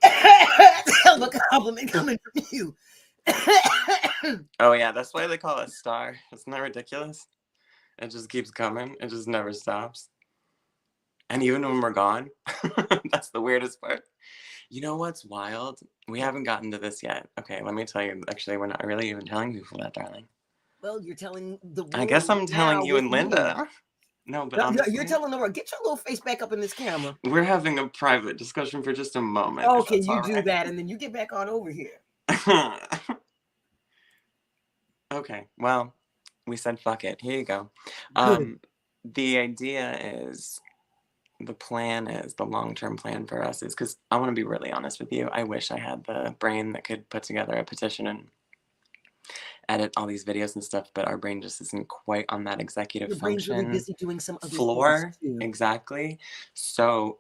S1: Hell of a compliment coming from you.
S3: Oh yeah, that's why they call us Star. Isn't that ridiculous? It just keeps coming. It just never stops. And even when we're gone, that's the weirdest part. You know what's wild? We haven't gotten to this yet. Okay, let me tell you. Actually, we're not really even telling people that, darling.
S1: Well, you're telling the world.
S3: I guess I'm telling you and Linda.
S1: Me.
S3: No, but
S1: honestly, you're telling the world. Get your little face back up in this camera.
S3: We're having a private discussion for just a moment.
S1: Okay, you do that, and then you get back on over here.
S3: Okay, well, we said fuck it. Here you go. The idea is, the plan is, the long-term plan for us is, because I want to be really honest with you, I wish I had the brain that could put together a petition and edit all these videos and stuff, but our brain just isn't quite on that executive
S1: Your brain's
S3: function
S1: really busy doing some other
S3: floor.
S1: things too.
S3: Exactly. So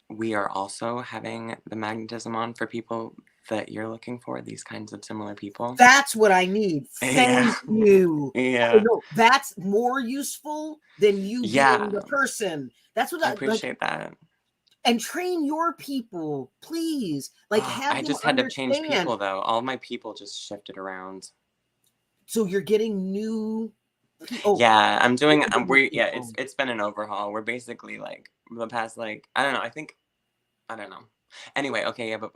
S3: we are also having the magnetism on for people that you're looking for, these kinds of similar people.
S1: That's what I need. Thank you.
S3: Yeah.
S1: Oh, no, that's more useful than you being the person. That's what
S3: I appreciate that.
S1: And train your people, please. Like, have
S3: I
S1: them
S3: just had to change
S1: understand.
S3: people though. All my people just shifted around.
S1: So you're getting new.
S3: Yeah, I'm doing. It's been an overhaul. We're basically like the past I don't know. I don't know. Anyway, okay, yeah, but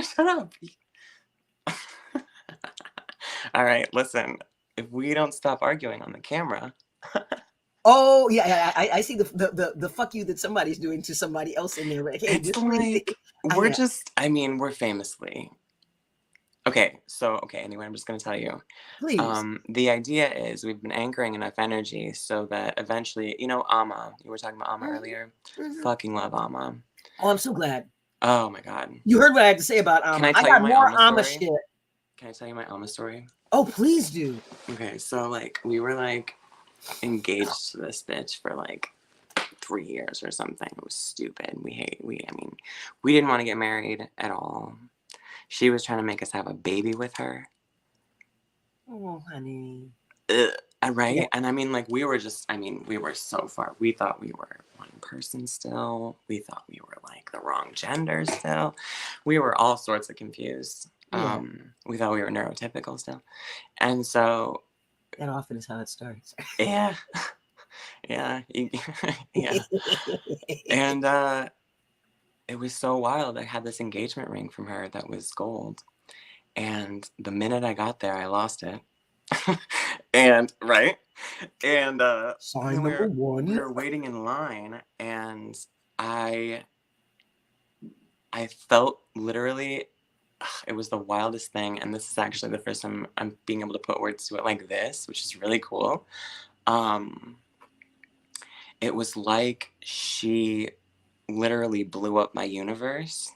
S3: shut up. All right, listen. If we don't stop arguing on the camera.
S1: Oh yeah, I see the fuck you that somebody's doing to somebody else in there. Right? Hey,
S3: it's like we're just. I mean, we're famously Okay, so anyway, I'm just gonna tell you.
S1: Please.
S3: The idea is we've been anchoring enough energy so that eventually, you know, Amma, you were talking about Amma
S1: Mhm,
S3: earlier.
S1: mhm.
S3: Fucking love Amma.
S1: Oh, I'm so glad.
S3: Oh my god.
S1: You heard what I had to say about
S3: Can
S1: Amma.
S3: I
S1: I
S3: tell you
S1: got
S3: my
S1: more
S3: Amma
S1: Amma
S3: story?
S1: shit.
S3: Can I tell you my Amma story?
S1: Oh, please do.
S3: Okay, so like we were like engaged to this bitch for like 3 years or something. It was stupid. I mean, we didn't want to get married at all. She was trying to make us have a baby with her.
S1: Oh, honey.
S3: Ugh,
S1: Yeah.
S3: right? And I mean, like, we were so far. We thought we were one person still. We thought we were like the wrong gender still. We were all sorts of confused.
S1: Yeah.
S3: We thought we were neurotypical still. And so,
S1: That often is how it starts.
S3: yeah, yeah, yeah. And it was so wild. I had this engagement ring from her that was gold. And the minute I got there, I lost it. And right. And
S1: Sign
S3: then
S1: number
S3: we
S1: one.
S3: were waiting in line, and I felt literally, it was the wildest thing. And this is actually the first time I'm being able to put words to it like this, which is really cool. It was like she literally blew up my universe.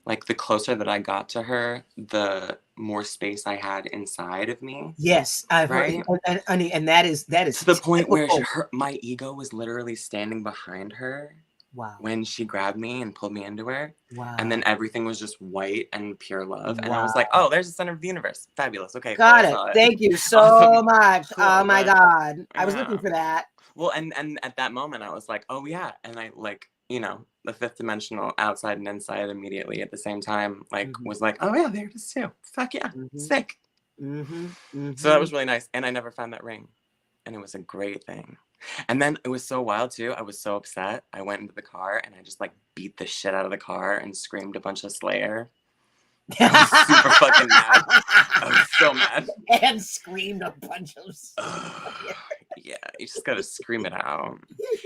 S3: Like the closer that I got to her, the more space I had inside of me.
S1: Yes, I've
S3: Right?
S1: heard, and that is
S3: To the point where
S1: typical.
S3: my ego was literally standing behind her
S1: Wow.
S3: when she grabbed me and pulled me into her.
S1: Wow.
S3: And then everything was just white and pure love. And I was
S1: Wow.
S3: like, oh, there's the center of the universe. Fabulous. Okay,
S1: Got
S3: cool, I
S1: it.
S3: saw it.
S1: Thank you so
S3: Awesome.
S1: much.
S3: Cool,
S1: Oh my
S3: but-
S1: God. I was looking
S3: Yeah.
S1: for that.
S3: Well, and at that moment, I was like, oh, yeah. And I, like, you know, the fifth dimensional outside and inside immediately at the same time, like,
S1: Mhm.
S3: was like, oh, yeah, there it is too. Fuck yeah.
S1: Mhm.
S3: Sick.
S1: Mm-hmm.
S3: So that was really nice. And I never found that ring. And it was a great thing. And then it was so wild too. I was so upset. I went into the car and I just like beat the shit out of the car and screamed a bunch of Slayer. I was super fucking mad. I was so mad.
S1: And screamed a bunch of
S3: Yeah, you just gotta scream it out.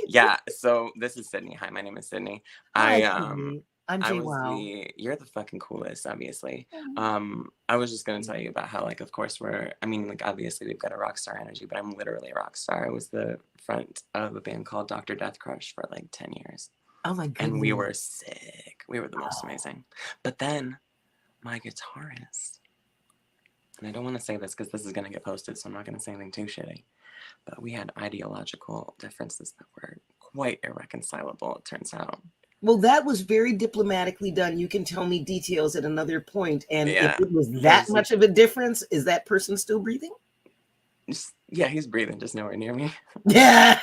S3: Yeah, so this is Sydney. Hi, my name is Sydney.
S1: Hi, Sydney. I'm
S3: I
S1: Jay
S3: was
S1: Wow.
S3: you're the fucking coolest, obviously. I was just gonna tell you about how, like, of course like, obviously we've got a rock star energy, but I'm literally a rock star. I was the front of a band called Dr. Death Crush for like 10 years.
S1: Oh my goodness.
S3: And we were sick. We were the most amazing. But then my guitarist, and I don't want to say this because this is gonna get posted, so I'm not gonna say anything too shitty. But we had ideological differences that were quite irreconcilable, it turns out.
S1: Well, that was very diplomatically done. You can tell me details at another point. And
S3: Yeah.
S1: if it was that much of a difference, is that person still breathing?
S3: Yeah, he's breathing, just nowhere near me.
S1: Yeah.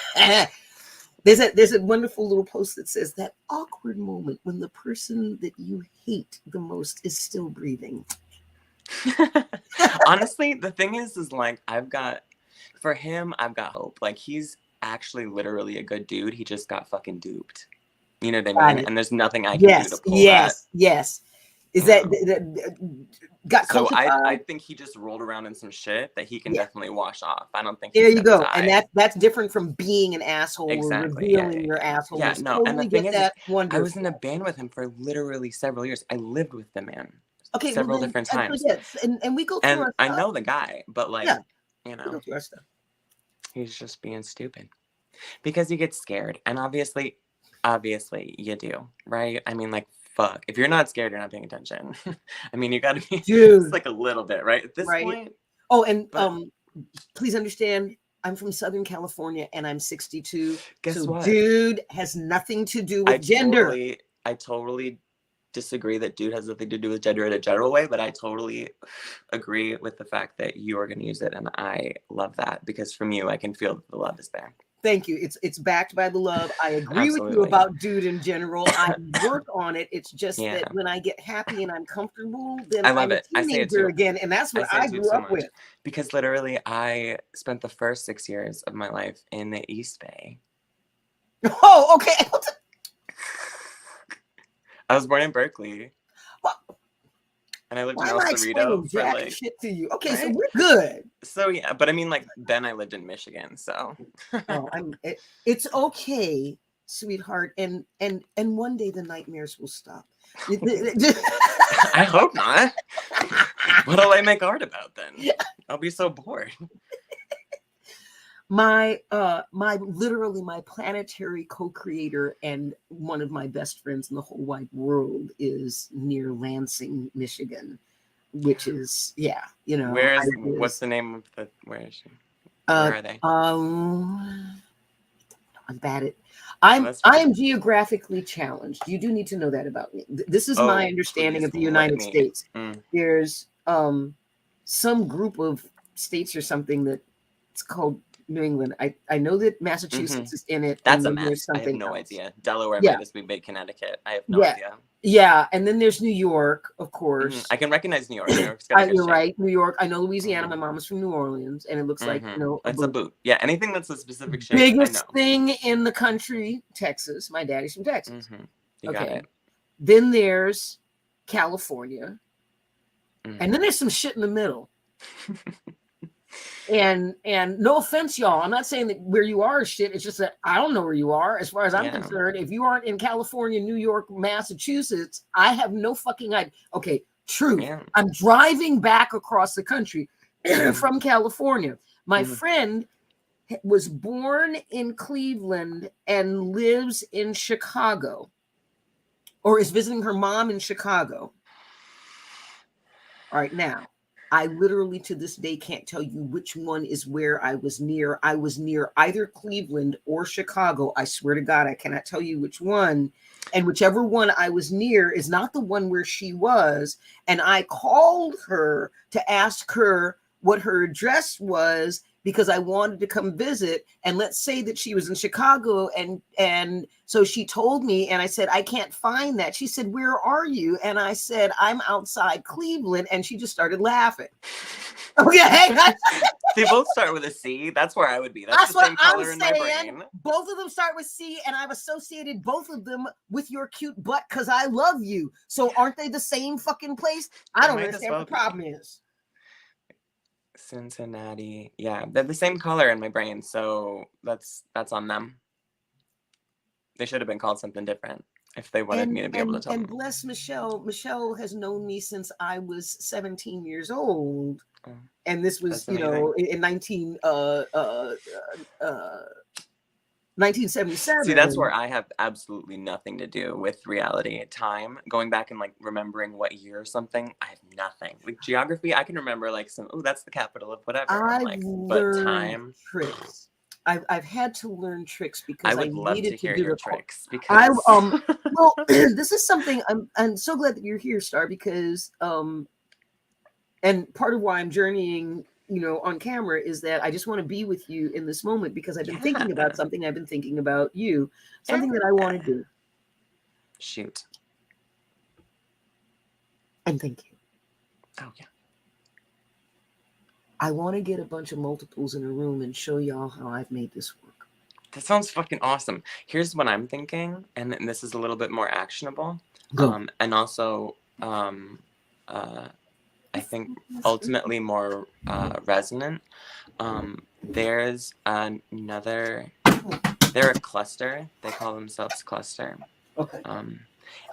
S1: There's a wonderful little post that says that awkward moment when the person that you hate the most is still breathing.
S3: Honestly, the thing is like, for him, I've got hope. Like, he's actually literally a good dude. He just got fucking duped. You know what I mean? And there's nothing I can do to pull that.
S1: Yes. Is that got
S3: so
S1: cultified?
S3: I think he just rolled around in some shit that he can definitely wash off. I don't think
S1: there you go.
S3: Die.
S1: And that's different from being an asshole or revealing your asshole.
S3: Yeah, no, and the thing is,
S1: wonderful.
S3: I was in a band with him for literally several years. I lived with the man
S1: several
S3: different times.
S1: And we go through
S3: and
S1: our
S3: I
S1: stuff.
S3: know the guy, but like, you know,
S1: we go through our stuff. He's
S3: just being stupid because he gets scared. And obviously you do, right? I mean, like, fuck. If you're not scared, you're not paying attention. I mean, you gotta be just like a little bit, right? At this point.
S1: Oh, and please understand, I'm from Southern California and I'm 62.
S3: Guess what?
S1: Dude has nothing to do with gender.
S3: I totally disagree that dude has nothing to do with gender in a general way, but I totally agree with the fact that you are going to use it, and I love that because from you, I can feel that the love is there.
S1: Thank you. It's backed by the love. I agree with you about dude in general. I work on it. It's just that when I get happy and I'm comfortable, then
S3: I love
S1: I'm a teenager again, and that's what I grew up with.
S3: Because literally, I spent the first 6 years of my life in the East Bay.
S1: Oh, okay.
S3: I was born in Berkeley.
S1: Well,
S3: and I lived in El Cerrito for like
S1: shit to you. Okay, so we're good.
S3: So yeah, but I mean, like, then I lived in Michigan, so
S1: it's okay, sweetheart, and one day the nightmares will stop.
S3: I hope not. What'll I make art about then? I'll be so bored.
S1: My literally my planetary co-creator and one of my best friends in the whole wide world is near Lansing, Michigan, which is
S3: What's the name of where is she?
S1: uh
S3: Where are they?
S1: I'm bad at
S3: Oh, that's
S1: I
S3: fine.
S1: am geographically challenged. You do need to know that about me. This is
S3: Oh,
S1: my understanding
S3: please
S1: of the
S3: let
S1: United
S3: me.
S1: States.
S3: Mm.
S1: There's some group of states or something that it's called New England. I know that Massachusetts is in it.
S3: That's a
S1: and then there's
S3: mess. I have
S1: something
S3: no
S1: else.
S3: idea. Delaware
S1: Yeah.
S3: might as well be Connecticut. I have no
S1: Yeah.
S3: idea.
S1: Yeah, and then there's New York, of course.
S3: I can recognize New York. New York's got a good
S1: You're
S3: shape.
S1: right, New York. I know Louisiana. My mom is from New Orleans, and it looks like
S3: It's a boot. Yeah, anything that's a specific shape.
S1: Biggest
S3: I know.
S1: thing in the country, Texas. My daddy's from Texas.
S3: You got it.
S1: Then there's California, and then there's some shit in the middle. And no offense, y'all. I'm not saying that where you are is shit. It's just that I don't know where you are. As far as I'm concerned, if you aren't in California, New York, Massachusetts, I have no fucking idea. Okay, true.
S3: Yeah.
S1: I'm driving back across the country from California. My friend was born in Cleveland and lives in Chicago, or is visiting her mom in Chicago. All right, now. I literally to this day can't tell you which one is where I was near. I was near either Cleveland or Chicago. I swear to God, I cannot tell you which one. And whichever one I was near is not the one where she was. And I called her to ask her what her address was because I wanted to come visit. And let's say that she was in Chicago. And so she told me, and I said, I can't find that. She said, where are you? And I said, I'm outside Cleveland. And she just started laughing. Okay.
S3: They both start with a C. That's where I would be. That's the same color in my brain.
S1: Both of them start with C, and I've associated both of them with your cute butt because I love you. So aren't they the same fucking place? I don't understand what the problem is.
S3: Cincinnati. Yeah, they're the same color in my brain, so that's on them. They should have been called something different if they wanted me to be able to tell them.
S1: And bless Michelle. Michelle has known me since I was 17 years old. And this was, in 1977.
S3: See, that's where I have absolutely nothing to do with reality. Time, going back and like remembering what year or something, I have nothing. Like geography, I can remember like that's the capital of whatever. But time.
S1: Tricks. I've had to learn tricks because
S3: I would love to hear your tricks.
S1: Because well, this is something I'm so glad that you're here, Star, because and part of why I'm journeying, on camera is that I just want to be with you in this moment because I've been thinking about something. I've been thinking about you, something that I want to do.
S3: Shoot.
S1: And thank you.
S3: Oh, yeah.
S1: I want to get a bunch of multiples in a room and show y'all how I've made this work.
S3: That sounds fucking awesome. Here's what I'm thinking, and this is a little bit more actionable.
S1: Go.
S3: And also, I think ultimately more resonant. There's they're a cluster. They call themselves Cluster.
S1: Okay.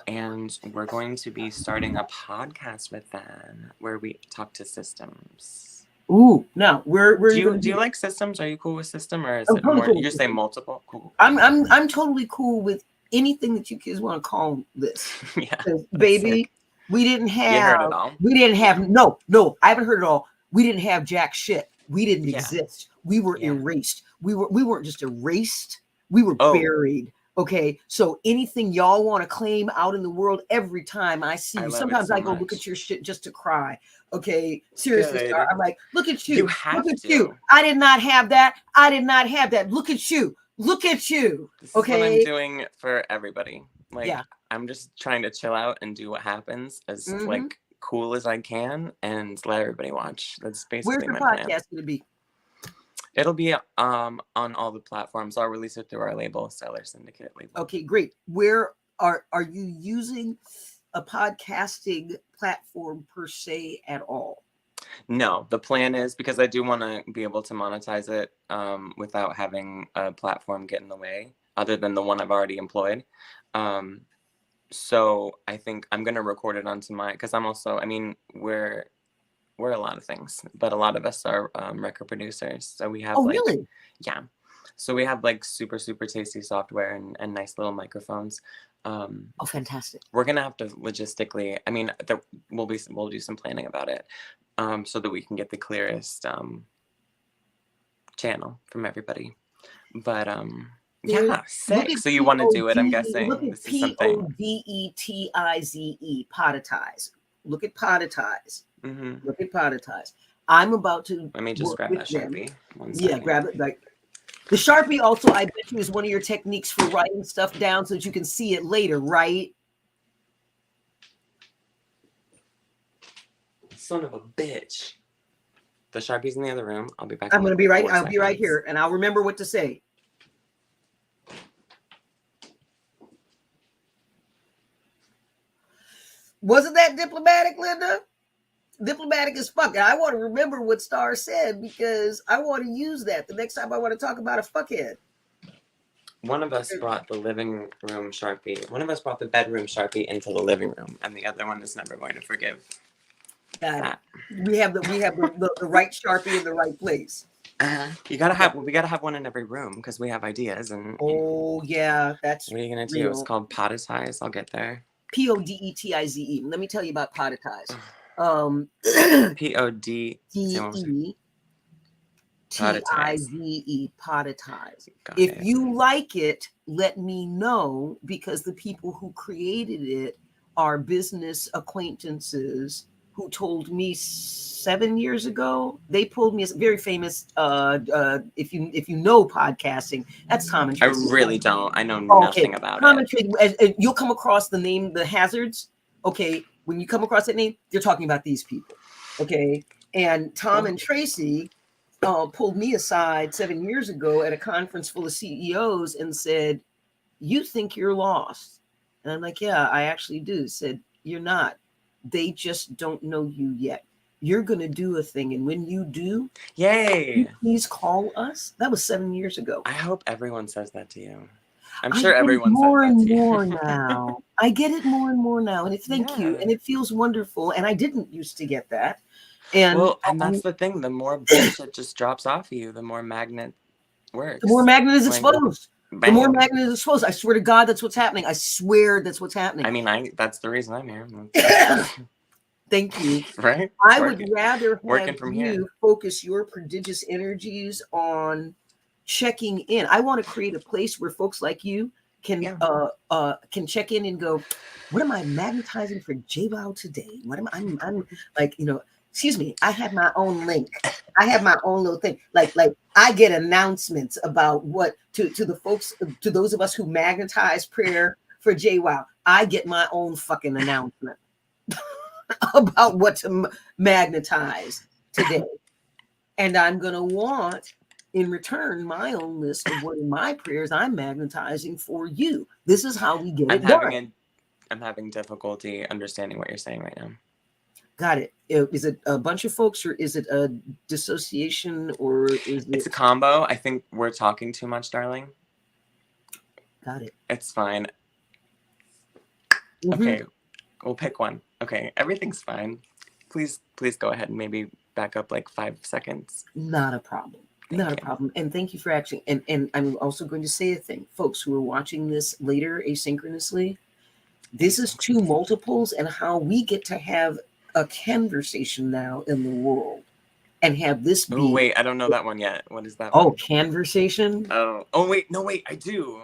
S3: And we're going to be starting a podcast with them where we talk to systems.
S1: Ooh, now do
S3: you like systems? Are you cool with system, or is it more?
S1: Cool.
S3: You just say multiple. Cool.
S1: I'm totally cool with anything that you kids want to call this.
S3: Yeah,
S1: baby.
S3: Sick.
S1: We didn't have.
S3: You heard it all.
S1: We didn't have. No, I haven't heard it all. We didn't have jack shit. We didn't exist. We were erased. We weren't just erased. We were buried. Okay, so anything y'all want to claim out in the world, every time I see you, sometimes I go look at your shit just to cry. Okay, seriously, Star, I'm like, look at you.
S3: You have
S1: look at
S3: to.
S1: you. I did not have that. I did not have that. Look at you. Look at you.
S3: This is what I'm doing for everybody. Like, I'm just trying to chill out and do what happens as like cool as I can and let everybody watch. That's basically my plan. Where's
S1: the podcast going to be?
S3: It'll be on all the platforms. I'll release it through our label, Stellar Syndicate label.
S1: Okay, great. Where are you using a podcasting platform per se at all?
S3: No, the plan is, because I do want to be able to monetize it without having a platform get in the way, other than the one I've already employed. So I think I'm going to record it onto because I'm also, we're a lot of things, but a lot of us are record producers. So we have
S1: Oh,
S3: like,
S1: really?
S3: yeah. So we have like super, super tasty software and nice little microphones.
S1: Oh, fantastic.
S3: We're gonna have to logistically, I mean, we'll do some planning about it, so that we can get the clearest channel from everybody. But yeah,
S1: Look
S3: sick.
S1: at
S3: So you want to do it? I'm
S1: Look
S3: guessing
S1: at
S3: this is something.
S1: PODETIZE, podetize. Look at podetize.
S3: Hmm.
S1: Look at podetize. I'm about to
S3: Let me just
S1: work
S3: grab
S1: with
S3: that
S1: them.
S3: Sharpie. One
S1: Yeah,
S3: second.
S1: grab it. Like the Sharpie also, I bet you, is one of your techniques for writing stuff down so that you can see it later, right?
S3: Son of a bitch. The Sharpie's in the other room. I'll be back.
S1: I'm gonna be right.
S3: 4
S1: I'll be right
S3: seconds.
S1: here, and I'll remember what to say. Wasn't that diplomatic, Linda? Diplomatic as fuck. And I want to remember what Star said because I want to use that the next time I want to talk about a fuckhead.
S3: One of us brought the living room Sharpie. One of us brought the bedroom Sharpie into the living room, and the other one is never going to forgive
S1: Got
S3: that.
S1: it. We have the right Sharpie in the right place.
S3: You gotta have. We gotta have one in every room because we have ideas. And
S1: Oh yeah, that's
S3: what are you gonna do? It's called podetize. I'll get there.
S1: PODETIZE. Let me tell you about podetize.
S3: POD.
S1: TIZE, podetize.
S3: Got
S1: If
S3: it.
S1: you like it, let me know because the people who created it are business acquaintances who told me 7 years ago. They pulled me as very famous. If you know podcasting, that's Tom and
S3: I
S1: Tracy.
S3: really don't. I know nothing about
S1: Tom
S3: it.
S1: and Tracy, you'll come across the name, the Hazards. Okay, when you come across that name, you're talking about these people. Okay, and Tom and Tracy pulled me aside 7 years ago at a conference full of CEOs and said, "You think you're lost?" And I'm like, "Yeah, I actually do." Said, "You're not. They just don't know you yet. You're going to do a thing. And when you do,
S3: Yay!
S1: please call us." That was 7 years ago.
S3: I hope everyone says that to you. I'm
S1: I
S3: sure
S1: get
S3: everyone
S1: it more
S3: said that
S1: and
S3: to you.
S1: more now. I get it more and more now. And thank you.
S3: Yeah.
S1: And it feels wonderful. And I didn't used to get that. And,
S3: Well, and that's the thing. The more bullshit just drops off of you, the more magnet works.
S1: the more magnet is
S3: Like,
S1: exposed. The
S3: bang.
S1: more magnet is exposed. I swear to God, that's what's happening. I swear that's what's happening.
S3: I mean, that's the reason I'm here.
S1: Thank you.
S3: Right?
S1: I would rather
S3: working
S1: have
S3: from
S1: you
S3: here.
S1: focus your prodigious energies on checking in. I want to create a place where folks like you can check in and go, what am I magnetizing for JBow today? What am I'm like, excuse me, I have my own link. I have my own little thing. Like I get announcements about what to the folks, to those of us who magnetize prayer for JWoww. I get my own fucking announcement about what to magnetize today. And I'm going to want in return my own list of what in my prayers I'm magnetizing for you. This is how we get it done.
S3: I'm having difficulty understanding what you're saying right now.
S1: Got it. Is it a bunch of folks or is it a dissociation or is it?
S3: It's a combo. I think we're talking too much, darling.
S1: Got it.
S3: It's fine.
S1: Mm-hmm.
S3: Okay, we'll pick one. Okay, everything's fine. Please go ahead and maybe back up like 5 seconds.
S1: Not a problem. Not a problem. And thank you for actually. And I'm also going to say a thing, folks who are watching this later asynchronously. This is two multiples and how we get to have a conversation now in the world and have this be.
S3: Oh, wait, I don't know that one yet. What is that?
S1: Oh,
S3: one?
S1: Conversation.
S3: Oh, wait, no, wait, I do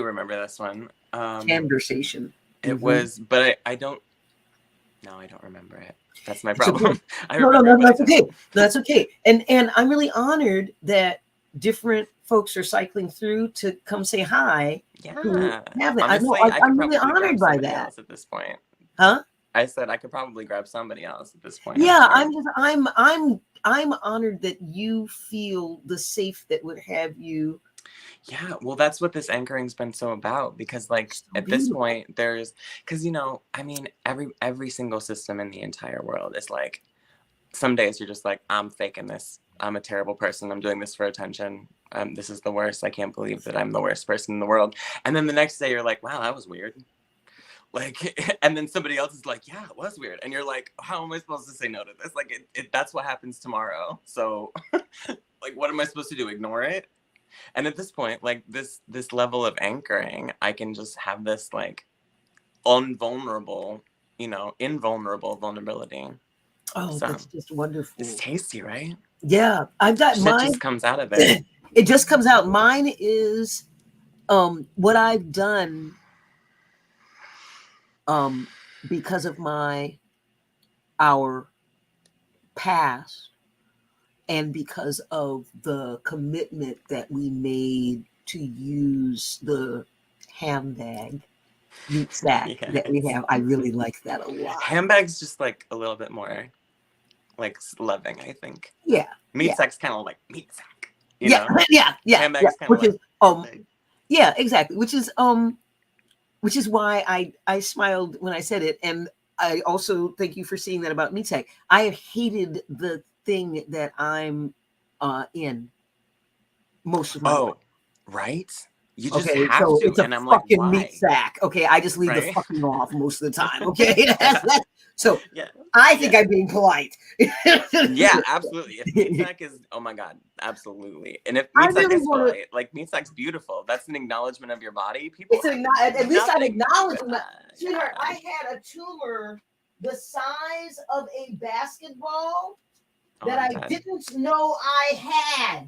S3: remember this one.
S1: Conversation.
S3: It was, but I don't. No, I don't remember it. That's my problem.
S1: Okay. No, that's okay. That's okay. And I'm really honored that different folks are cycling through to come say hi.
S3: Yeah.
S1: Honestly, I'm really honored by that.
S3: At this point.
S1: Huh?
S3: I said I could probably grab somebody else at this point.
S1: Yeah, I'm honored that you feel the safe that would have you.
S3: Yeah, well, that's what this anchoring's been so about, because like at this point there's, because I mean every single system in the entire world is like, some days you're just like, I'm faking this, I'm a terrible person, I'm doing this for attention, this is the worst, I can't believe that I'm the worst person in the world. And then the next day you're like, wow, that was weird. Like, and then somebody else is like, yeah, it was weird. And you're like, how am I supposed to say no to this? Like, that's what happens tomorrow. So, like, what am I supposed to do? Ignore it? And at this point, like, this level of anchoring, I can just have this, like, invulnerable vulnerability.
S1: Oh,
S3: So,
S1: that's just wonderful.
S3: it's tasty, right?
S1: Yeah, I've got
S3: Shit
S1: mine.
S3: just comes out of it.
S1: It just comes out. Mine is what I've done because of our past, and because of the commitment that we made to use the handbag meat sack that we
S3: Yes.
S1: have. I really like that a lot.
S3: Handbag's just like a little bit more like loving, I think.
S1: Yeah.
S3: Meat
S1: yeah.
S3: sack's kind of like meat sack. You
S1: Yeah,
S3: know?
S1: yeah.
S3: Handbag's kind of
S1: Which
S3: like
S1: is yeah, exactly. Which is why I smiled when I said it. And I also thank you for seeing that about meat sack. I have hated the thing that I'm in most of my life.
S3: Right? You just
S1: Okay,
S3: have
S1: so
S3: to.
S1: it's a
S3: And I'm like,
S1: fucking
S3: why?
S1: meat sack. Okay, I just leave the
S3: Right?
S1: fucking off most of the time. Okay, so
S3: Yeah.
S1: I think I'm being polite.
S3: Yeah, absolutely. If meat sack is, oh my God, absolutely. And if
S1: I
S3: meat sack
S1: really
S3: is
S1: wanna-
S3: polite, like meat sack's beautiful. That's an acknowledgement of your body. People,
S1: It's at least I'm
S3: nothing
S1: acknowledging
S3: but
S1: that. Sweetheart, I had a tumor the size of a basketball that I didn't know I had.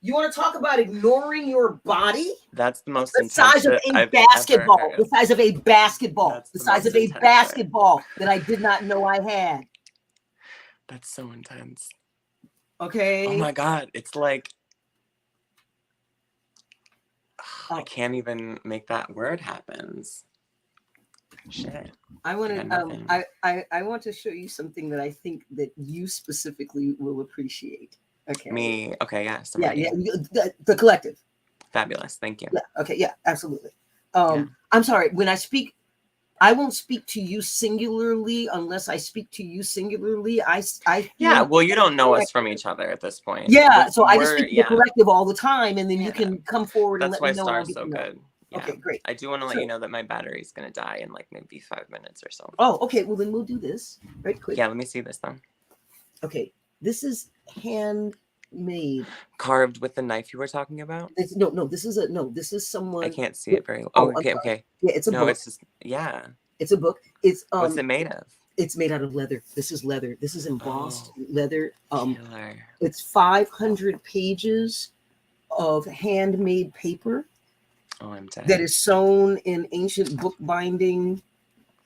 S1: You want to talk about ignoring your body?
S3: That's the most
S1: The size of a basketball. The size of a basketball.
S3: That's
S1: The
S3: the
S1: size
S3: most
S1: of a
S3: intense
S1: basketball that I did not know I had.
S3: That's so intense.
S1: Okay.
S3: Oh my God. It's like, I
S1: Oh.
S3: can't even make that word happens. Shit.
S1: I want
S3: got
S1: to
S3: nothing.
S1: I want to show you something that I think that you specifically will appreciate. Okay.
S3: Me. Okay. Yeah.
S1: Yeah.
S3: Somebody.
S1: Yeah. The collective.
S3: Fabulous. Thank you.
S1: Yeah. Okay. Yeah. Absolutely.
S3: Yeah.
S1: I'm sorry. When I speak, I won't speak to you singularly unless I speak to you singularly.
S3: Yeah. Well, you don't know us from each other at this point.
S1: Yeah.
S3: But
S1: So I just speak to the collective all the time, and then you can come forward and
S3: That's
S1: let
S3: why
S1: me know.
S3: Star's so good. Yeah.
S1: Okay. Great.
S3: I do want to let you know that my battery's gonna die in like maybe 5 minutes or so.
S1: Oh. Okay. Well, then we'll do this right quick.
S3: Yeah. Let me see this then.
S1: Okay. This is handmade.
S3: Carved with the knife you were talking about?
S1: No. This is someone.
S3: I can't see it very well. Oh, okay, okay.
S1: Yeah, it's a book.
S3: It's just, yeah.
S1: It's a book. It's
S3: What's it made of?
S1: It's made out of leather. This is leather. This is embossed leather.
S3: Killer.
S1: It's 500 pages of handmade paper.
S3: Oh, I'm dead.
S1: That is sewn in ancient bookbinding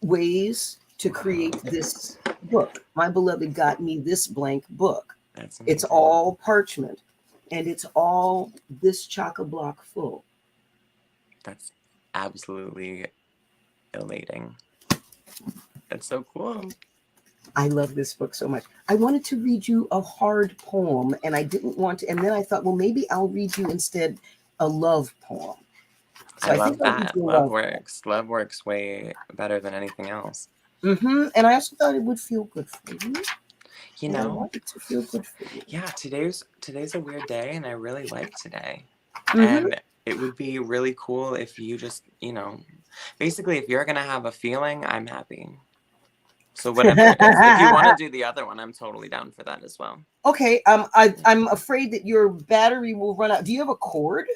S1: ways to create this book. My beloved got me this blank book.
S3: That's amazing.
S1: It's all parchment, and it's all this chock-a-block full.
S3: That's absolutely elating. That's so cool.
S1: I love this book so much. I wanted to read you a hard poem, and I didn't want to. And then I thought, well, maybe I'll read you instead a love poem. So
S3: I love that. Love
S1: works.
S3: Love works way better than anything else.
S1: Mm-hmm. And I also thought it would feel good for you.
S3: You
S1: and I
S3: know,
S1: want it to feel good for you.
S3: Yeah, today's a weird day, and I really like today.
S1: Mm-hmm.
S3: And it would be really cool if you just, basically, if you're gonna have a feeling, I'm happy. So whatever it is. If you want to do the other one, I'm totally down for that as well.
S1: Okay. I'm afraid that your battery will run out. Do you have a cord?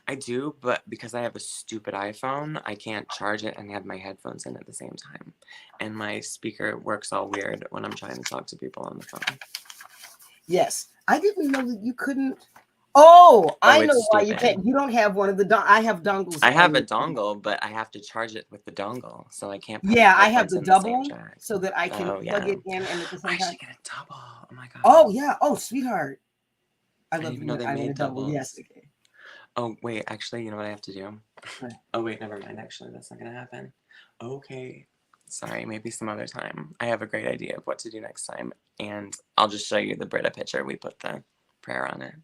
S3: I do, but because I have a stupid iPhone, I can't charge it and have my headphones in at the same time. And my speaker works all weird when I'm trying to talk to people on the phone.
S1: Yes. I didn't know that you couldn't. Oh, I know why you
S3: stupid.
S1: can't. You don't have one of the I have dongles.
S3: I have a dongle, but I have to charge it with the dongle, so I can't.
S1: Yeah, I have the
S3: headphones in
S1: double
S3: the same jack.
S1: so that I can plug it in and at the same
S3: I
S1: time.
S3: should get a double. Oh my god.
S1: Oh yeah. Oh sweetheart. I love
S3: didn't even know they made
S1: double.
S3: doubles.
S1: Yes. Okay.
S3: Oh wait, actually, you know what I have to do?
S1: What?
S3: Oh wait, never mind. Actually, that's not gonna happen. Okay. Sorry, maybe some other time. I have a great idea of what to do next time, and I'll just show you the Brita picture. We put the prayer on it.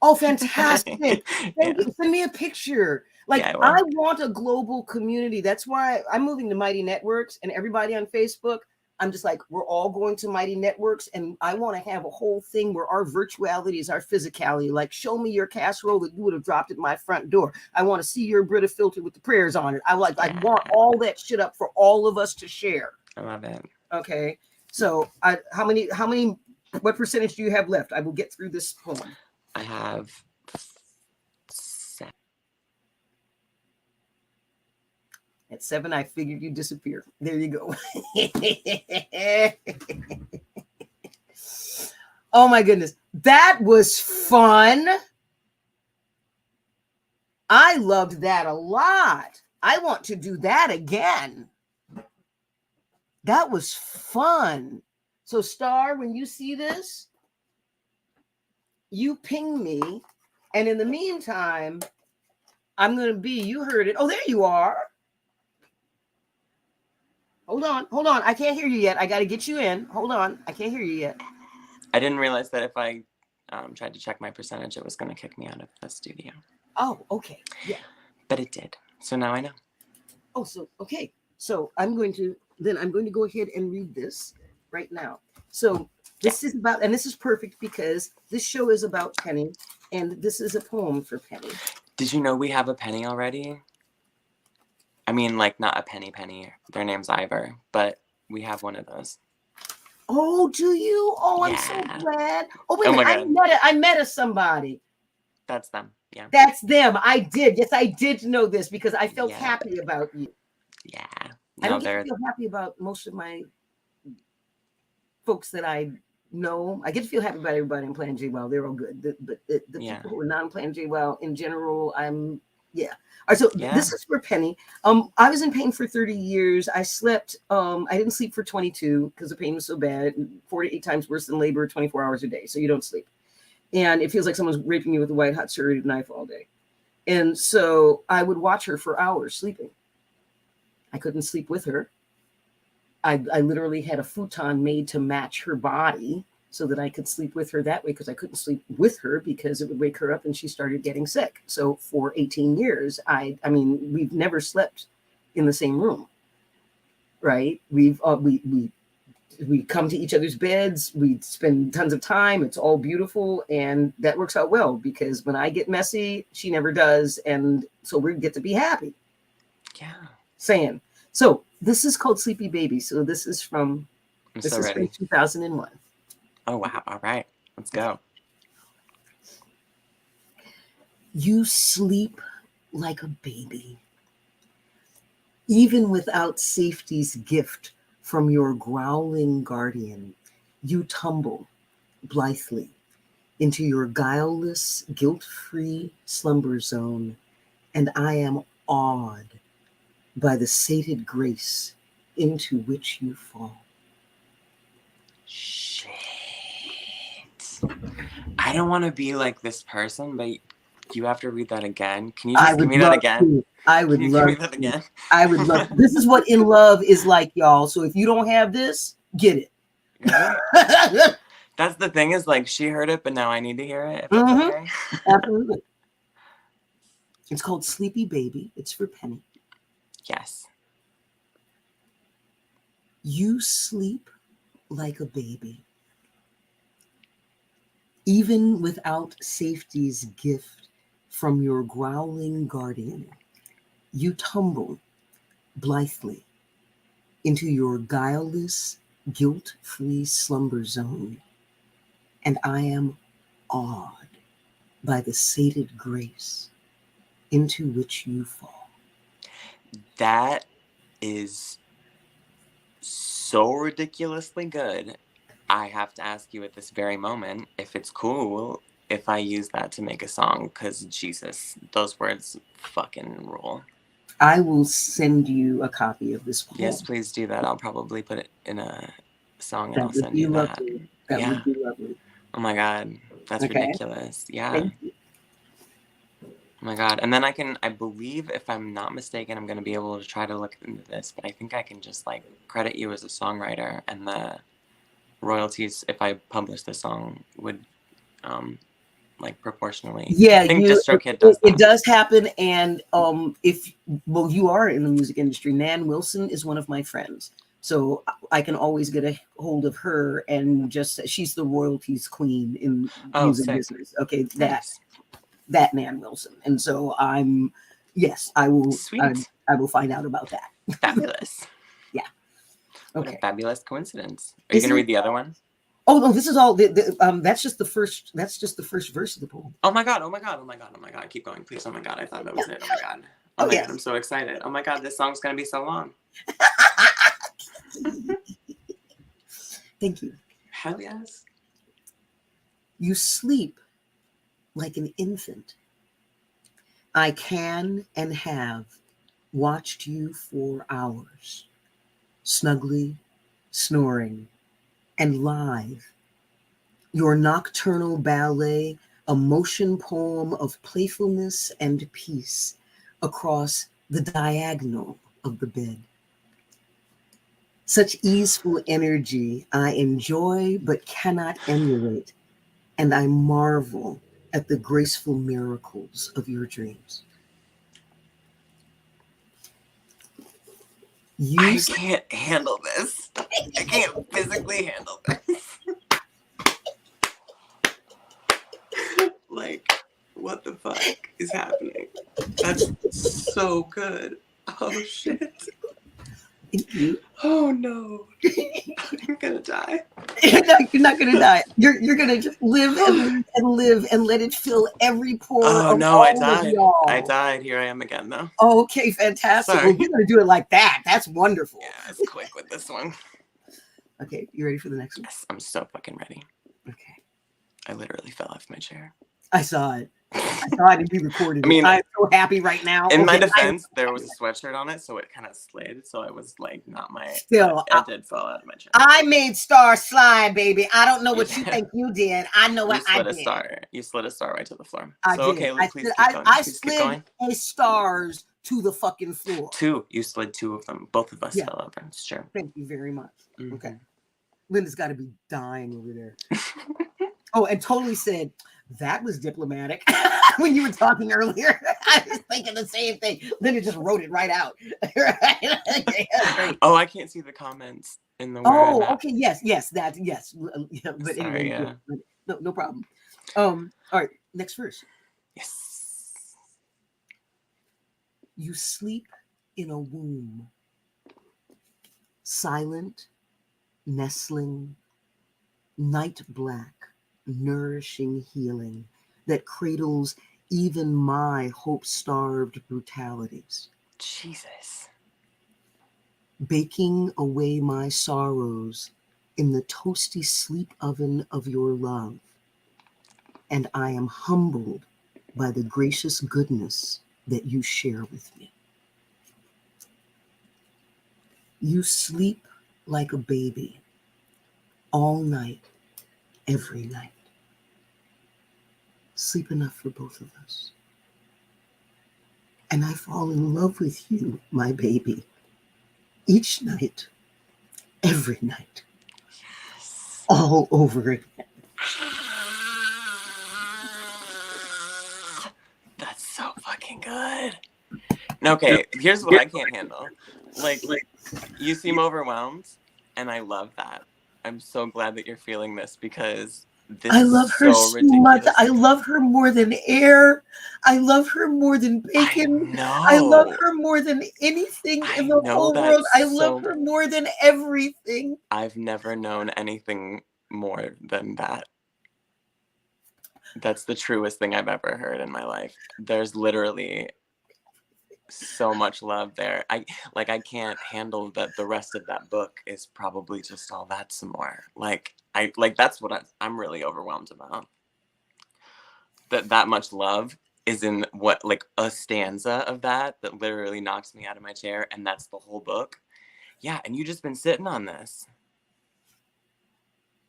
S1: Oh, fantastic. Thank you. Send me a picture. Like,
S3: Yeah,
S1: I want a global community. That's why I'm moving to Mighty Networks, and everybody on Facebook, I'm just like, we're all going to Mighty Networks, and I want to have a whole thing where our virtuality is our physicality. Like, show me your casserole that you would have dropped at my front door. I want to see your Brita filter with the prayers on it. I want all that shit up for all of us to share.
S3: I love it.
S1: Okay. So what percentage do you have left? I will get through this poem.
S3: I have 7.
S1: At 7, I figured you'd disappear. There you go. Oh my goodness. That was fun. I loved that a lot. I want to do that again. That was fun. So Star, when you see this, you ping me. And in the meantime, I'm going to be, you heard it. Oh, there you are. Hold on. I can't hear you yet. I got to get you in. Hold on. I can't hear you yet.
S3: I didn't realize that if I tried to check my percentage, it was going to kick me out of the studio.
S1: Oh, okay. Yeah.
S3: But it did. So now I know.
S1: Oh, so, okay. So I'm going to go ahead and read this right now. So this is about, and this is perfect because this show is about Penny, and this is a poem for Penny.
S3: Did you know we have a Penny already? I mean, like, not a Penny. Their name's Ivor, but we have one of those.
S1: Oh, do you? Oh, I'm so glad. Oh, wait a minute. I met somebody.
S3: That's them. Yeah.
S1: That's them. I did. Yes, I did know this because I felt happy about you.
S3: Yeah.
S1: I don't get to feel happy about most of my folks that I know. I get to feel happy about everybody in Plan J Wow. They're all good. But the people who are not in Plan J Wow in general, All right, so this is for Penny. I was in pain for 30 years. I slept. I didn't sleep for 22 because the pain was so bad. 4 to 8 times worse than labor, 24 hours a day. So you don't sleep. And it feels like someone's raping you with a white hot serrated knife all day. And so I would watch her for hours sleeping. I couldn't sleep with her. I literally had a futon made to match her body so that I could sleep with her that way, because I couldn't sleep with her because it would wake her up and she started getting sick. So for 18 years, I mean, we've never slept in the same room, right? We come to each other's beds. We spend tons of time. It's all beautiful. And that works out well because when I get messy, she never does. And so we get to be happy.
S3: Yeah.
S1: Saying. So this is called Sleepy Baby. So this is from,
S3: I'm
S1: this
S3: so
S1: is
S3: ready.
S1: from 2001.
S3: Oh, wow. All right. Let's go.
S1: You sleep like a baby, even without safety's gift from your growling guardian. You tumble blithely into your guileless, guilt-free slumber zone, and I am awed by the sated grace into which you fall.
S3: Shit. I don't want to be like this person, but you have to read that again. Can you just give me that again?
S1: I would love
S3: give me that again.
S1: I would love. This is what in love is like, y'all. So if you don't have this, get it.
S3: Yeah. That's the thing, is like, she heard it, but now I need to hear it. If it's okay.
S1: Absolutely. It's called Sleepy Baby. It's for Penny.
S3: Yes.
S1: You sleep like a baby, even without safety's gift from your growling guardian. You tumble blithely into your guileless, guilt-free slumber zone, and I am awed by the sated grace into which you fall.
S3: That is so ridiculously good. I have to ask you at this very moment if it's cool if I use that to make a song, because Jesus, those words fucking rule.
S1: I will send you a copy of this poem.
S3: Yes, please do that. I'll probably put it in a song and I'll send you that.
S1: That would be lovely.
S3: Oh my God, that's ridiculous. Yeah.
S1: Thank you.
S3: Oh my God. And then I believe, if I'm not mistaken, I'm going to be able to try to look into this, but I think I can just like credit you as a songwriter, and the royalties, if I publish the song, would like proportionally.
S1: Yeah,
S3: I think DistroKid does
S1: it does happen. And you are in the music industry. Nan Wilson is one of my friends. So I can always get a hold of her, and just she's the royalties queen in
S3: Oh,
S1: music
S3: sick.
S1: business. Okay,
S3: Nice.
S1: that Nan Wilson. And so yes, I will.
S3: Sweet.
S1: I will find out about that.
S3: Fabulous. What
S1: Okay.
S3: a fabulous coincidence. Are you
S1: Isn't
S3: gonna
S1: it?
S3: read the other one?
S1: Oh no, this is all. That's just the first. That's just the first verse of the poem.
S3: Oh my god, oh my god, oh my god, oh my god. Keep going, please. Oh my god, I thought that was it. Oh my god. Oh
S1: Oh,
S3: my
S1: yes.
S3: god, I'm so excited. Oh my god, this song's gonna be so long.
S1: Thank you.
S3: Hell yes.
S1: You sleep like an infant. I can and have watched you for hours, snugly snoring and live. Your nocturnal ballet, a motion poem of playfulness and peace across the diagonal of the bed. Such easeful energy I enjoy but cannot emulate, and I marvel at the graceful miracles of your dreams.
S3: I can't handle this. I can't physically handle this. Like, what the fuck is happening? That's so good. Oh shit.
S1: Thank you.
S3: Oh no. I'm gonna die.
S1: No, you're not gonna die. You're gonna just live and live and live and let it fill every pore.
S3: Oh
S1: of
S3: no,
S1: all
S3: I
S1: of
S3: died.
S1: y'all.
S3: I died. Here I am again though.
S1: Oh, okay, fantastic.
S3: Sorry.
S1: Well, you're gonna do it like that. That's wonderful.
S3: Yeah, it's quick with this one.
S1: Okay, you ready for the next one?
S3: Yes, I'm so fucking ready.
S1: Okay.
S3: I literally fell off my chair.
S1: I saw it. I saw it and we recorded it.
S3: I mean,
S1: I'm so happy right now.
S3: In my
S1: Okay,
S3: defense, there was a sweatshirt on it, so it kind of slid. So I was like, not my.
S1: Still,
S3: I did fall out of my chair.
S1: I made stars slide, baby. I don't know
S3: You
S1: what you
S3: did.
S1: think you did. I know
S3: You
S1: what I
S3: slid a
S1: did.
S3: star. You slid a star right to the floor.
S1: I
S3: So
S1: did.
S3: okay,
S1: I
S3: please
S1: slid,
S3: keep going.
S1: I
S3: Please keep
S1: slid
S3: going.
S1: a stars to the fucking floor.
S3: Two. You slid two of them. Both of us
S1: Yeah.
S3: fell over. It's true.
S1: Thank you very much.
S3: Mhm.
S1: Okay. Linda's got to be dying over there. Oh, and totally said, that was diplomatic when you were talking earlier. I was thinking the same thing. Linda just wrote it right out. Right? Okay, that's great.
S3: Oh, I can't see the comments in the word.
S1: Oh, okay. Yes. Yeah, but
S3: Sorry,
S1: anyway,
S3: yeah.
S1: no problem. All right. Next verse.
S3: Yes.
S1: You sleep in a womb, silent, nestling, night black, nourishing healing that cradles even my hope-starved brutalities,
S3: Jesus.
S1: baking away my sorrows in the toasty sleep oven of your love. And I am humbled by the gracious goodness that you share with me. You sleep like a baby all night, every night. Sleep enough for both of us. And I fall in love with you, my baby, each night, every night, all over again.
S3: That's so fucking good. Okay, here's what I can't handle. Like you seem overwhelmed, and I love that. I'm so glad that you're feeling this because this
S1: I love her
S3: so
S1: so
S3: ridiculous.
S1: much. I love her more than air. I love her more than bacon. I love her more than anything in the whole world. I love her more than everything.
S3: I've never known anything more than that. That's the truest thing I've ever heard in my life. There's literally so much love there. I can't handle that the rest of that book is probably just all that some more. That's what I'm really overwhelmed about. That much love is in what, like, a stanza of that literally knocks me out of my chair, and that's the whole book. Yeah, and you just been sitting on this.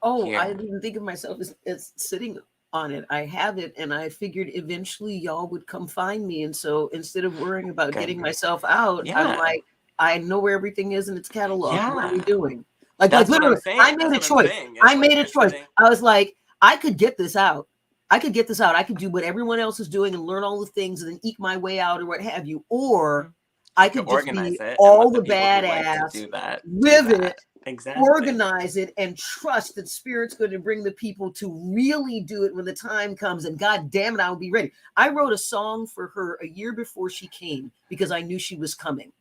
S1: Oh,
S3: Here.
S1: I didn't think of myself as sitting on it. I have it, and I figured eventually y'all would come find me. And so instead of worrying about getting myself out,
S3: Yeah.
S1: I'm like, I know where everything is in its catalog.
S3: Yeah.
S1: What are we doing? Like
S3: That's what I'm
S1: literally,
S3: saying.
S1: I made a choice. I made a choice. I was like, I could get this out. I could get this out. I could do what everyone else is doing and learn all the things and then eke my way out or what have you. Or I
S3: to
S1: could just
S3: organize
S1: be
S3: it and
S1: all
S3: let
S1: the
S3: the people who like to
S1: badass
S3: do that
S1: with
S3: do
S1: it,
S3: that. Exactly.
S1: organize it, and trust that Spirit's going to bring the people to really do it when the time comes. And God damn it, I'll be ready. I wrote a song for her a year before she came because I knew she was coming.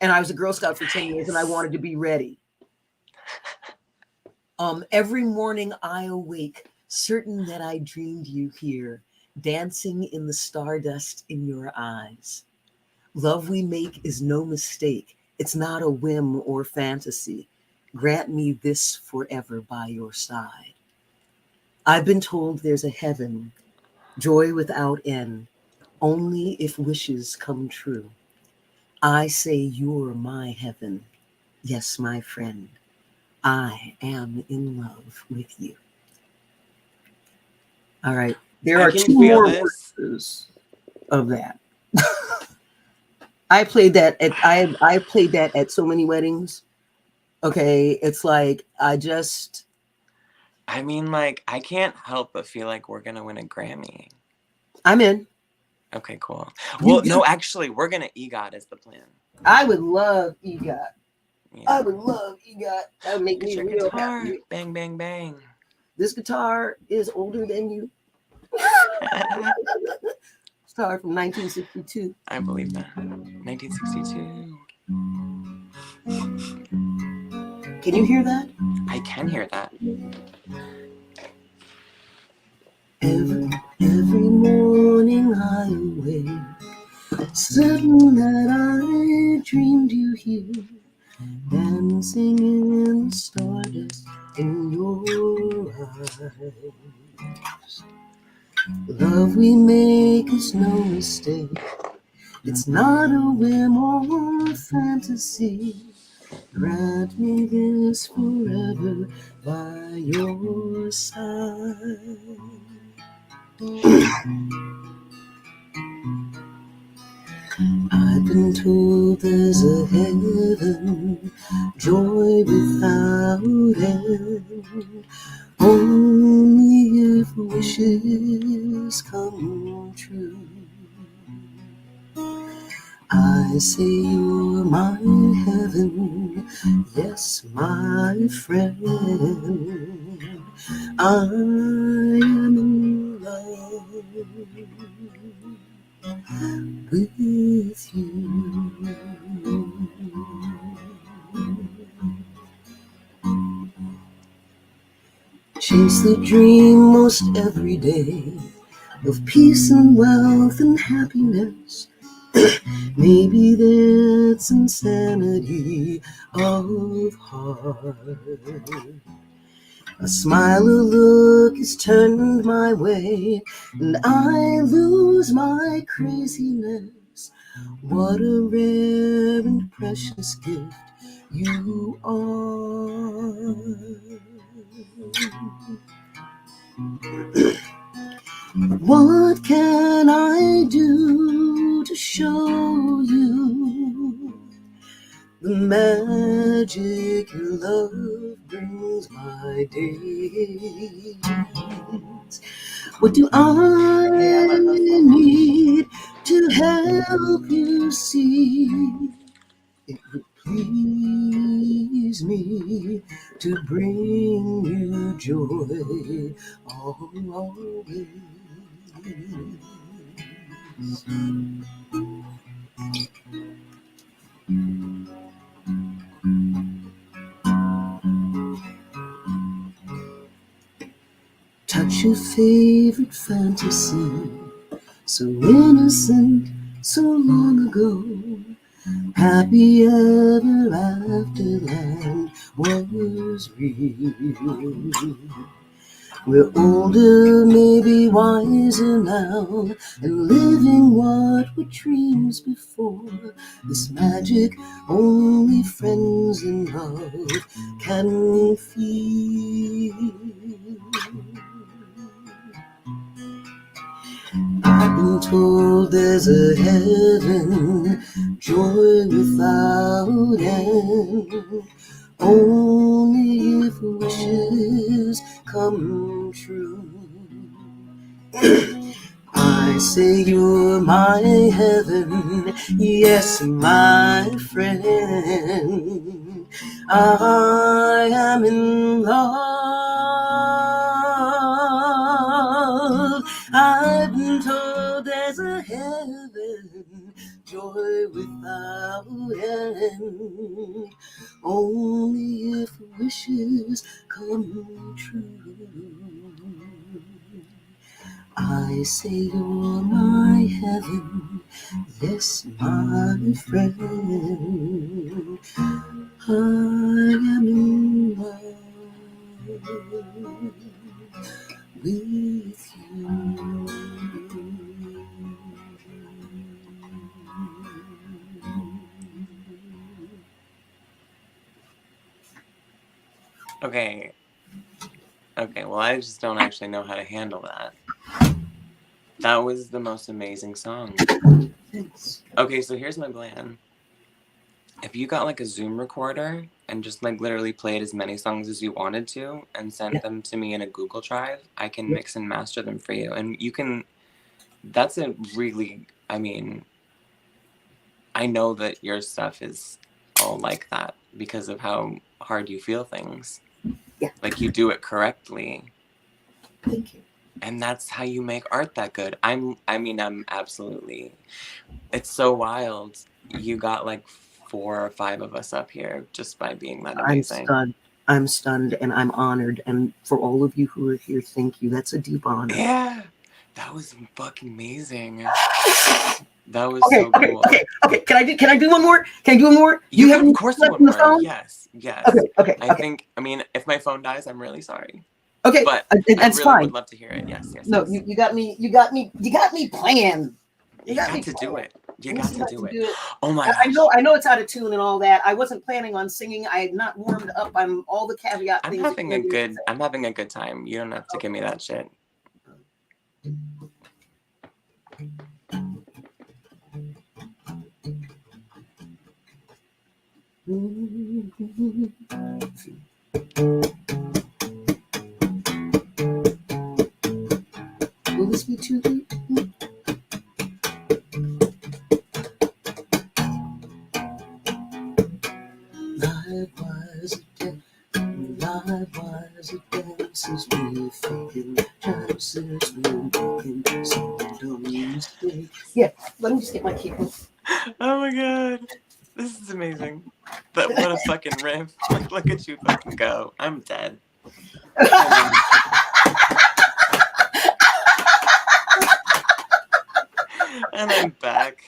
S1: And I was a Girl Scout for 10 years and I wanted to be ready. Every morning I awake, certain that I dreamed you here, dancing in the stardust in your eyes. Love we make is no mistake. It's not a whim or fantasy. Grant me this forever by your side. I've been told there's a heaven, joy without end, only if wishes come true. I say you're my heaven. Yes, my friend. I am in love with you. All right. There
S3: I
S1: are
S3: can
S1: 2
S3: feel
S1: more
S3: this.
S1: verses of that. I played that at so many weddings. Okay, it's like
S3: I mean, like, I can't help but feel like we're gonna win a Grammy.
S1: I'm in.
S3: Okay, cool.
S1: You
S3: Well,
S1: do.
S3: no, actually, we're gonna EGOT is the plan.
S1: I would love EGOT.
S3: Yeah.
S1: I would love EGOT. That would make
S3: Look at
S1: me
S3: your
S1: real
S3: guitar.
S1: happy.
S3: Bang, bang, bang.
S1: This guitar is older than you. Guitar from 1962.
S3: I believe that. 1962.
S1: Can you hear that?
S3: I can hear that.
S1: Every morning I awake, certain that I dreamed you here, dancing in the stardust in your eyes. Love we make is no mistake. It's not a whim or fantasy. Grant me this forever by your side. I've been told there's a heaven, joy without end, only if wishes come true. I say you're my heaven, yes, my friend. I am in love with you. Chase the dream most every day of peace and wealth and happiness. Maybe that's insanity of heart. A smile, a look is turned my way, and I lose my craziness. What a rare and precious gift you are. What can I do to show you the magic your love brings my days? What do I need to help you see? It would please me to bring you joy always. Touch your favorite fantasy, so innocent, so long ago. Happy ever after land was real. We're older, maybe wiser now, and living what were dreams before. This magic only friends in love can feel. I've been told there's a heaven, joy without end, only if wishes come true. I say you're my heaven, Yes, my friend, I am in love. I've been told there's a heaven, joy without end, only if wishes come true. I say you're my heaven, yes, my friend. I am in love with you.
S3: Okay. Okay, well, I just don't actually know how to handle that. That was the most amazing song.
S1: Thanks.
S3: Okay, so here's my plan. If you got like a Zoom recorder and just like literally played as many songs as you wanted to and sent
S1: Yeah.
S3: them to me in a Google Drive, I can
S1: Yeah.
S3: mix and master them for you. And you can, that's a really, I mean, I know that your stuff is all like that because of how hard you feel things.
S1: Yeah.
S3: Like you do it correctly.
S1: Thank you.
S3: And that's how you make art that good. I'm absolutely, it's so wild. You got like 4 or 5 of us up here just by being that
S1: I'm
S3: amazing.
S1: stunned. I'm stunned and I'm honored. And for all of you who are here, thank you. That's a deep honor.
S3: Yeah, that was fucking amazing. That was
S1: Okay,
S3: so cool.
S1: okay. Can I do one more? Can I do one more?
S3: You
S1: have
S3: can, of course, do one more. Yes.
S1: Okay.
S3: I think, I mean, if my phone dies, I'm really sorry.
S1: Okay,
S3: But
S1: that's
S3: I really
S1: fine.
S3: would love to hear it. Yes.
S1: No, you got me planned.
S3: You got to do it. You got to do it. Oh my gosh.
S1: I know it's out of tune and all that. I wasn't planning on singing. I had not warmed up. I'm all the caveat
S3: I'm
S1: things.
S3: having a good time. You don't have to give me that shit.
S1: Will this be too deep? Life was a dance as we fucking chances we making some dumb mistakes. Yeah, let me just get my keyboard.
S3: Oh my god. This is amazing. What a fucking riff. Like, look at you fucking go. I'm dead. And I'm back.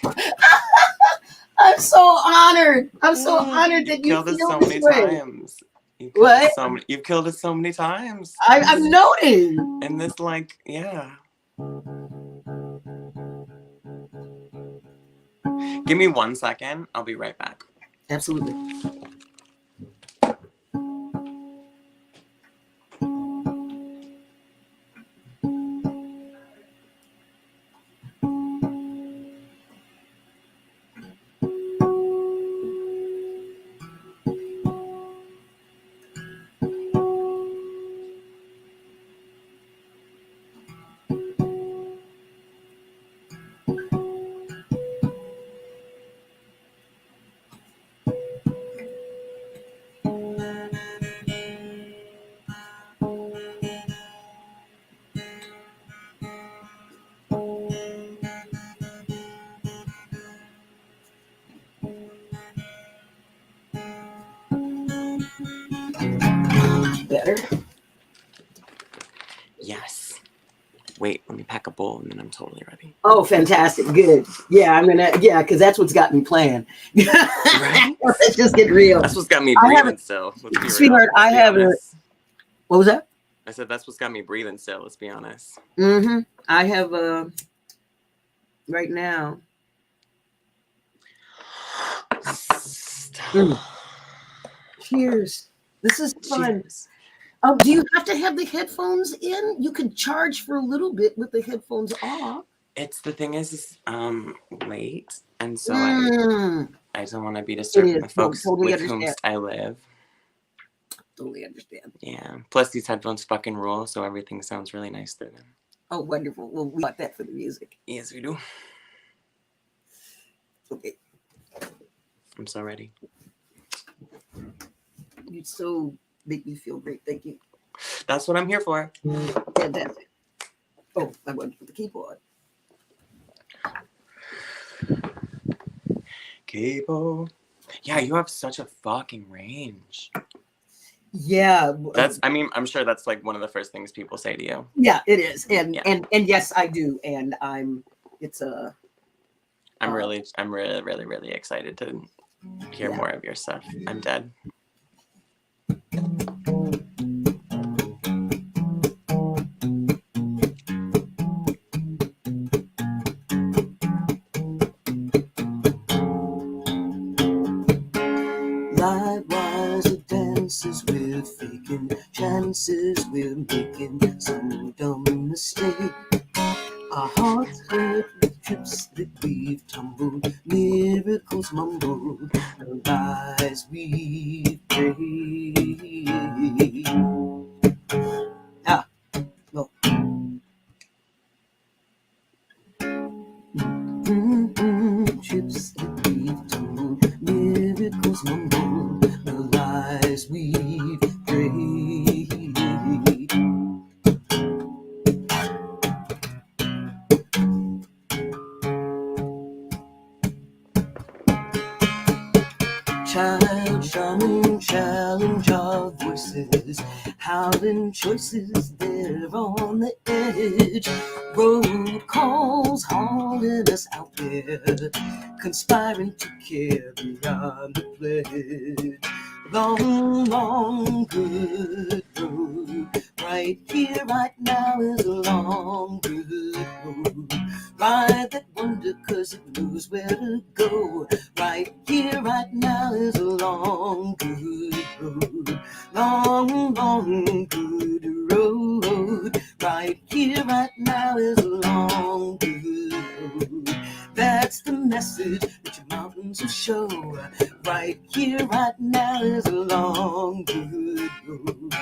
S1: I'm so honored. I'm so honored that you
S3: killed us
S1: feel
S3: so
S1: this
S3: many
S1: way.
S3: times.
S1: What?
S3: You've killed us so many times.
S1: I'm noting.
S3: And this, like, yeah. Give me 1 second. I'll be right back.
S1: Absolutely. Better.
S3: Yes. Wait, let me pack a bowl and then I'm totally ready.
S1: Oh, fantastic. Good. Yeah, because that's what's got me playing.
S3: Right?
S1: Let's just get real.
S3: That's what's got me breathing still. Let's be
S1: Sweetheart,
S3: real.
S1: I have a. What was that?
S3: I said that's what's got me breathing still, let's be honest.
S1: Mm-hmm. I have right now. Cheers. This is fun.
S3: Cheers.
S1: Oh, do you have to have the headphones in? You could charge for a little bit with the headphones off.
S3: It's the thing is late, and so I don't want to be disturbing the folks with whom I live.
S1: Totally understand.
S3: Yeah. Plus, these headphones fucking rule, so everything sounds really nice through them.
S1: Oh, wonderful. Well, we got that for the music.
S3: Yes, we do.
S1: Okay.
S3: I'm so ready.
S1: You so make me feel great. Thank you.
S3: That's what I'm here for.
S1: Fantastic. Oh, I went for the keyboard.
S3: Keyboard. Yeah, you have such a fucking range.
S1: Yeah.
S3: That's, I mean, I'm sure that's like one of the first things people say to you.
S1: Yeah, it is. And
S3: Yeah.
S1: and yes, I do. And it's a
S3: I'm really, really excited to hear more of your stuff. I'm dead.
S2: Likewise, the dances we're faking, chances we're making, some dumb mistake. Our hearts hurt with trips that we've tumbled, miracles mumbled, the lies we've prayed. Ah, no. Trips that we've tumbled, miracles mumbled, the lies we've prayed. Child, shaman, challenge our voices, howling choices there on the edge. Road calls hauling us out there, conspiring to carry on the pledge. Long, long, good road, right here, right now is a long, good road. Ride that wonder 'cause it knows where to go. Right here, right now is a long, good road. Long, long, good road. Right here, right now is a long, good road. That's the message that your mountains will show. Right here, right now is a long, good road.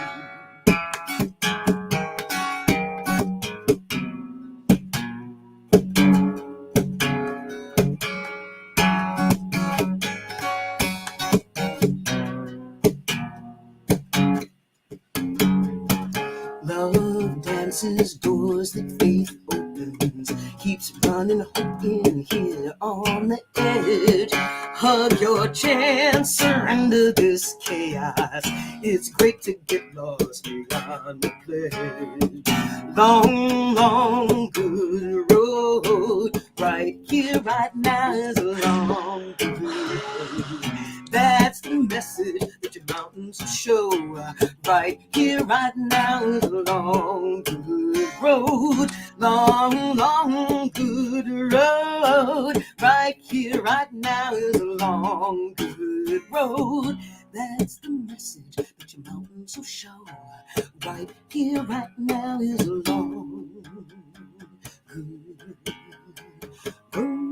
S2: Love dances doors that faith opens, keeps running, hoping here on the edge. Hug your chance, surrender this chaos. It's great to get lost beyond the pledge. Long, long, good road. Right here, right now is a long, good road. That's the message that your mountains will show. Right here, right now is a long, good road. Long, long, good road. Right here, right now is a long, good road. That's the message that your mountains will show. Right here, right now is a long, good road.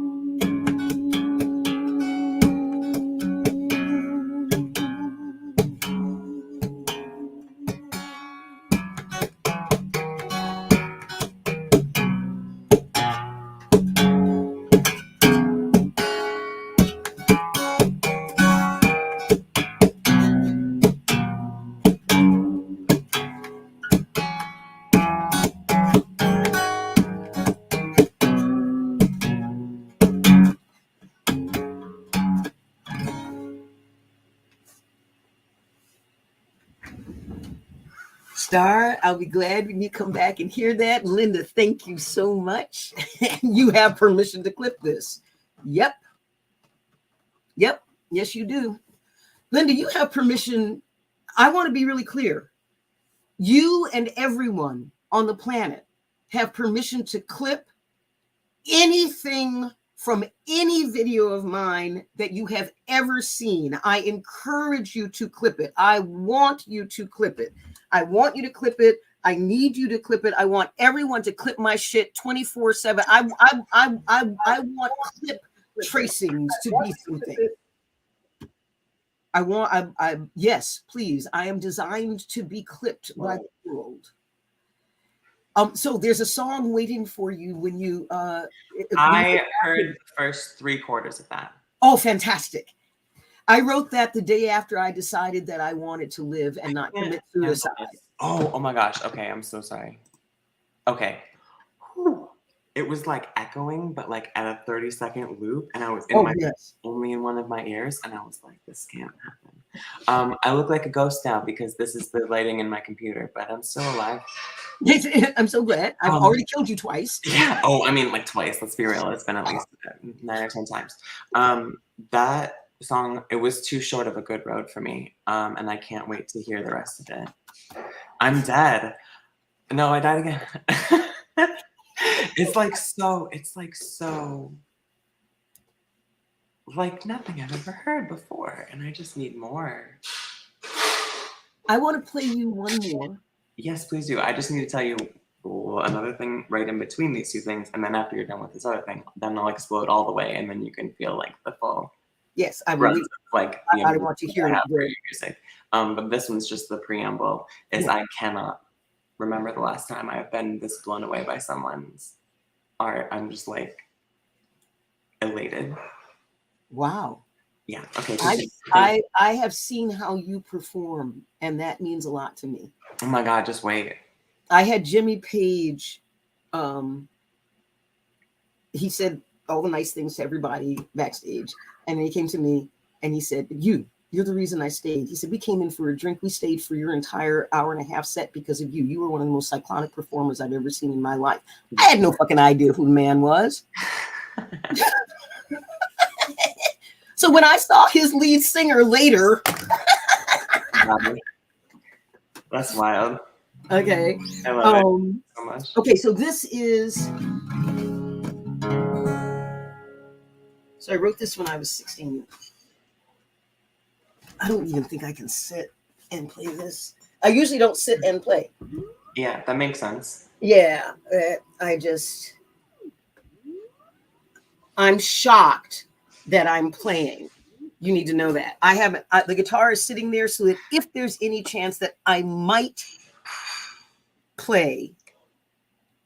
S2: Star, I'll be glad when you come back and hear that. Linda, thank you so much. You have permission to clip this. Yep. Yep. Yes, you do. Linda, you have permission. I want to be really clear. You and everyone on the planet have permission to clip anything from any video of mine that you have ever seen. I encourage you to clip it. I want you to clip it. I want you to clip it. I need you to clip it. I want everyone to clip my shit 24/7. I want clip tracings to be something. Yes, please. I am designed to be clipped by the world.
S1: So there's a song waiting for you when you
S3: I heard the first 3/4 of that.
S1: Oh, fantastic. I wrote that the day after I decided that I wanted to live and not commit suicide.
S3: Oh my gosh. Okay, I'm so sorry. Okay. Whew. It was like echoing, but like at a 30-second loop, and I was in only in one of my ears, and I was like, this can't happen. I look like a ghost now because this is the lighting in my computer, but I'm still alive.
S1: I'm so glad. I've already killed you twice.
S3: Yeah. Oh, I mean, like twice. Let's be real. It's been at least 9 or 10 times. That song, it was too short of a good road for me, and I can't wait to hear the rest of it. I'm dead. No, I died again. It's like nothing I've ever heard before, and I just need more.
S1: I want to play you one more.
S3: Yes, please do. I just need to tell you another thing right in between these two things, and then after you're done with this other thing, then I'll explode all the way, and then you can feel like the full.
S1: Yes, I will.
S3: Like
S1: I want to hear it.
S3: Music. But this one's just the preamble. I cannot remember the last time I've been this blown away by someone's art. I'm just like elated.
S1: Wow.
S3: Yeah. Okay.
S1: I have seen how you perform, and that means a lot to me.
S3: Oh my God! Just wait.
S1: I had Jimmy Page. He said all the nice things to everybody backstage, and then he came to me and he said, "You're the reason I stayed." He said, "We came in for a drink. We stayed for your entire hour and a half set because of you. You were one of the most cyclonic performers I've ever seen in my life." I had no fucking idea who the man was. So when I saw his lead singer later,
S3: that's wild.
S1: Okay.
S3: I love it so much.
S1: Okay, so this is. So I wrote this when I was 16. I don't even think I can sit and play this. I usually don't sit and play.
S3: Yeah, that makes sense.
S1: Yeah, I'm shocked that I'm playing. You need to know that. I haven't, the guitar is sitting there so that if there's any chance that I might play,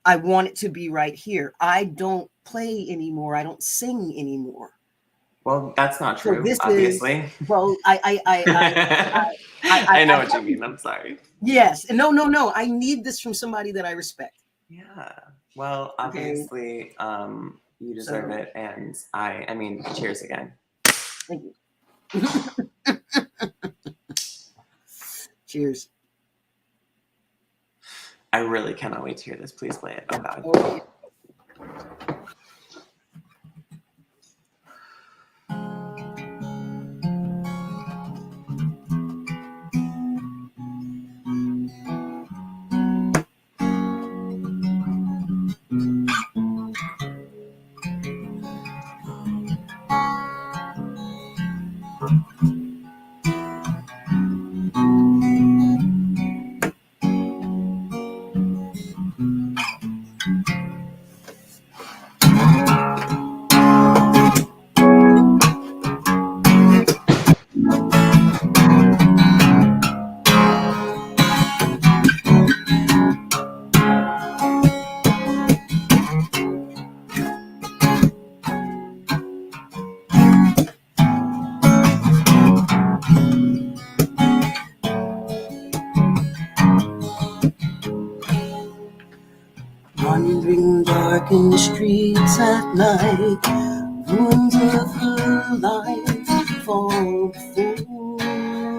S1: I want it to be right here. I don't play anymore. I don't sing anymore.
S3: Well, that's not true,
S1: so
S3: obviously.
S1: I
S3: know what you mean. I'm sorry.
S1: Yes. And no. I need this from somebody that I respect.
S3: Yeah. Well, obviously, you deserve it. And I mean, cheers again.
S1: Thank you. Cheers.
S3: I really cannot wait to hear this. Please play it. Oh, God.
S1: Okay. Wandering dark in the streets at night, ruins of her life fall before her.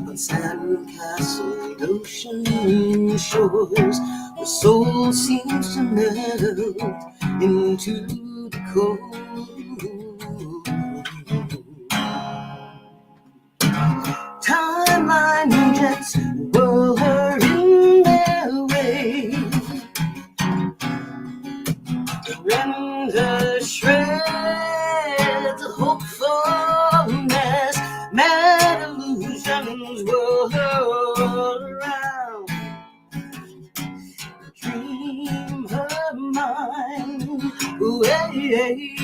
S1: On sand-castled ocean shores, the soul seems to melt into the cold. Timeline jets whirl her in their way, render shreds of hopefulness. Mad illusions whirl her around, dream her mind away.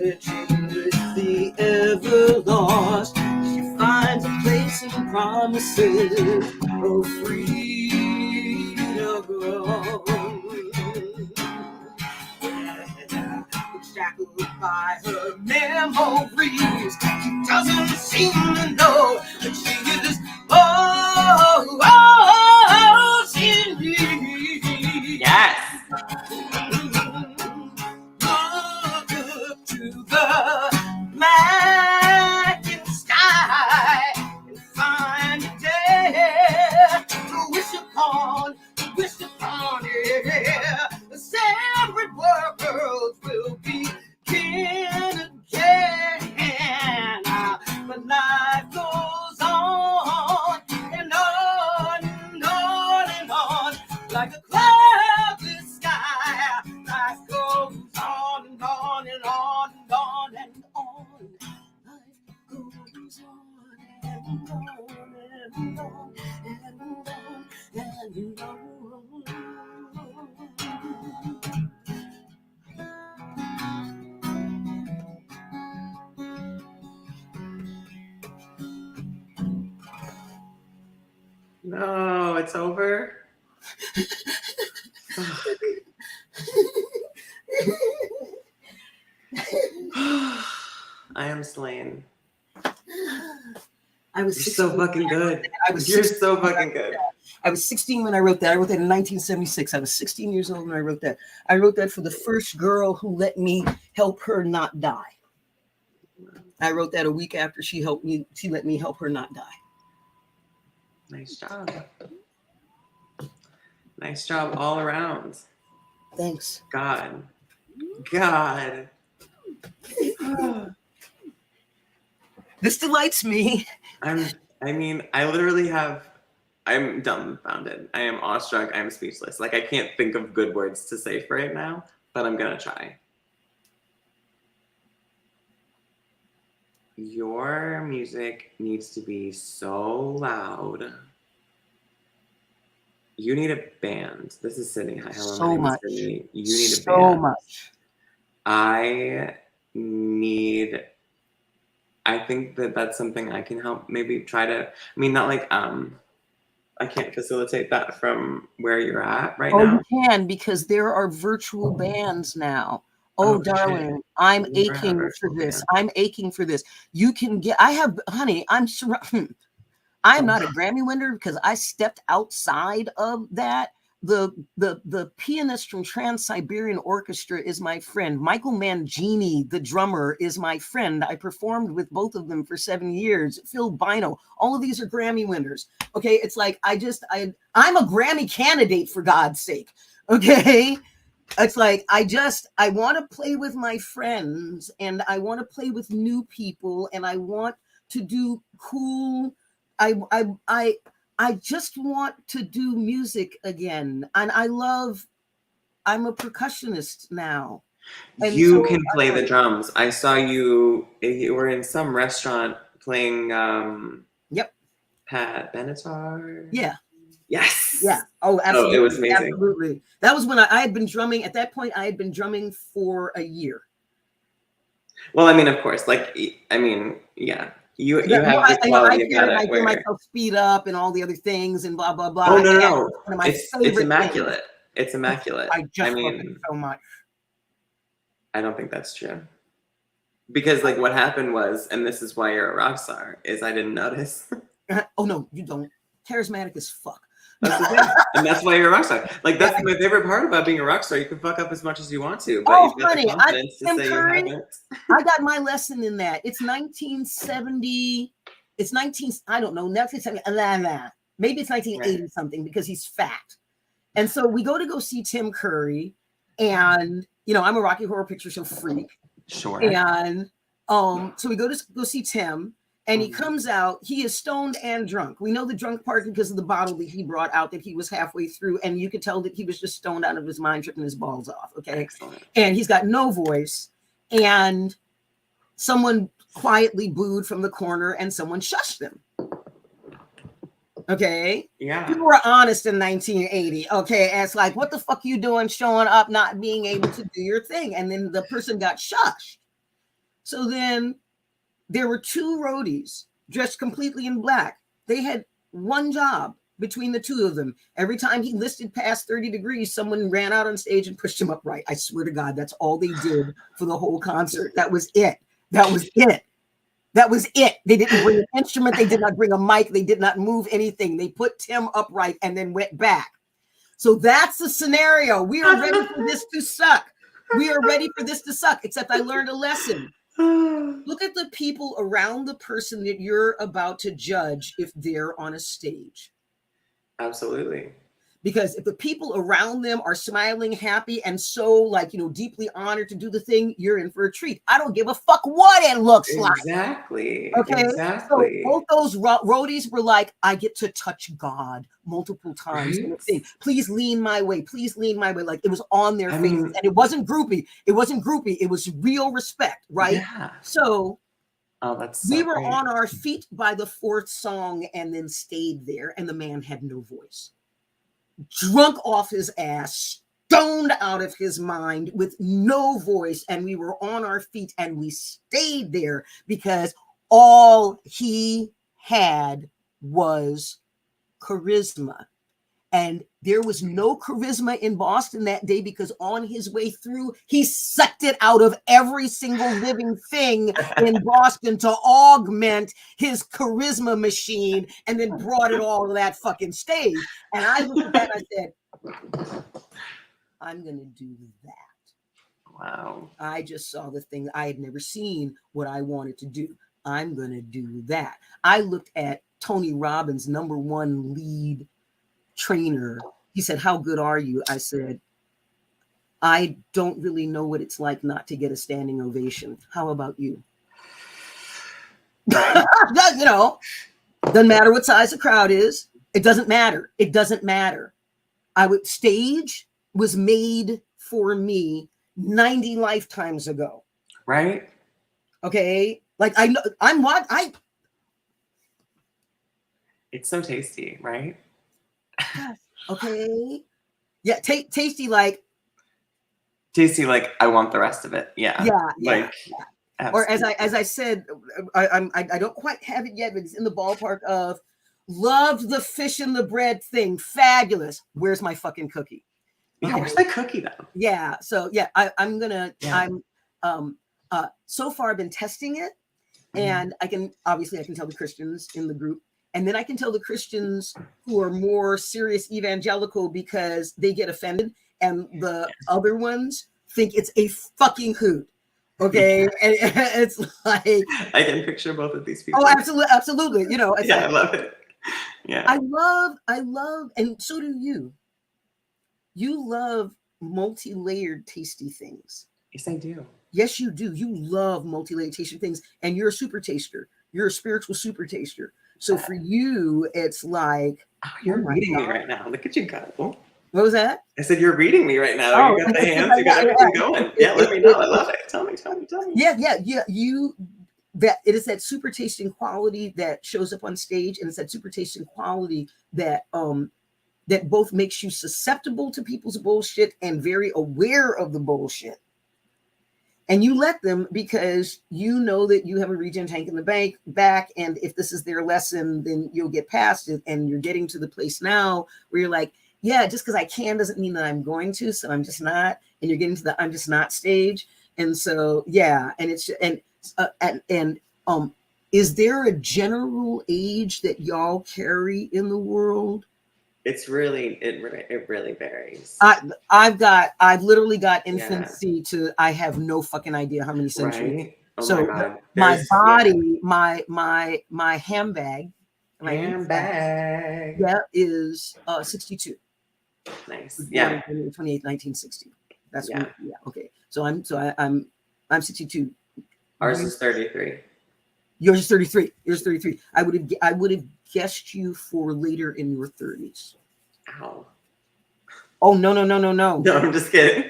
S2: searching with the ever lost. She finds a place and promises of freedom grow. Shackled by her memories, she doesn't seem to know that she is she needs.
S3: Yes.
S2: Look up to the blackened sky and find a day to wish upon it. The separate worlds will begin again, but life goes on and on and on and on like a cloudless sky. Life goes on and on and on and on and on. Life goes on and on and on and on and on.
S3: No, it's over. I am slain.
S1: I was
S3: You're so
S1: 16
S3: fucking good.
S1: You're
S3: so fucking good.
S1: I was 16 when I wrote that. I wrote that in 1976. I was 16 years old when I wrote that. I wrote that for the first girl who let me help her not die. I wrote that a week after she let me help her not die.
S3: Nice job. Nice job all around.
S1: Thanks.
S3: God.
S1: This delights me.
S3: I'm dumbfounded. I am awestruck. I'm speechless. Like, I can't think of good words to say for it now, but I'm gonna try. Your music needs to be so loud. You need a band. This is Sydney. Hi, hello.
S1: So much.
S3: Sydney. You need a
S1: so
S3: band.
S1: much.
S3: I think that's something I can help maybe try to, not like, I can't facilitate that from where you're at right now.
S1: You can, because there are virtual bands now. Oh, darling, I'm aching for this. I'm aching for this. You can get, I'm not a Grammy winner because I stepped outside of that. The pianist from Trans-Siberian Orchestra is my friend. Michael Mangini, the drummer, is my friend. I performed with both of them for 7 years. Phil Bino, all of these are Grammy winners. Okay, it's like I'm a Grammy candidate, for God's sake. Okay, it's like I want to play with my friends, and I want to play with new people, and I want to do cool. I just want to do music again. And I'm a percussionist now. And
S3: you can play the drums. I saw you were in some restaurant playing
S1: Yep.
S3: Pat Benatar.
S1: Yeah.
S3: Yes.
S1: Yeah. Oh, absolutely.
S3: Oh, it was amazing.
S1: Absolutely. That was when I had been drumming. At that point, I had been drumming for a year.
S3: Well, of course, yeah. You have the quality about it.
S1: I do myself speed up and all the other things and blah blah blah.
S3: Oh no!
S1: One of my
S3: it's immaculate.
S1: Things.
S3: It's immaculate.
S1: I just love it so much.
S3: I don't think that's true. Because what happened was, and this is why you're a rock star, is I didn't notice.
S1: Oh no, you don't. Charismatic as fuck.
S3: That's the thing. And that's why you're a rock star. That's my favorite part about being a rock star. You can fuck up as much as you want to, but you've got the confidence to say you haven't.
S1: I got my lesson in that. It's 1970. It's 19. I don't know. Maybe it's 1980 something, because he's fat. And so we go see Tim Curry, and I'm a Rocky Horror Picture Show freak.
S3: Sure.
S1: And so we go see Tim. And he comes out, he is stoned and drunk. We know the drunk part because of the bottle that he brought out that he was halfway through. And you could tell that he was just stoned out of his mind, tripping his balls off. Okay.
S3: Excellent.
S1: And he's got no voice. And someone quietly booed from the corner and someone shushed him. Okay.
S3: Yeah.
S1: People were honest in 1980. Okay. And it's like, what the fuck you doing showing up, not being able to do your thing? And then the person got shushed. So then there were two roadies dressed completely in black. They had one job between the two of them. Every time he listed past 30 degrees, someone ran out on stage and pushed him upright. I swear to God, that's all they did for the whole concert. That was it. That was it. That was it. They didn't bring an instrument. They did not bring a mic. They did not move anything. They put Tim upright and then went back. So that's the scenario. We are ready for this to suck. We are ready for this to suck, except I learned a lesson. Look at the people around the person that you're about to judge if they're on a stage.
S3: Absolutely.
S1: Because if the people around them are smiling, happy, and so like, deeply honored to do the thing, you're in for a treat. I don't give a fuck what it looks like.
S3: Exactly.
S1: Okay.
S3: Exactly.
S1: So both those roadies were like, I get to touch God multiple times.
S3: Right?
S1: Please lean my way. Please lean my way. Like it was on their faces. And it wasn't groupie. It wasn't groupie. It was real respect. Right.
S3: Yeah.
S1: So
S3: we
S1: were on our feet by the fourth song and then stayed there. And the man had no voice. Drunk off his ass, stoned out of his mind with no voice. And we were on our feet and we stayed there because all he had was charisma. And there was no charisma in Boston that day because on his way through, he sucked it out of every single living thing in Boston to augment his charisma machine and then brought it all to that fucking stage. And I looked at that and I said, I'm going to do that.
S3: Wow.
S1: I just saw the thing. I had never seen what I wanted to do. I'm going to do that. I looked at Tony Robbins' #1 lead trainer. He said, how good are you? I said, I don't really know what it's like not to get a standing ovation. How about you? Doesn't matter what size the crowd is. It doesn't matter. It doesn't matter. Stage was made for me 90 lifetimes ago.
S3: Right.
S1: Okay. Like
S3: it's so tasty, right?
S1: Okay. Yeah. Tasty. Like
S3: I want the rest of it. Yeah.
S1: Yeah. Or as I said, I don't quite have it yet, but it's in the ballpark of loved the fish and the bread thing. Fabulous. Where's my fucking cookie?
S3: Okay. Yeah, where's my cookie though?
S1: Yeah. So yeah, I'm so far I've been testing it, and I can tell the Christians in the group, and then I can tell the Christians who are more serious evangelical because they get offended, and the other ones think it's a fucking hoot. Okay, and it's like
S3: I can picture both of these people.
S1: Oh, absolutely.
S3: I love it. Yeah,
S1: I love, and so do you. You love multi-layered, tasty things.
S3: Yes, I do.
S1: Yes, you do. You love multi-layered, tasty things, and you're a super taster. You're a spiritual super taster. So for you, it's like
S3: you're reading me right now. Look at you go.
S1: What was that?
S3: I said you're reading me right now. You got the hands. You got everything going. Yeah, let me know. I love it. Tell me.
S1: Yeah. It is that super tasting quality that shows up on stage, and it's that super tasting quality that that both makes you susceptible to people's bullshit and very aware of the bullshit. And you let them because you know that you have a regen tank in the back. And if this is their lesson, then you'll get past it. And you're getting to the place now where you're like, yeah, just because I can doesn't mean that I'm going to. So I'm just not. And you're getting to the I'm just not stage. And so, yeah. And it's is there a general age that y'all carry in the world?
S3: It really varies.
S1: I've literally got infancy to I have no fucking idea how many centuries.
S3: Right? Oh
S1: so my body, my handbag, is 62.
S3: Nice. Yeah.
S1: 28, 1960. That's when, okay. So I'm 62.
S3: Ours is 33.
S1: Yours is 33. Yours is 33. I would have guessed you for later in your 30s.
S3: Ow.
S1: Oh no.
S3: No, I'm just kidding.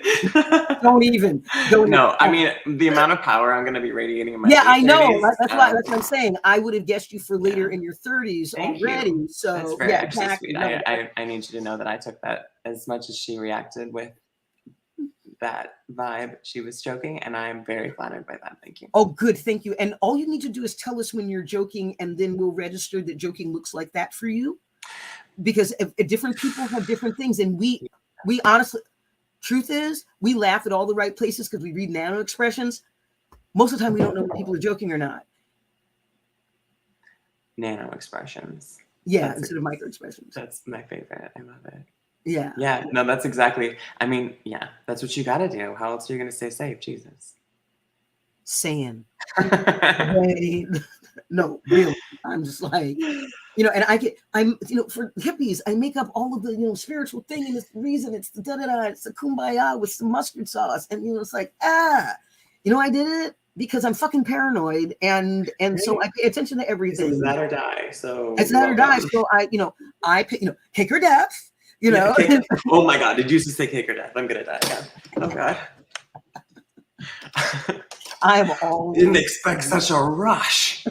S1: Don't even.
S3: No, I mean the amount of power I'm gonna be radiating in my
S1: I know.
S3: 30s,
S1: That's what I'm saying. I would have guessed you for later in your 30s already.
S3: You.
S1: So
S3: that's very
S1: exactly.
S3: sweet. I need you to know that I took that as much as she reacted with that vibe she was joking, and I'm very flattered by that. Thank you.
S1: Oh, good. Thank you. And all you need to do is tell us when you're joking, and then we'll register that joking looks like that for you. Because if different people have different things, and we honestly, truth is, we laugh at all the right places because we read nano expressions. Most of the time, we don't know when people are joking or not.
S3: Nano expressions.
S1: Yeah,
S3: That's
S1: instead of micro expressions.
S3: That's my favorite. I love it.
S1: Yeah.
S3: Yeah, no, that's exactly. I mean, yeah, that's what you got to do. How else are you going to stay safe? Jesus.
S1: Saying. Wait, no, really. I'm just like, and I'm, for hippies, I make up all of the, spiritual thing, and it's the reason, it's the da-da-da, it's the kumbaya with some mustard sauce. And, it's like, I did it because I'm fucking paranoid. And so I pay attention to everything.
S3: It's that or die. So
S1: it's that or die. So I pick, cake or death,
S3: Yeah, oh my God. Did you just say cake or death? I'm going to die again. Oh God.
S1: I am always.
S3: Didn't expect such a rush.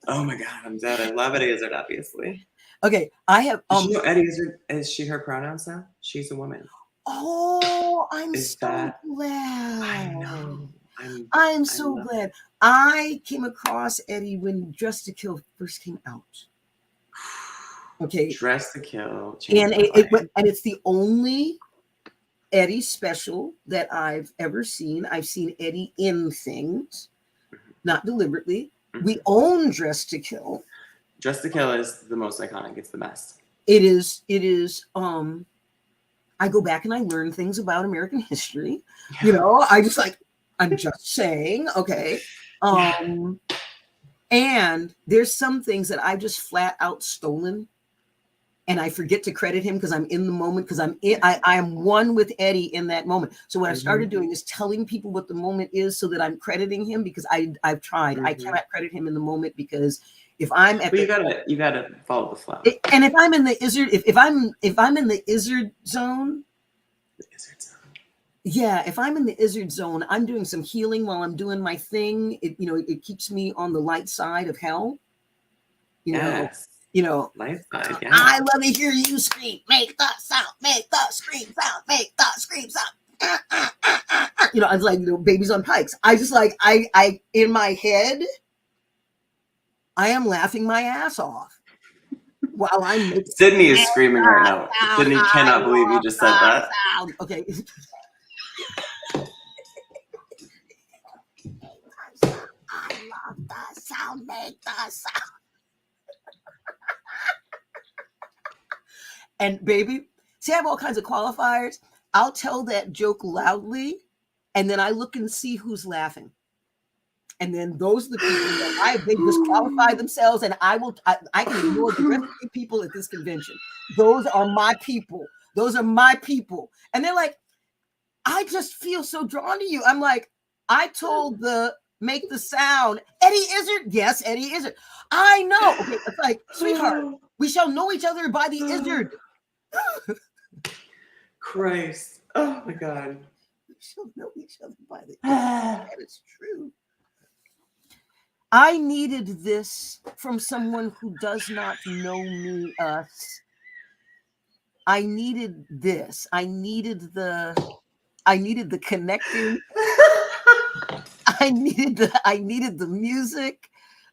S3: Oh my God, I'm dead. I love Eddie Izzard, obviously.
S1: Okay, I have.
S3: Did you know Eddie Izzard, is she her pronouns now? She's a woman.
S1: Oh, I'm
S3: Is
S1: so
S3: that-
S1: glad.
S3: I know.
S1: I'm so glad. I came across Eddie when Dressed to Kill first came out. Okay.
S3: Dressed to Kill.
S1: And it's the only Eddie special that I've ever seen. I've seen Eddie in things, not deliberately.
S3: Mhm.
S1: We own Dressed to Kill.
S3: Dressed to Kill is the most iconic. It's the best.
S1: It is. I go back and I learn things about American history. I'm just saying, okay. And there's some things that I've just flat out stolen, and I forget to credit him because I'm in the moment, because I am one with Eddie in that moment. So what I started doing is telling people what the moment is so that I'm crediting him, because I've tried. I cannot credit him in the moment, because if I'm at
S3: you gotta follow the flow.
S1: And if I'm in the Izzard, if I'm in the Izzard zone, yeah, if I'm in the Izzard zone, I'm doing some healing while I'm doing my thing. It keeps me on the light side of hell.
S3: Light side. Yeah.
S1: I love to hear you scream. Make the sound. Make the scream sound. Make the scream sound. I was like, babies on pikes. I just I in my head, I am laughing my ass off while I'm.
S3: Sydney is screaming right now. Sydney cannot believe you just said that.
S1: Sound. Okay. I love the sound. Make the sound. And baby, see, I have all kinds of qualifiers. I'll tell that joke loudly, and then I look and see who's laughing. And then those are the people that they disqualify themselves, and I can ignore the rest of the people at this convention. Those are my people. Those are my people. And they're like, I just feel so drawn to you. I'm like, I told make the sound. Eddie Izzard? Yes, Eddie Izzard. I know. Okay, it's like, sweetheart, we shall know each other by the Izzard.
S3: Christ. Oh my God.
S1: We shall know each other by the Izzard. That is true. I needed this from someone who does not know me, us. I needed this. I needed the connecting. I needed the music.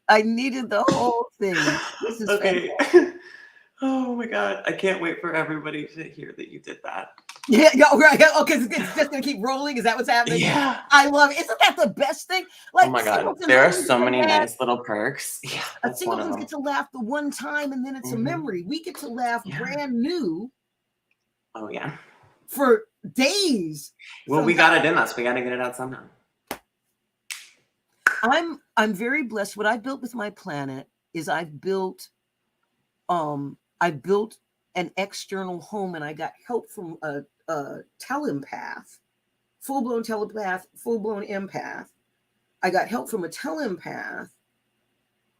S1: I needed the whole thing. This is
S3: okay.
S1: fantastic.
S3: Oh my God. I can't wait for everybody to hear that you did that.
S1: Yeah, right. Okay, it's just gonna keep rolling. Is that what's happening?
S3: Yeah.
S1: I love it. Isn't that the best thing? Like,
S3: oh my God. There are so many nice little perks. Yeah. That's one of them.
S1: Get to laugh the one time, and then it's a memory. We get to laugh brand new.
S3: Oh yeah.
S1: For days.
S3: Well, we got it in us. We got to get it out somehow.
S1: I'm very blessed. What I built with my planet is I built an external home, and I got help from a telepath, full-blown telepath, full-blown empath. I got help from a telepath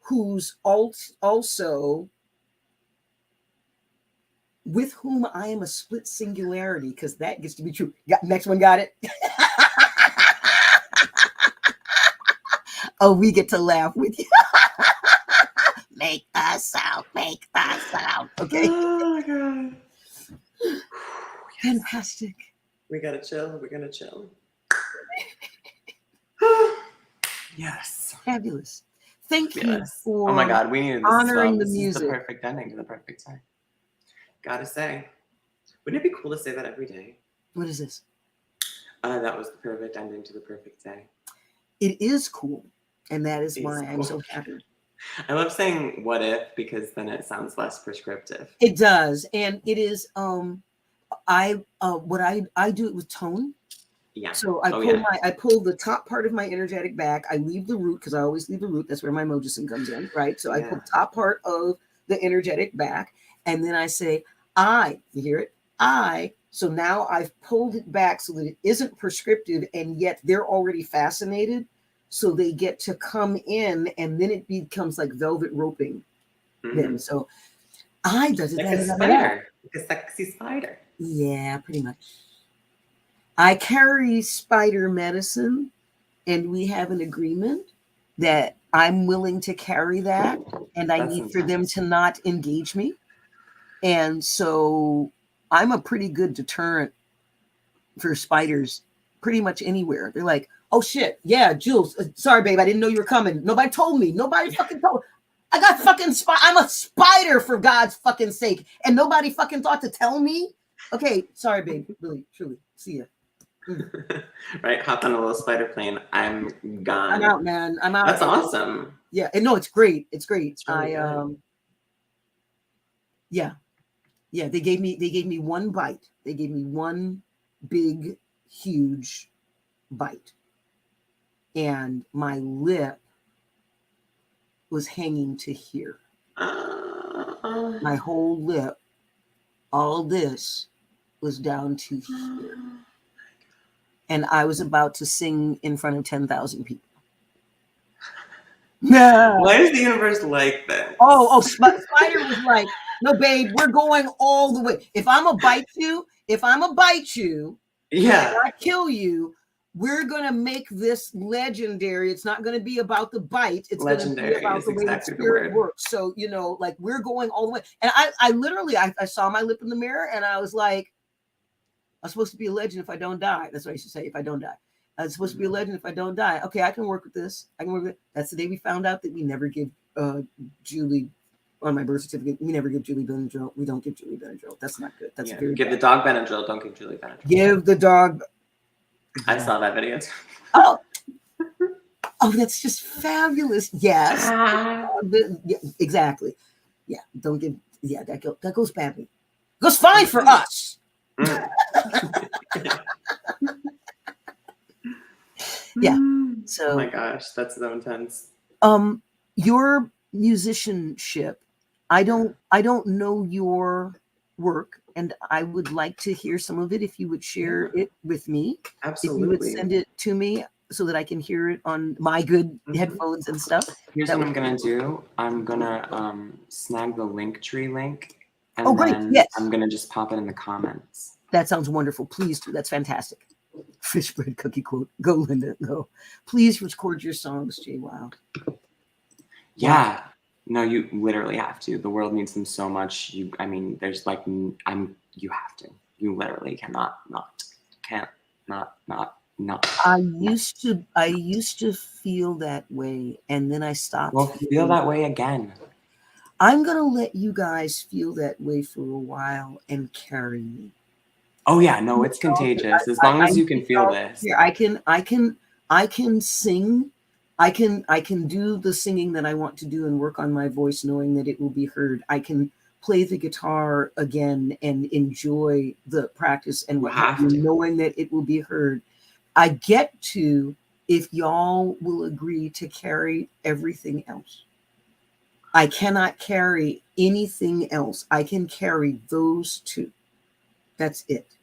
S1: who's also with whom I am a split singularity, because that gets to be true. Next one, got it? Oh, we get to laugh with you. Make the sound. Make the sound. Okay.
S3: Oh my God.
S1: Fantastic.
S3: We gotta chill. We're gonna chill. Yes.
S1: Fabulous. Thank you
S3: Fabulous.
S1: for
S3: Oh my God, we needed this as well.
S1: honoring the
S3: This is
S1: music.
S3: the perfect ending to the perfect day. Gotta say, wouldn't it be cool to say that every day?
S1: What is this?
S3: That was the perfect ending to the perfect day.
S1: It is cool. And that is
S3: It is
S1: why I'm so
S3: cool.
S1: happy.
S3: I love saying what if because then it sounds less prescriptive.
S1: It does. And it is what I do it with tone.
S3: Yeah.
S1: So I pull the top part of my energetic back. I leave the root because I always leave the root. That's where my Mojison comes in, right? So I pull the top part of the energetic back, and then I say, I, you hear it? I. So now I've pulled it back so that it isn't prescriptive, and yet they're already fascinated. So they get to come in, and then it becomes like velvet roping them. So I does it
S3: like a spider, like a sexy spider.
S1: Yeah, pretty much. I carry spider medicine, and we have an agreement that I'm willing to carry that, and I need for them to not engage me. And so I'm a pretty good deterrent for spiders pretty much anywhere. They're like, oh shit, yeah, Jules, sorry, babe, I didn't know you were coming. Nobody told me. Nobody fucking told me. I got fucking I'm a spider, for God's fucking sake. And nobody fucking thought to tell me. Okay, sorry, babe. Really, truly. See ya.
S3: Right, hop on a little spider plane. I'm gone.
S1: I'm out, man. I'm out.
S3: That's awesome.
S1: Yeah, and no, it's great. It's great.
S3: It's really good.
S1: Yeah. They gave me one bite. They gave me one big, huge bite, and my lip was hanging to here. My whole lip, all this was down to here. And I was about to sing in front of 10,000 people.
S3: Why is the universe like that?
S1: Spider was like, no, babe, we're going all the way. If I'm gonna bite you,
S3: yeah,
S1: and I kill you, we're gonna make this legendary. It's not gonna be about the bite. It's
S3: legendary.
S1: Gonna be about the way the spirit works. So, like we're going all the way. And I literally saw my lip in the mirror, and I was like, I'm supposed to be a legend if I don't die. That's what I used to say, if I don't die. I'm supposed to be a legend if I don't die. Okay, I can work with this. That's the day we found out that we never give Julie, on my birth certificate, we never give Julie Benadryl. We don't give Julie Benadryl. That's not good. That's very
S3: give
S1: bad.
S3: the dog Benadryl. Don't give Julie Benadryl.
S1: Give the dog.
S3: I saw that video too.
S1: Oh, that's just fabulous. Yes. Yeah, exactly. Yeah, don't give. Yeah, that goes badly. It goes fine for us. Yeah. So.
S3: Oh my gosh, that's so intense.
S1: Your musicianship, I don't know your work, and I would like to hear some of it if you would share it with me.
S3: Absolutely.
S1: If you would send it to me so that I can hear it on my good headphones and stuff.
S3: Here's what I'm gonna do. I'm gonna snag the Linktree link. And
S1: great.
S3: then
S1: Yes.
S3: I'm gonna just pop it in the comments.
S1: That sounds wonderful. Please do. That's fantastic. Fish bread cookie quote. Go, Linda. Go. Please record your songs, Jay Wow.
S3: Yeah. No, you literally have to. The world needs them so much. There's like, you have to. You literally cannot not. Can't not.
S1: I used to feel that way, and then I stopped.
S3: Well, feel that way again.
S1: I'm gonna let you guys feel that way for a while and carry me.
S3: Oh yeah, no, it's contagious. As long as you can feel this.
S1: Yeah, I can sing. I can do the singing that I want to do and work on my voice, knowing that it will be heard. I can play the guitar again and enjoy the practice and knowing that it will be heard. I get to, if y'all will agree to carry everything else. I cannot carry anything else. I can carry those two. That's it.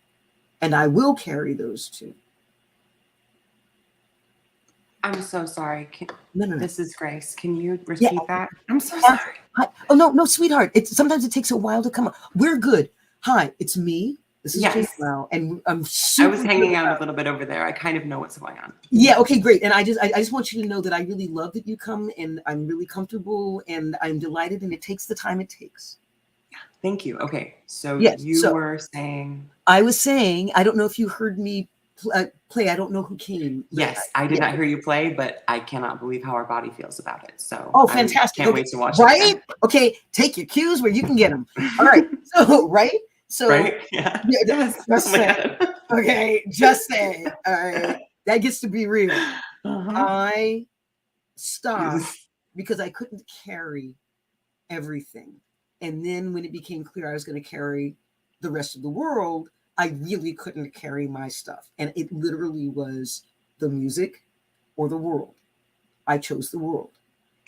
S1: And I will carry those two.
S3: I'm so sorry.
S1: No.
S3: This is Grace. Can you repeat that? I'm so
S1: sorry.
S3: sorry.
S1: Hi. Oh, no, sweetheart. Sometimes it takes a while to come up. We're good. Hi, it's me. This is Jay Wow, and I'm super.
S3: I was hanging out a little bit over there. I kind of know what's going on.
S1: Yeah. Okay. Great. And I just want you to know that I really love that you come, and I'm really comfortable, and I'm delighted, and it takes the time it takes.
S3: Thank you. Okay, so
S1: Yes.
S3: you
S1: So
S3: were saying.
S1: I was saying, I don't know if you heard me play. I don't know who came. But
S3: Yes, I did
S1: yeah.
S3: not hear you play, but I cannot believe how our body feels about it. So
S1: Oh,
S3: I
S1: fantastic.
S3: can't
S1: Okay.
S3: wait to watch it
S1: Right?
S3: again.
S1: Okay. Take your cues where you can get them. All right. So, right? So,
S3: Right? Yeah.
S1: yeah,
S3: Yes.
S1: just
S3: Oh my
S1: saying.
S3: God.
S1: Okay. Just saying. All right. That gets to be real.
S3: Uh-huh.
S1: I stopped because I couldn't carry everything. And then when it became clear I was going to carry the rest of the world, I really couldn't carry my stuff. And it literally was the music or the world. I chose the world.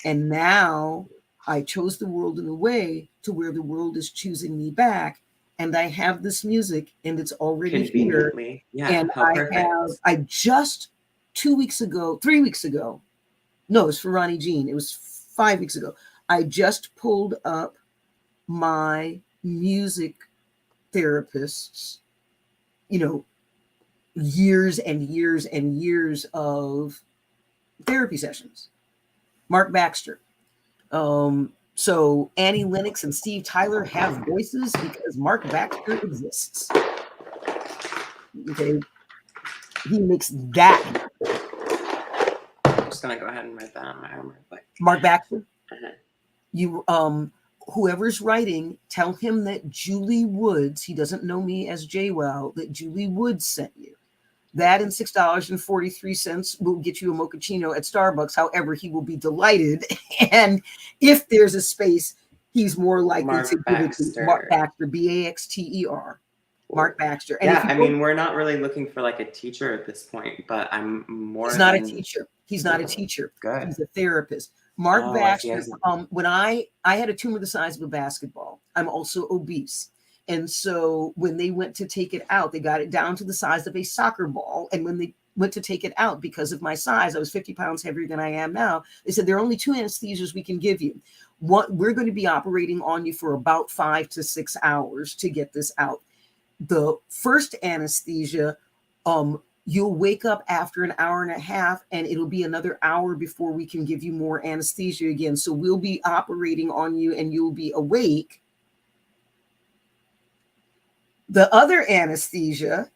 S1: And now I chose the world in a way to where the world is choosing me back. And I have this music and it's already here.
S3: Conveniently. Yeah.
S1: And
S3: How perfect.
S1: I just 3 weeks ago, no, it was for Ronnie Jean. It was 5 weeks ago. I just pulled up my music therapist's, years and years and years of therapy sessions. Mark Baxter. So Annie Lennox and Steve Tyler have voices because Mark Baxter exists. Okay. He makes that.
S3: I'm just gonna go ahead and write that on my arm real quick.
S1: Mark Baxter.
S3: Uh-huh.
S1: You whoever's writing, tell him that Julie Woods, he doesn't know me as JWoww, that Julie Woods sent you. That and $6.43 will get you a mochaccino at Starbucks. However, he will be delighted. And if there's a space, he's more likely
S3: Mark
S1: to give it to
S3: Baxter.
S1: Mark Baxter, Baxter. Mark Baxter. And
S3: yeah, I mean, we're not really looking for like a teacher at this point, but I'm more.
S1: He's not a teacher. He's not a teacher.
S3: Good.
S1: He's a therapist. Mark
S3: Oh,
S1: Baxter. When I had a tumor the size of a basketball, I'm also obese. And so when they went to take it out, they got it down to the size of a soccer ball. And when they went to take it out, because of my size, I was 50 pounds heavier than I am now. They said, there are only 2 anesthesias we can give you. We're going to be operating on you for about 5 to 6 hours to get this out. The first anesthesia, you'll wake up after an hour and a half, and it'll be another hour before we can give you more anesthesia again. So we'll be operating on you and you'll be awake. The other anesthesia,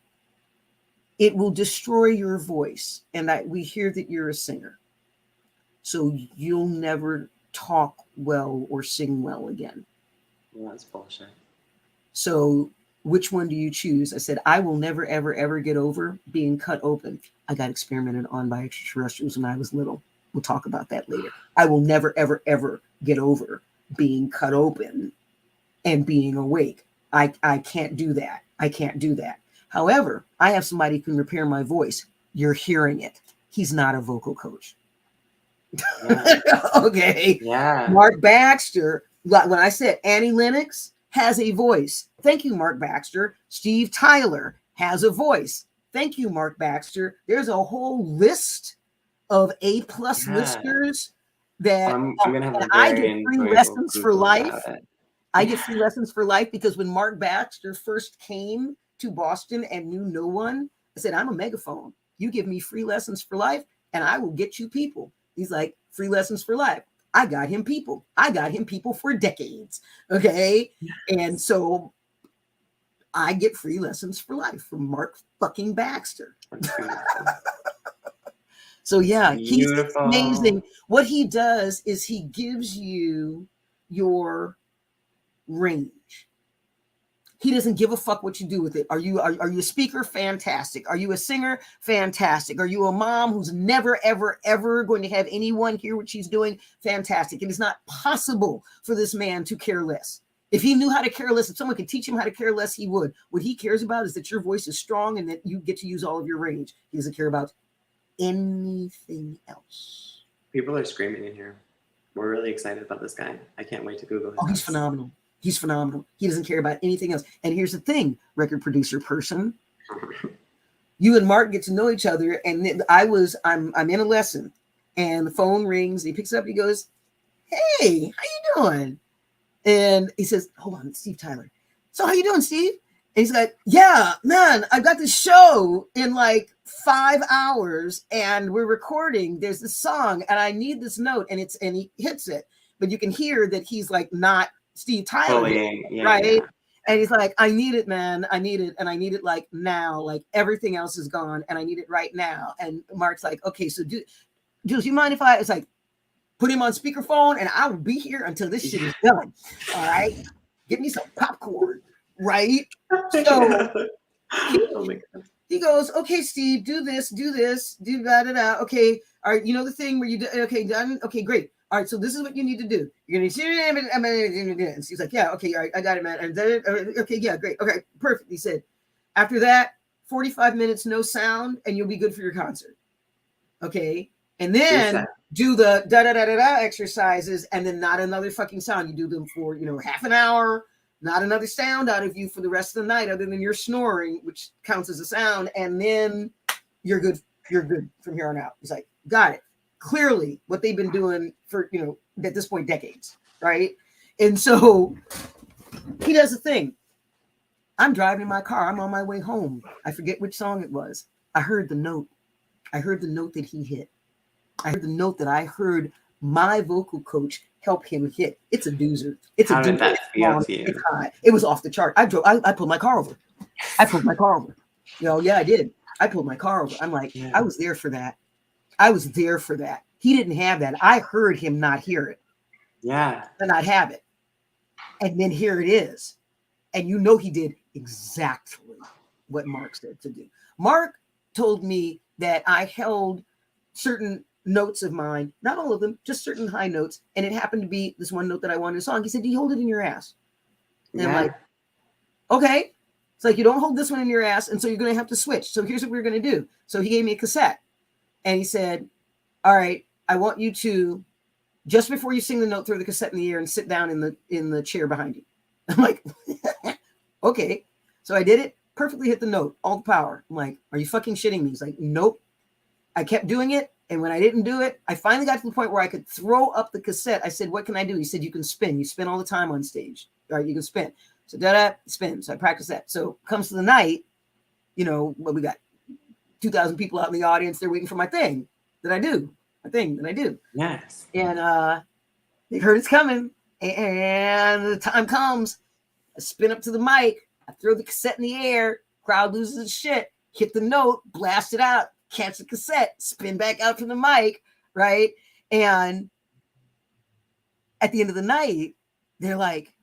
S1: it will destroy your voice. And we hear that you're a singer. So you'll never talk well or sing well again.
S3: Well, that's bullshit.
S1: So which one do you choose? I said, I will never, ever, ever get over being cut open. I got experimented on by extraterrestrials when I was little. We'll talk about that later. I will never, ever, ever get over being cut open and being awake. I can't do that. I can't do that. However, I have somebody who can repair my voice. You're hearing it. He's not a vocal coach. Yeah. Okay.
S3: Yeah.
S1: Mark Baxter, when I said Annie Lennox has a voice. Thank you, Mark Baxter. Steve Tyler has a voice. Thank you, Mark Baxter. There's a whole list of A+ listeners that
S3: I'm gonna have
S1: I get free lessons for life. I get free lessons for life because when Mark Baxter first came to Boston and knew no one, I said, I'm a megaphone. You give me free lessons for life and I will get you people. He's like, free lessons for life. I got him people. I got him people for decades. Okay. Yes. And so I get free lessons for life from Mark fucking Baxter. So yeah, he's amazing. What he does is he gives you your range. He doesn't give a fuck what you do with it. Are you a speaker? Fantastic. Are you a singer? Fantastic. Are you a mom who's never, ever, ever going to have anyone hear what she's doing? Fantastic. It is not possible for this man to care less. If he knew how to care less, if someone could teach him how to care less, he would. What he cares about is that your voice is strong and that you get to use all of your range. He doesn't care about anything else.
S3: People are screaming in here. We're really excited about this guy. I can't wait to Google him.
S1: Oh, he's phenomenal. He's phenomenal. He doesn't care about anything else. And here's the thing, record producer person. You and Mark get to know each other. And I'm in a lesson and the phone rings. And he picks it up. He goes, hey, how you doing? And he says, hold on, it's Steve Tyler. So how you doing, Steve? And he's like, yeah, man, I've got this show in like 5 hours and we're recording. There's this song and I need this note and he hits it. But you can hear that he's like not Steve Tyler,
S3: Yeah,
S1: right?
S3: yeah.
S1: And he's like, I need it, man. I need it. And I need it like now. Like everything else is gone. And I need it right now. And Mark's like, okay, so Jules, you mind if it's like, put him on speakerphone and I will be here until this shit is done. All right. Get me some popcorn. Right. So
S3: Oh my God.
S1: he goes, okay, Steve, do this, do da da da. Okay. All right. You know the thing where you do, okay, done. Okay, great. All right, so this is what you need to do. You're gonna see and he's like, yeah, okay, all right, I got it, man. And then, okay, yeah, great, okay, perfect. He said, after that, 45 minutes, no sound, and you'll be good for your concert. Okay, and then do the da da da da da exercises, and then not another fucking sound. You do them for half an hour, not another sound out of you for the rest of the night, other than your snoring, which counts as a sound, and then you're good. You're good from here on out. He's like, got it. Clearly what they've been doing for, at this point, decades. Right. And so he does the thing. I'm driving in my car. I'm on my way home. I forget which song it was. I heard the note. I heard the note that he hit. I heard the note that I heard my vocal coach help him hit. It's a doozer.
S3: How did that feel to you?
S1: It was off the chart. I pulled my car over. Yeah, I did. I pulled my car over. I'm like, I was there for that. He didn't have that. I heard him not hear it.
S3: Yeah.
S1: And not have it. And then here it is. And he did exactly what Mark said to do. Mark told me that I held certain notes of mine, not all of them, just certain high notes. And it happened to be this one note that I wanted in a song. He said, do you hold it in your ass? And I'm like, okay. It's like, you don't hold this one in your ass. And so you're going to have to switch. So here's what we're going to do. So he gave me a cassette. And he said, all right, I want you to, just before you sing the note, throw the cassette in the air and sit down in the chair behind you. I'm like, okay. So I did it, perfectly hit the note, all the power. I'm like, are you fucking shitting me? He's like, nope. I kept doing it. And when I didn't do it, I finally got to the point where I could throw up the cassette. I said, what can I do? He said, you can spin. You spin all the time on stage. All right, you can spin. So da-da, spin. So I practiced that. So comes to the night, what we got 2,000 people out in the audience. They're waiting for my thing that I do.
S3: Yes.
S1: And they heard it's coming. And the time comes. I spin up to the mic. I throw the cassette in the air. Crowd loses its shit. Hit the note. Blast it out. Catch the cassette. Spin back out from the mic. Right? And at the end of the night, they're like,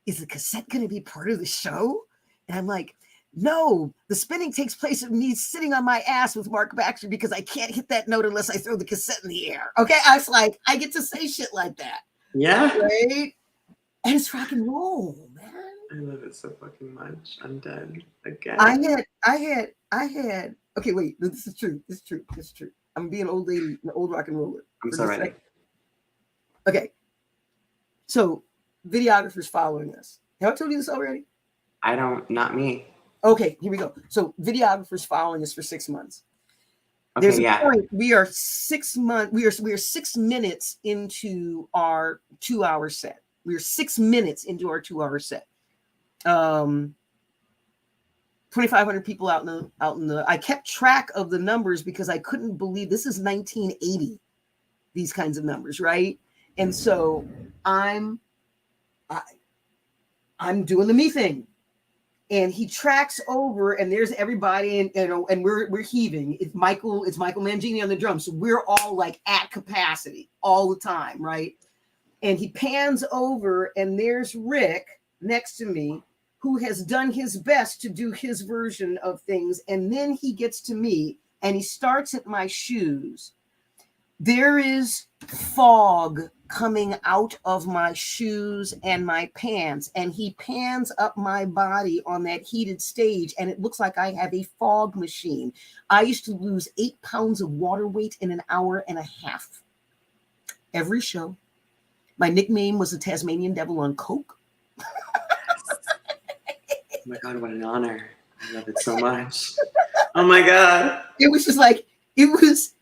S1: is the cassette going to be part of the show? And I'm like, no, the spinning takes place of me sitting on my ass with Mark Baxter because I can't hit that note unless I throw the cassette in the air. Okay. I was like, I get to say shit like that.
S3: Yeah.
S1: Right. And it's rock and roll, man.
S3: I love it so fucking much. I'm dead again.
S1: I had, okay, wait, this is true. I'm being an old lady, an old rock and roller.
S3: I'm so ready.
S1: Okay. So videographers following us. Have I told you this already?
S3: Not me.
S1: Okay, here we go. So videographers following us for 6 months.
S3: Okay,
S1: There's a point. We are 6 months. We are 6 minutes into our 2-hour set. We are 6 minutes into our 2-hour set. 2,500 people out in the. I kept track of the numbers because I couldn't believe this is 1980. These kinds of numbers, right? And so I'm doing the me thing. And he tracks over, and there's everybody, and we're heaving. It's Michael Mangini on the drums. So we're all like at capacity all the time, right? And he pans over, and there's Rick next to me, who has done his best to do his version of things. And then he gets to me, and he starts at my shoes. There is fog coming out of my shoes and my pants, and he pans up my body on that heated stage, and it looks like I have a fog machine. I used to lose 8 pounds of water weight in an hour and a half. Every show. My nickname was the Tasmanian Devil on Coke.
S3: Oh my God, what an honor. I love it so much. Oh my God.
S1: It was just like, it was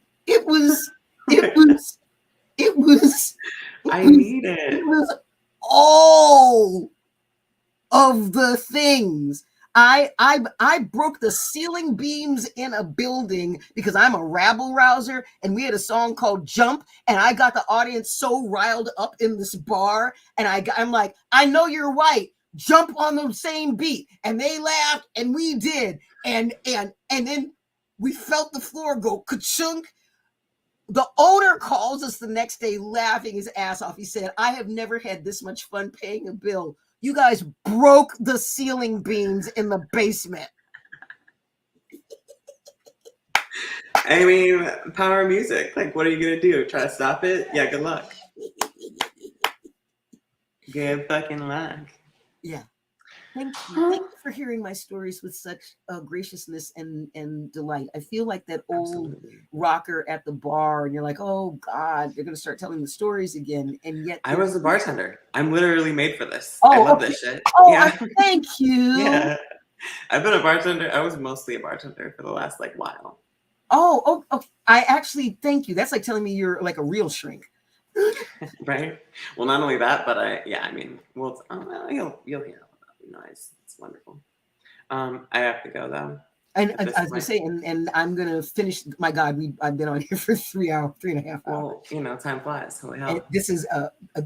S3: I need it.
S1: It was all of the things. I broke the ceiling beams in a building because I'm a rabble rouser, and we had a song called Jump, and I got the audience so riled up in this bar, and I'm like, I know you're white, jump on the same beat, and they laughed, and we did, and then we felt the floor go ka-chunk. The owner calls us the next day laughing his ass off. He said, I have never had this much fun paying a bill. You guys broke the ceiling beams in the basement.
S3: I mean, power of music. Like, what are you gonna do? Try to stop it? Yeah, good luck. Good fucking luck.
S1: Yeah. Thank you. Thank you for hearing my stories with such graciousness and delight. I feel like that old rocker at the bar, and you're like, oh God, they're going to start telling the stories again. And yet
S3: I was a bartender. I'm literally made for this.
S1: Oh,
S3: I love
S1: okay.
S3: this shit.
S1: Oh,
S3: Yeah.
S1: thank you.
S3: Yeah. I've been a bartender. I was mostly a bartender for the last like while.
S1: Oh, I actually thank you. That's like telling me you're like a real shrink.
S3: Right. Well, not only that, but I mean, well, you'll hear. Nice, it's wonderful. I have to go though.
S1: And I was gonna say, and I'm gonna finish. My God, I've been on here for 3 hours, 3.5 hours.
S3: Well, you know, time flies. Holy hell!
S1: And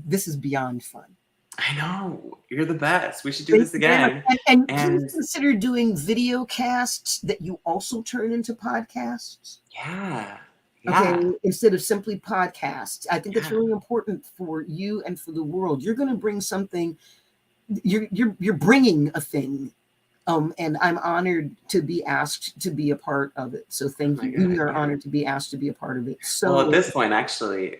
S1: this is beyond fun.
S3: I know, you're the best. We should do this again.
S1: And please consider doing video casts that you also turn into podcasts.
S3: Yeah.
S1: Okay, instead of simply podcasts. I think that's really important for you and for the world. You're going to bring something. You're bringing a thing, and I'm honored to be asked to be a part of it. So thank you. We are honored to be asked to be a part of it. So
S3: well, at this point, actually,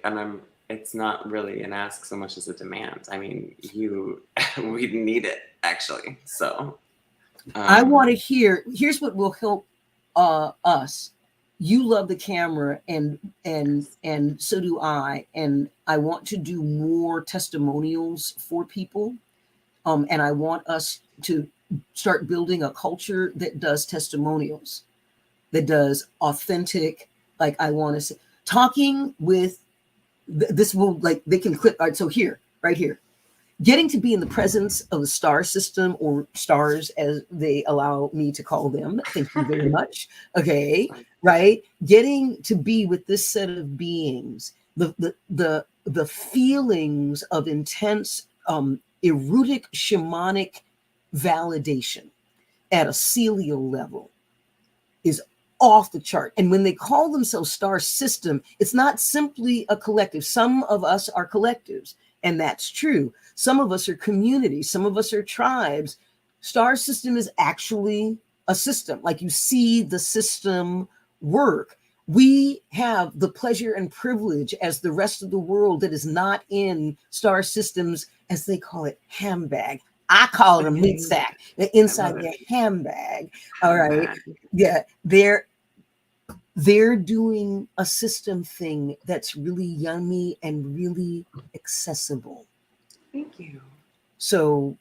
S3: it's not really an ask so much as a demand. I mean, we need it actually. So
S1: I want to hear. Here's what will help us. You love the camera, and so do I. And I want to do more testimonials for people. And I want us to start building a culture that does testimonials, that does authentic, like I want to say, talking with, this will, like, they can clip, all right, so here, right here, getting to be in the presence of the star system, or stars as they allow me to call them, thank you very much, okay, right, getting to be with this set of beings, the feelings of intense, erotic shamanic validation at a celial level is off the chart. And when they call themselves star system, it's not simply a collective. Some of us are collectives, and that's true. Some of us are communities. Some of us are tribes. Star system is actually a system. Like, you see the system work. We have the pleasure and privilege as the rest of the world that is not in star systems, as they call it, handbag. I call it a meat sack. They're inside their handbag. All right. Yeah. They're doing a system thing that's really yummy and really accessible.
S3: Thank you.
S1: So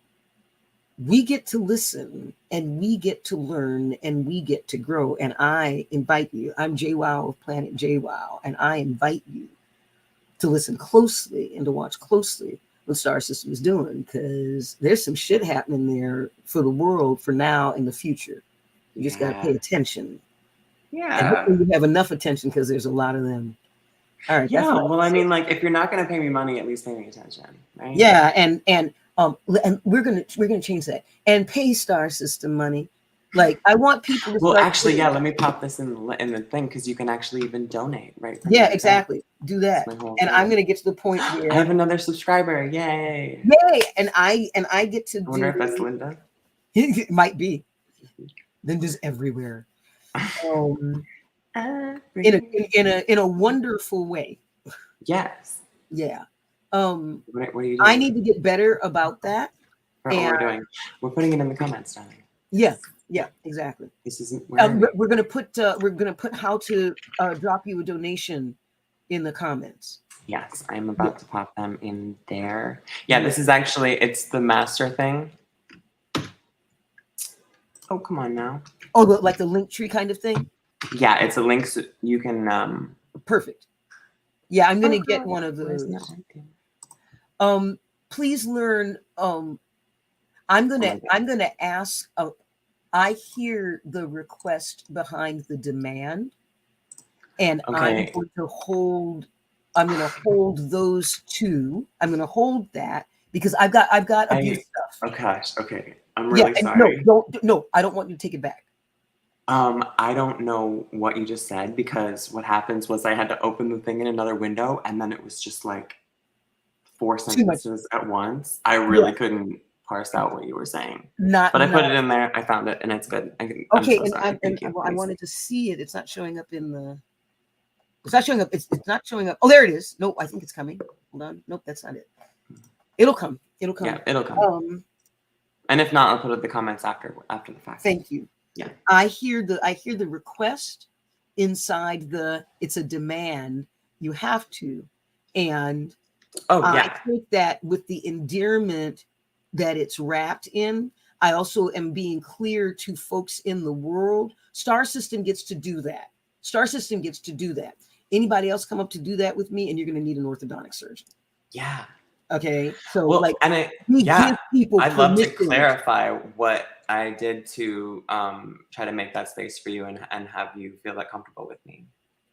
S1: we get to listen, and we get to learn, and we get to grow. And I invite you. I'm JWoww of Planet JWoww, and I invite you to listen closely and to watch closely what Star System is doing, because there's some shit happening there for the world for now and the future. You just got to pay attention.
S3: Yeah.
S1: And hopefully you have enough attention, because there's a lot of them. All right.
S3: Yeah. Well, I mean, like, if you're not going to pay me money, at least pay me attention, right?
S1: Yeah. And we're gonna change that and pay Star System money. Like, I want people to.
S3: Well, actually, yeah. Let me pop this in the thing, because you can actually even donate, right?
S1: Yeah, exactly. Do that, and I'm gonna get to the point where
S3: I have another subscriber. Yay!
S1: Yay! And I get to.
S3: I wonder if that's Linda.
S1: It might be. Linda's everywhere. In a wonderful way.
S3: Yes.
S1: Yeah.
S3: What are you doing?
S1: I need to get better about that.
S3: What we're doing. We're putting it in the comments, darling.
S1: Yeah. Yeah. Exactly.
S3: This isn't.
S1: We're gonna put how to drop you a donation in the comments.
S3: Yes, I'm about to pop them in there. Yeah, this is actually, it's the master thing. Oh, come on now.
S1: Oh, like the link tree kind of thing?
S3: Yeah, it's a link so you can.
S1: Perfect. Yeah, I'm gonna get one of those. Please learn. I'm gonna ask. I hear the request behind the demand, and I'm
S3: Okay.
S1: going to hold. I'm going to hold those two. I'm going to hold that because I've got abuse stuff.
S3: Oh gosh, okay. I'm
S1: Yeah,
S3: really
S1: and no,
S3: sorry.
S1: no. I don't want you to take it back.
S3: I don't know what you just said because what happens was I had to open the thing in another window and then it was just like 4
S1: Too much.
S3: sentences at once. I
S1: Yeah,
S3: really couldn't parse out what you were saying.
S1: not
S3: But I put
S1: not
S3: it in there, I found it, and it's good. I'm
S1: okay.
S3: so
S1: And
S3: sorry. Thank you.
S1: well, I
S3: Please.
S1: wanted to see it. It's not showing up in the. It's not showing up. It's not showing up. Oh, there it is. No, I think it's coming. Hold on. Nope, that's not it. It'll come. It'll come.
S3: Yeah, it'll come. And if not, I'll put it in the comments after the fact.
S1: Thank you.
S3: Yeah.
S1: I hear the request inside the. It's a demand. You have to, and
S3: Oh
S1: I
S3: yeah.
S1: take that with the endearment that it's wrapped in. I also am being clear to folks in the world. Star System gets to do that. Star System gets to do that. Anybody else come up to do that with me, and you're going to need an orthodontic surgeon.
S3: Yeah.
S1: Okay, so
S3: Well,
S1: like
S3: and
S1: we give people
S3: I'd love to
S1: permission.
S3: clarify what I did to try to make that space for you and have you feel that comfortable with me.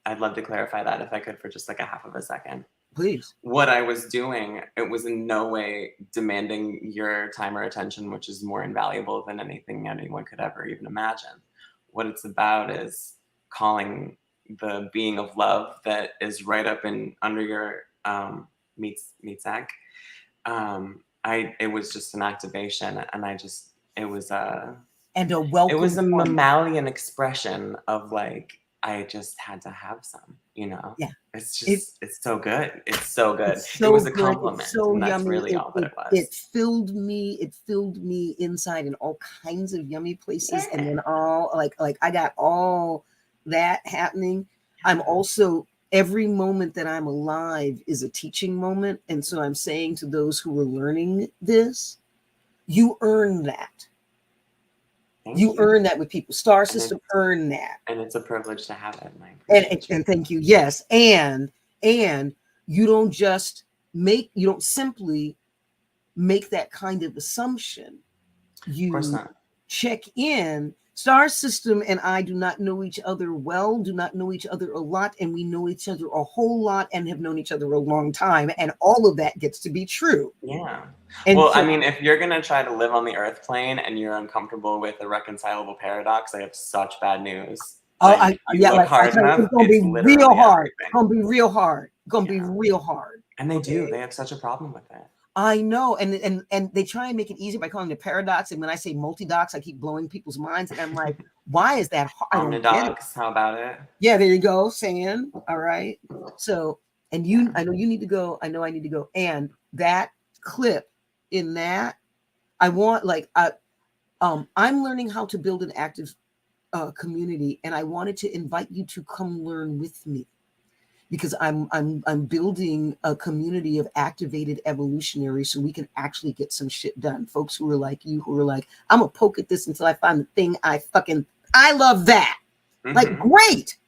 S3: I'd love to clarify that if I could for just like a half of a second.
S1: Please.
S3: What I was doing, it was in no way demanding your time or attention, which is more invaluable than anything anyone could ever even imagine. What it's about is calling the being of love that is right up in under your meat sack. It was just an activation, and it was a
S1: And a welcome.
S3: it was a mammalian expression of like I just had to have some, you know.
S1: Yeah.
S3: It's just it's so good. It's so good.
S1: It's so
S3: it was a
S1: good.
S3: compliment.
S1: It's so
S3: and that's
S1: yummy.
S3: really all that it was.
S1: It filled me. It filled me inside in all kinds of yummy places, and then all like I got all that happening. I'm also every moment that I'm alive is a teaching moment, and so I'm saying to those who are learning this, you earn that. You earn that with people. Star System earn that,
S3: and it's a privilege to have it.
S1: And thank you. Yes, and you don't just you don't simply make that kind of assumption. You check in. Star System and I do not know each other well, do not know each other a lot, and we know each other a whole lot and have known each other a long time, and all of that gets to be true.
S3: Yeah.
S1: And
S3: well,
S1: so,
S3: I mean, if you're going to try to live on the earth plane and you're uncomfortable with a reconcilable paradox, I have such bad news.
S1: It's going to be real hard. It's going to be real hard. It's going to be real hard.
S3: And they do. They have such a problem with it.
S1: I know, and they try and make it easy by calling it a paradox. And when I say multi-docs, I keep blowing people's minds, and I'm like, "Why is that hard?"
S3: Omnidocs, how about it?
S1: Yeah, there you go, San. All right. So, and I know you need to go. I know I need to go. And that clip in that, I want I'm learning how to build an active community, and I wanted to invite you to come learn with me. Because I'm building a community of activated evolutionaries so we can actually get some shit done. Folks who are like you, who are like, I'm gonna poke at this until I find the thing I love that. Mm-hmm. Like, great.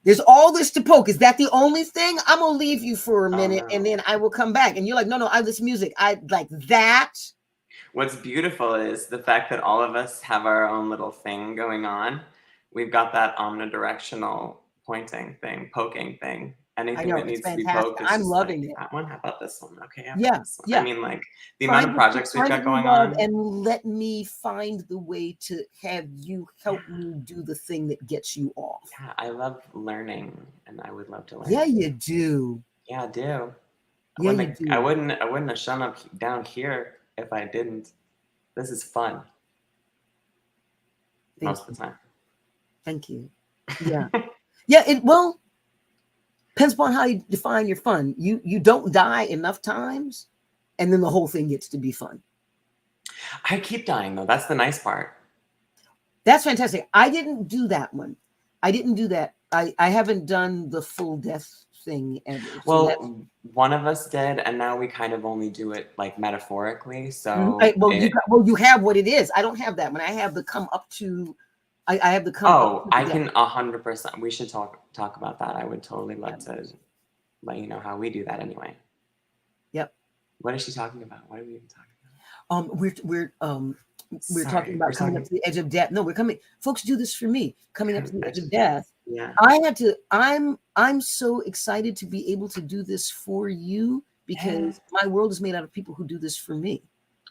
S1: There's all this to poke. Is that the only thing? I'm gonna leave you for a minute and then I will come back. And you're like, no, I this music. I like that.
S3: What's beautiful is the fact that all of us have our own little thing going on. We've got that omnidirectional pointing thing, poking thing. Anything that needs to be poked.
S1: I'm loving it.
S3: That one. How about this one? Okay.
S1: Yeah.
S3: I mean, like the amount of projects we've got going on.
S1: And let me find the way to have you help me do the thing that gets you off.
S3: Yeah, I love learning, and I would love to learn.
S1: Yeah, you do.
S3: Yeah, I do.
S1: Yeah, you do.
S3: I wouldn't have shown up down here if I didn't. This is fun. Most of the time.
S1: Thank you. Yeah. Yeah, depends upon how you define your fun. You don't die enough times, and then the whole thing gets to be fun.
S3: I keep dying, though. That's the nice part.
S1: That's fantastic. I didn't do that one. I didn't do that. I haven't done the full death thing ever.
S3: Well, one of us did, and now we kind of only do it like metaphorically. So
S1: you have what it is. I don't have that one. I have the come up to. I have the come.
S3: Oh, I can 100%. We should talk about that. I would totally love to let you know how we do that anyway.
S1: Yep.
S3: What is she talking about? What are we even talking about?
S1: We're we're talking
S3: Sorry,
S1: about
S3: we're
S1: coming up
S3: talking.
S1: to the edge of death. No, we're coming. Folks do this for me. Coming up to the edge of death.
S3: Yeah.
S1: I'm so excited to be able to do this for you because my world is made out of people who do this for me.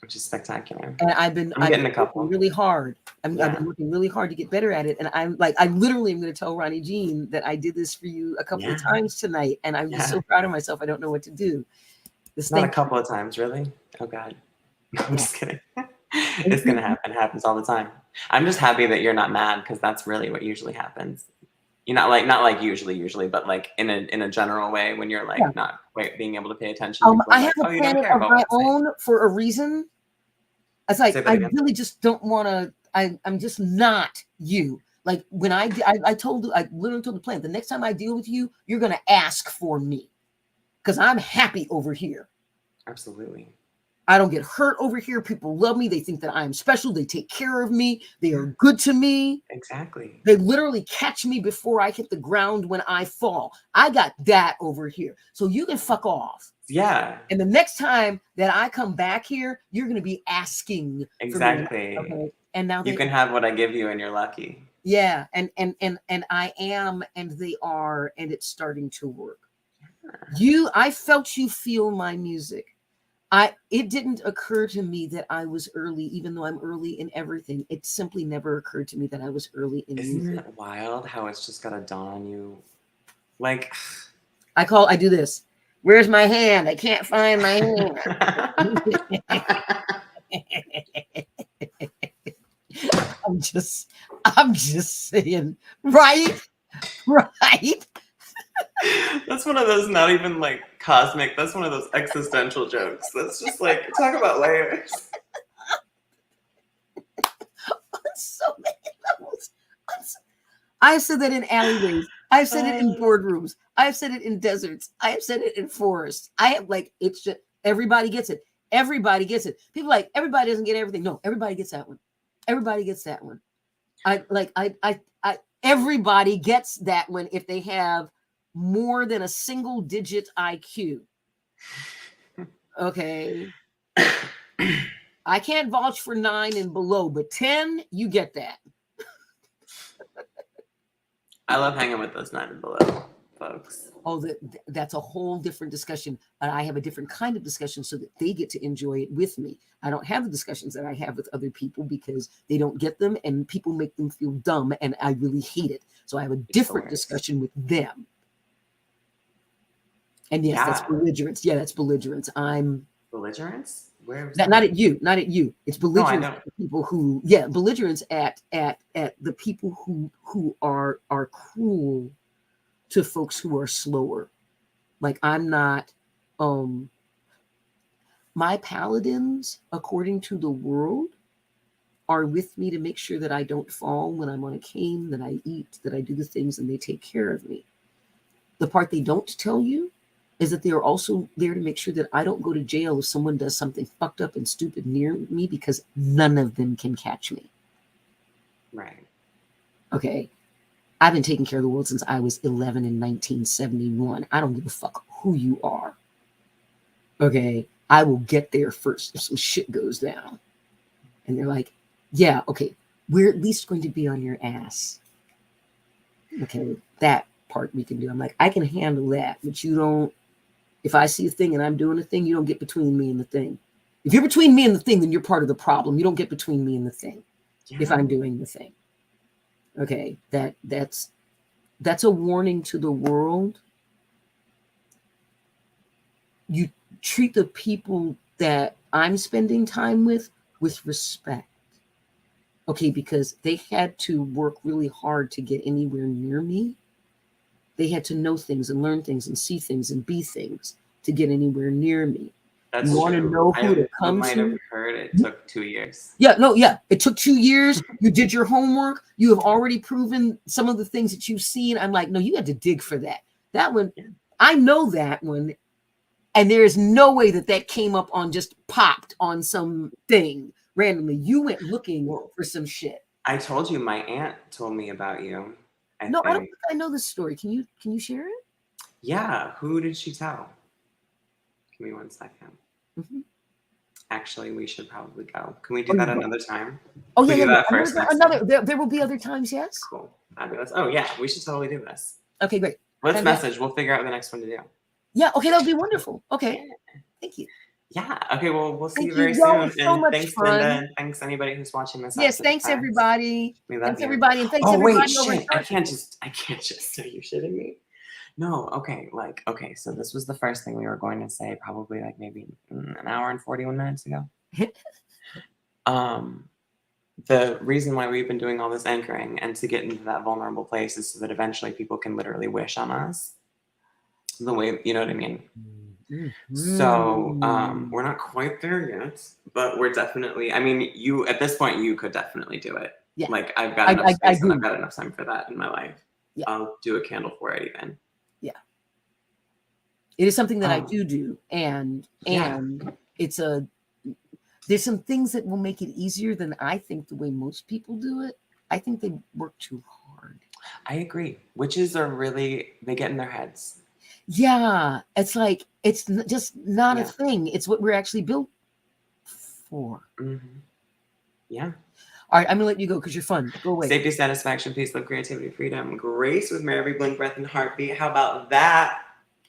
S3: Which is spectacular.
S1: And
S3: I'm getting a couple.
S1: working really hard. I've
S3: Yeah.
S1: been working really hard to get better at it. And I'm like, I literally am going to tell Ronnie Jean that I did this for you a couple of
S3: Yeah.
S1: times tonight. And I'm just
S3: Yeah.
S1: so proud of myself. I don't know what to do. This
S3: Not a
S1: thing,
S3: couple of times, really? Oh God. No, I'm just kidding. It's gonna happen. It happens all the time. I'm just happy that you're not mad because that's really what usually happens. You're not like usually, but like in a general way when you're like
S1: Yeah.
S3: not quite being able to pay attention. people are
S1: I
S3: like,
S1: have a
S3: "Oh, you don't
S1: planet
S3: care
S1: of
S3: about
S1: my
S3: what I say."
S1: own for a reason. It's like,
S3: Say that
S1: I
S3: again.
S1: really just don't want to, I'm just not you. Like when I literally told the planet, the next time I deal with you, you're going to ask for me because I'm happy over here.
S3: Absolutely.
S1: I don't get hurt over here. People love me. They think that I'm special. They take care of me. They are good to me.
S3: Exactly.
S1: They literally catch me before I hit the ground when I fall. I got that over here. So you can fuck off.
S3: Yeah.
S1: And the next time that I come back here, you're going to be asking
S3: Exactly.
S1: for me. Okay. And now
S3: You can have what I give you and you're lucky.
S1: yeah, and I am, and they are, and it's starting to work. I felt you feel my music. It didn't occur to me that I was early, even though I'm early in everything. It simply never occurred to me that I was early in
S3: Isn't
S1: music.
S3: it wild how it's just gotta dawn on you? Like
S1: I do this. Where's my hand? I can't find my hand. I'm just saying, right? Right?
S3: That's one of those not even like cosmic, that's one of those existential jokes. That's just like talk about layers.
S1: On so many levels. I've said that in alleyways. I've said it in boardrooms. I've said it in deserts. I have said it in forests. I have like, it's just, everybody gets it. Everybody gets it. People like, everybody doesn't get everything. No, everybody gets that one. Everybody gets that one. Everybody gets that one if they have more than a single digit IQ. Okay. I can't vouch for 9 and below, but 10, you get that.
S3: I love hanging with those 9 and below folks.
S1: Oh, that's a whole different discussion. And I have a different kind of discussion so that they get to enjoy it with me. I don't have the discussions that I have with other people because they don't get them and people make them feel dumb and I really hate it. So I have a different discussion with them. And yes, that's belligerence. Yeah, that's belligerence. I'm
S3: belligerence? Where was
S1: that? Not at you. Not at you. It's belligerence at the people who, belligerence at the people who are cruel to folks who are slower. Like I'm not, my paladins, according to the world, are with me to make sure that I don't fall when I'm on a cane, that I eat, that I do the things, and they take care of me. The part they don't tell you is that they are also there to make sure that I don't go to jail if someone does something fucked up and stupid near me because none of them can catch me.
S3: Right.
S1: Okay. I've been taking care of the world since I was 11 in 1971. I don't give a fuck who you are. Okay. I will get there first if some shit goes down. And they're like, yeah, okay, we're at least going to be on your ass. Okay, that part we can do. I'm like, I can handle that, but you don't, if I see a thing and I'm doing a thing, you don't get between me and the thing. If you're between me and the thing, then you're part of the problem. You don't get between me and the thing if I'm doing the thing. Okay, that's a warning to the world. You treat the people that I'm spending time with respect. Okay, because they had to work really hard to get anywhere near me. They had to know things and learn things and see things and be things to get anywhere near me.
S3: That's
S1: you want to know who to come
S3: you might
S1: to?
S3: have heard it took 2 years.
S1: Yeah. It took 2 years. You did your homework. You have already proven some of the things that you've seen. I'm like, no, you had to dig for that. That one, I know that one. And there is no way that came up on just popped on some thing randomly. You went looking for some shit.
S3: I told you my aunt told me about you.
S1: I don't think I know this story. Can you share it?
S3: Yeah. Who did she tell? Give me 1 second.
S1: Mm-hmm.
S3: Actually, we should probably go. Can we do that another time?
S1: Oh
S3: Can
S1: yeah,
S3: we do
S1: yeah.
S3: that first next
S1: Another.
S3: time?
S1: There will be other times. Yes.
S3: Cool. Fabulous. Oh yeah, we should totally do this.
S1: Okay, great.
S3: Let's
S1: Fantastic.
S3: message. We'll figure out the next one to do.
S1: Yeah. Okay, that would be wonderful. Okay. Thank you.
S3: Yeah. Okay. Well, we'll see
S1: Thank
S3: you very
S1: you. Y'all
S3: soon.
S1: were so
S3: And
S1: much
S3: thanks,
S1: fun.
S3: Linda. And thanks anybody who's watching this.
S1: Yes.
S3: after the
S1: Thanks
S3: fact.
S1: everybody.
S3: We love
S1: Thanks
S3: you.
S1: everybody, and thanks
S3: Oh wait,
S1: everybody over
S3: shit!
S1: in
S3: I can't just. Are you shitting me? No. Okay. Like, okay. So this was the first thing we were going to say, probably like maybe an hour and 41 minutes ago. The reason why we've been doing all this anchoring and to get into that vulnerable place is so that eventually people can literally wish on us. The way, you know what I mean? So we're not quite there yet, but we're definitely, I mean, you at this point you could definitely do it.
S1: Yeah.
S3: Like I've got enough space and I've got enough time for that in my life.
S1: Yeah.
S3: I'll do a candle for it even.
S1: Yeah. It is something that I do, and it's there's some things that will make it easier than I think the way most people do it. I think they work too hard.
S3: I agree. Witches are really, they get in their heads.
S1: Yeah. It's like, it's just not a thing. It's what we're actually built for.
S3: Mm-hmm. Yeah.
S1: All right. I'm going to let you go because you're fun. Go away.
S3: Safety, satisfaction, peace, love, creativity, freedom, grace with every blink, breath, and heartbeat. How about that?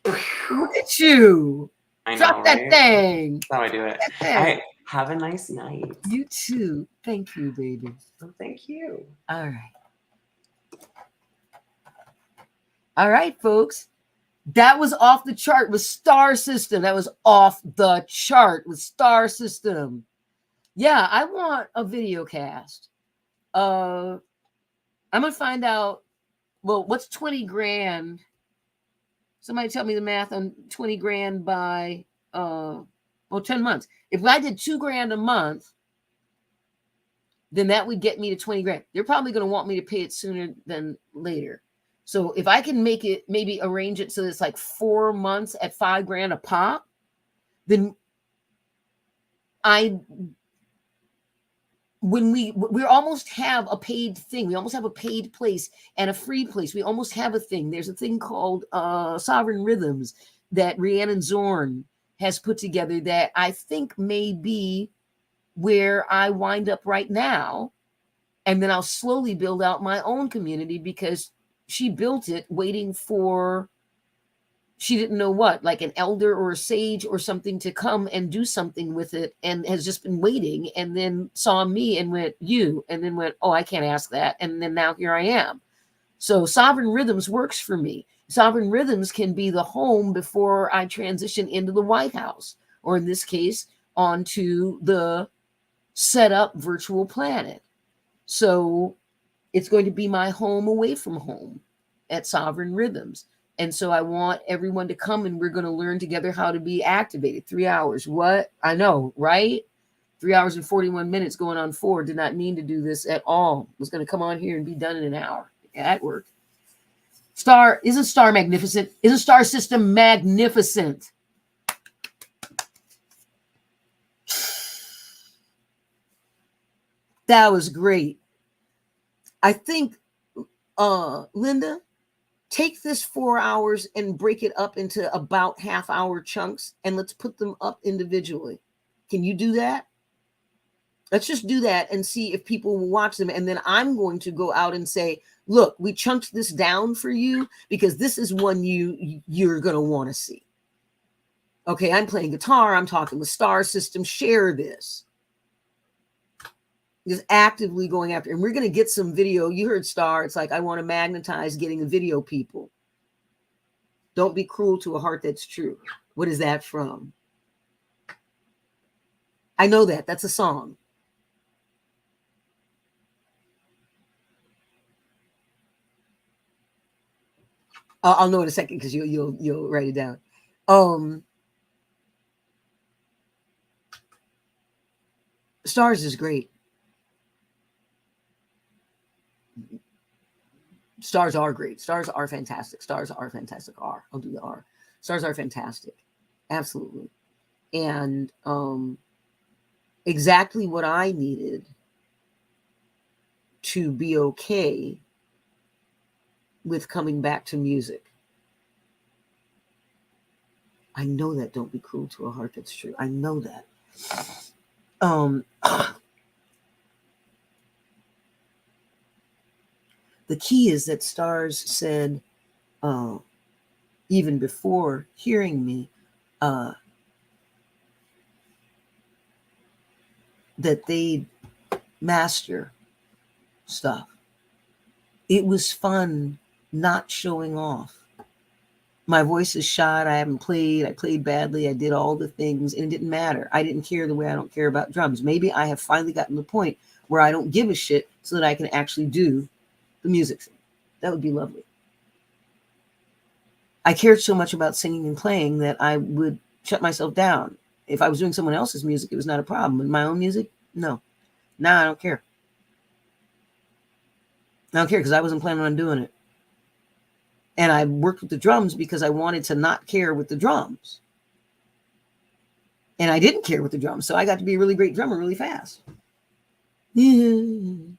S1: Look at you.
S3: I know,
S1: Drop that
S3: right?
S1: thing.
S3: That's how I do it. All right. Have a nice night.
S1: You too. Thank you, baby.
S3: Oh, thank you.
S1: All right. All right, folks. That was off the chart with Star System. That was off the chart with Star System. Yeah, I want a video cast. I'm going to find out, well, what's 20 grand? Somebody tell me the math on 20 grand by 10 months. If I did $2,000 a month, then that would get me to 20 grand. They're probably going to want me to pay it sooner than later. So if I can make it, maybe arrange it so it's like 4 months at $5,000 a pop, then we almost have a paid thing. We almost have a paid place and a free place. We almost have a thing. There's a thing called Sovereign Rhythms that Rhiannon Zorn has put together that I think may be where I wind up right now. And then I'll slowly build out my own community because she built it waiting for, she didn't know what, like an elder or a sage or something to come and do something with it, and has just been waiting, and then saw me and went, you, and then went, oh, I can't ask that. And then now here I am. So Sovereign Rhythms works for me. Sovereign Rhythms can be the home before I transition into the White House, or in this case, onto the set up virtual planet. So it's going to be my home away from home at Sovereign Rhythms. And so I want everyone to come, and we're going to learn together how to be activated. 3 hours. What? I know, right? 3 hours and 41 minutes going on 4. Did not mean to do this at all. Was going to come on here and be done in an hour. Yeah, that worked. Isn't Star magnificent? Isn't Star System magnificent? That was great. I think, Linda, take this 4 hours and break it up into about half-hour chunks, and let's put them up individually. Can you do that? Let's just do that and see if people will watch them. And then I'm going to go out and say, look, we chunked this down for you because this is one you're going to want to see. Okay, I'm playing guitar. I'm talking with Star System. Share this. Just actively going after, and we're going to get some video. You heard Star. It's like, I want to magnetize getting the video people. Don't be cruel to a heart that's true. What is that from? I know that. That's a song. I'll know in a second because you'll write it down. Stars is great. Stars are great. Stars are fantastic. Stars are fantastic. I'll do the R. Stars are fantastic. Absolutely. And exactly what I needed to be okay with coming back to music. I know that. Don't be cruel to a heart that's true. I know that. The key is that Stars said, even before hearing me, that they master stuff. It was fun not showing off. My voice is shot. I haven't played. I played badly. I did all the things, and it didn't matter. I didn't care the way I don't care about drums. Maybe I have finally gotten to the point where I don't give a shit so that I can actually do the music thing. That would be lovely. I cared so much about singing and playing that I would shut myself down. If I was doing someone else's music, it was not a problem. But my own music, no. Nah, I don't care. I don't care because I wasn't planning on doing it. And I worked with the drums because I wanted to not care with the drums. And I didn't care with the drums. So I got to be a really great drummer really fast. And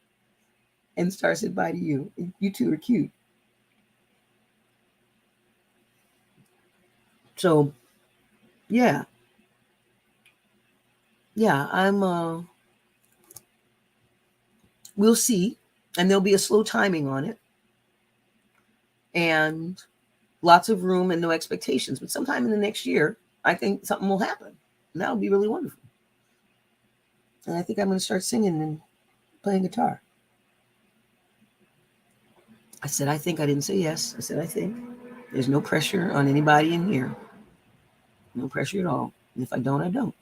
S1: Star said bye to you. You two are cute. So, yeah. Yeah, we'll see. And there'll be a slow timing on it. And lots of room and no expectations. But sometime in the next year, I think something will happen. And that'll be really wonderful. And I think I'm going to start singing and playing guitar. I said, I think. I didn't say yes. I said, I think. There's no pressure on anybody in here. No pressure at all. And if I don't, I don't.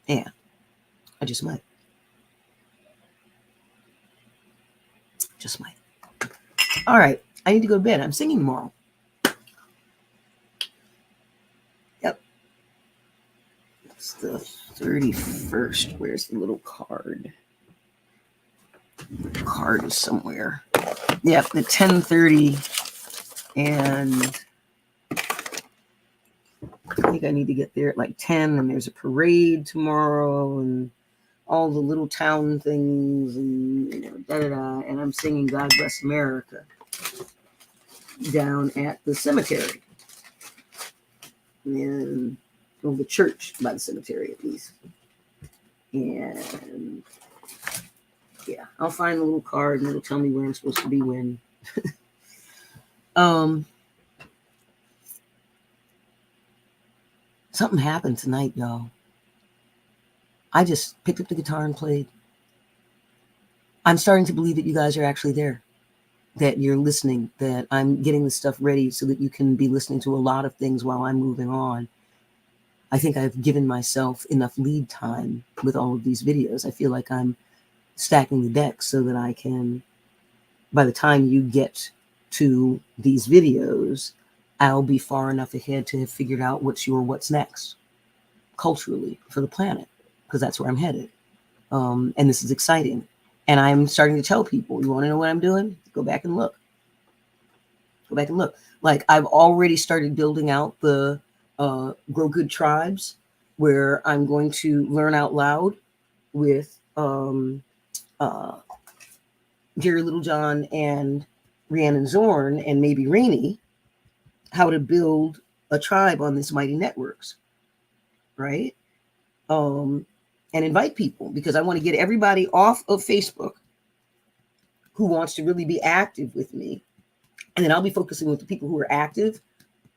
S1: And I just might. Just might. All right. I need to go to bed. I'm singing tomorrow. Yep. It's the 31st. Where's the little card? The card is somewhere. Yep, the 10:30. And I think I need to get there at like 10. And there's a parade tomorrow. And all the little town things. And, you know, da-da-da. And I'm singing God Bless America down at the cemetery. And the church by the cemetery, at least. And yeah, I'll find a little card and it'll tell me where I'm supposed to be when. Something happened tonight, y'all. I just picked up the guitar and played. I'm starting to believe that you guys are actually there, that you're listening, that I'm getting this stuff ready so that you can be listening to a lot of things while I'm moving on. I think I've given myself enough lead time with all of these videos. I feel like I'm stacking the deck so that I can, by the time you get to these videos, I'll be far enough ahead to have figured out what's next culturally for the planet, because that's where I'm headed. And this is exciting. And I'm starting to tell people, you want to know what I'm doing? Go back and look. Go back and look. Like, I've already started building out the Grow Good Tribes, where I'm going to learn out loud with Jerry Littlejohn and Rhiannon Zorn and maybe Rainey, how to build a tribe on this Mighty Networks, right? And invite people, because I want to get everybody off of Facebook who wants to really be active with me. And then I'll be focusing with the people who are active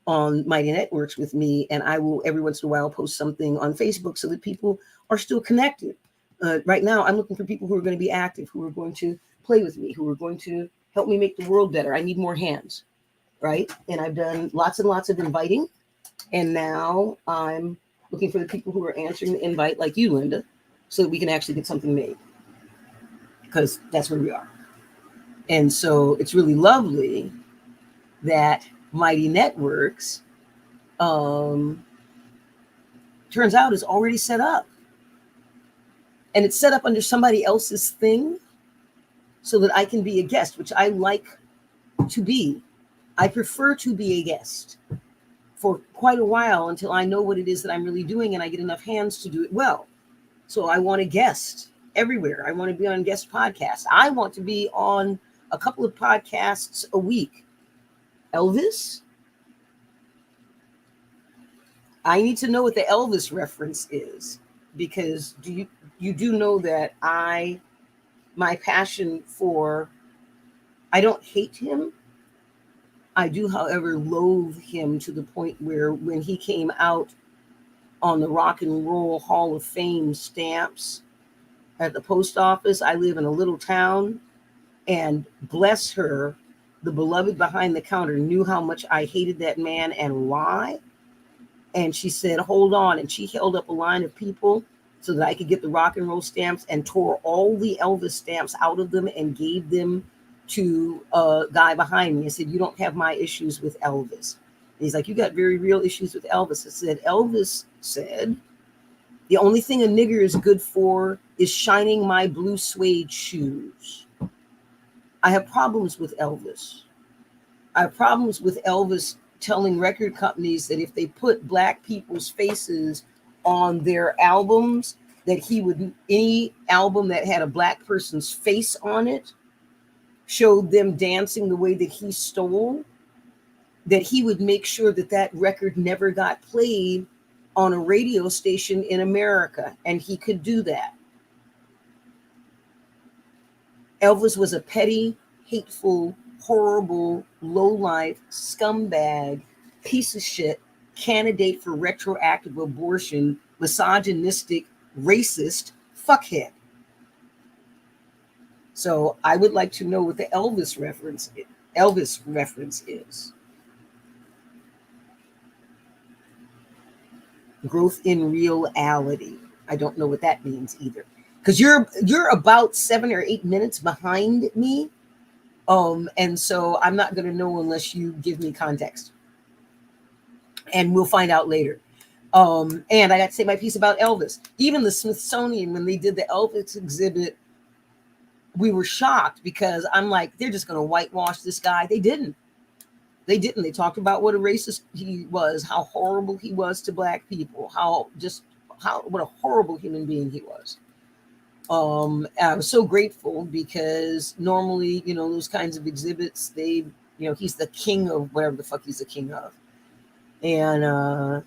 S1: on Mighty Networks with me. And I will every once in a while post something on Facebook so that people are still connected. Right now, I'm looking for people who are going to be active, who are going to play with me, who are going to help me make the world better. I need more hands, right? And I've done lots and lots of inviting. And now I'm looking for the people who are answering the invite, like you, Linda, so that we can actually get something made, because that's where we are. And so it's really lovely that Mighty Networks turns out is already set up. And it's set up under somebody else's thing so that I can be a guest, which I like to be. I prefer to be a guest for quite a while until I know what it is that I'm really doing and I get enough hands to do it well. So I want a guest everywhere. I want to be on guest podcasts. I want to be on a couple of podcasts a week. Elvis? I need to know what the Elvis reference is. because you do know that my passion for, I don't hate him. I do, however, loathe him to the point where when he came out on the Rock and Roll Hall of Fame stamps at the post office, I live in a little town, and bless her, the beloved behind the counter knew how much I hated that man and why. And she said, hold on. And she held up a line of people so that I could get the rock and roll stamps, and tore all the Elvis stamps out of them and gave them to a guy behind me and said, you don't have my issues with Elvis. And he's like, you got very real issues with Elvis. I said, Elvis said, the only thing a nigger is good for is shining my blue suede shoes. I have problems with Elvis. I have problems with Elvis telling record companies that if they put black people's faces on their albums, that he would, any album that had a black person's face on it, showed them dancing the way that he stole, that he would make sure that that record never got played on a radio station in America. And he could do that. Elvis was a petty, hateful, horrible, low-life, scumbag, piece of shit, candidate for retroactive abortion, misogynistic, racist fuckhead. So I would like to know what the Elvis reference is. Growth in reality. I don't know what that means either. Because you're about 7 or 8 minutes behind me. And so I'm not going to know unless you give me context. And we'll find out later. And I got to say my piece about Elvis. Even the Smithsonian, when they did the Elvis exhibit, we were shocked because I'm like, they're just going to whitewash this guy. They didn't. They talked about what a racist he was, how horrible he was to black people, what a horrible human being he was. I was so grateful because normally, those kinds of exhibits, he's the king of whatever the fuck he's the king of. And, or,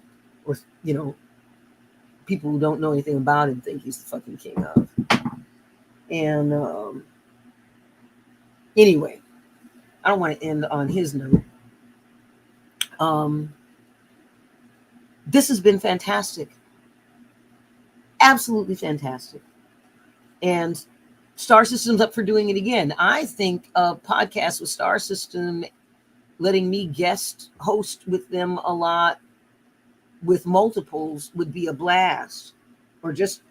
S1: people who don't know anything about him think he's the fucking king of. And, anyway, I don't want to end on his note. This has been fantastic. Absolutely fantastic. And Star System's up for doing it again. I think a podcast with Star System, letting me guest host with them a lot with multiples would be a blast. Or just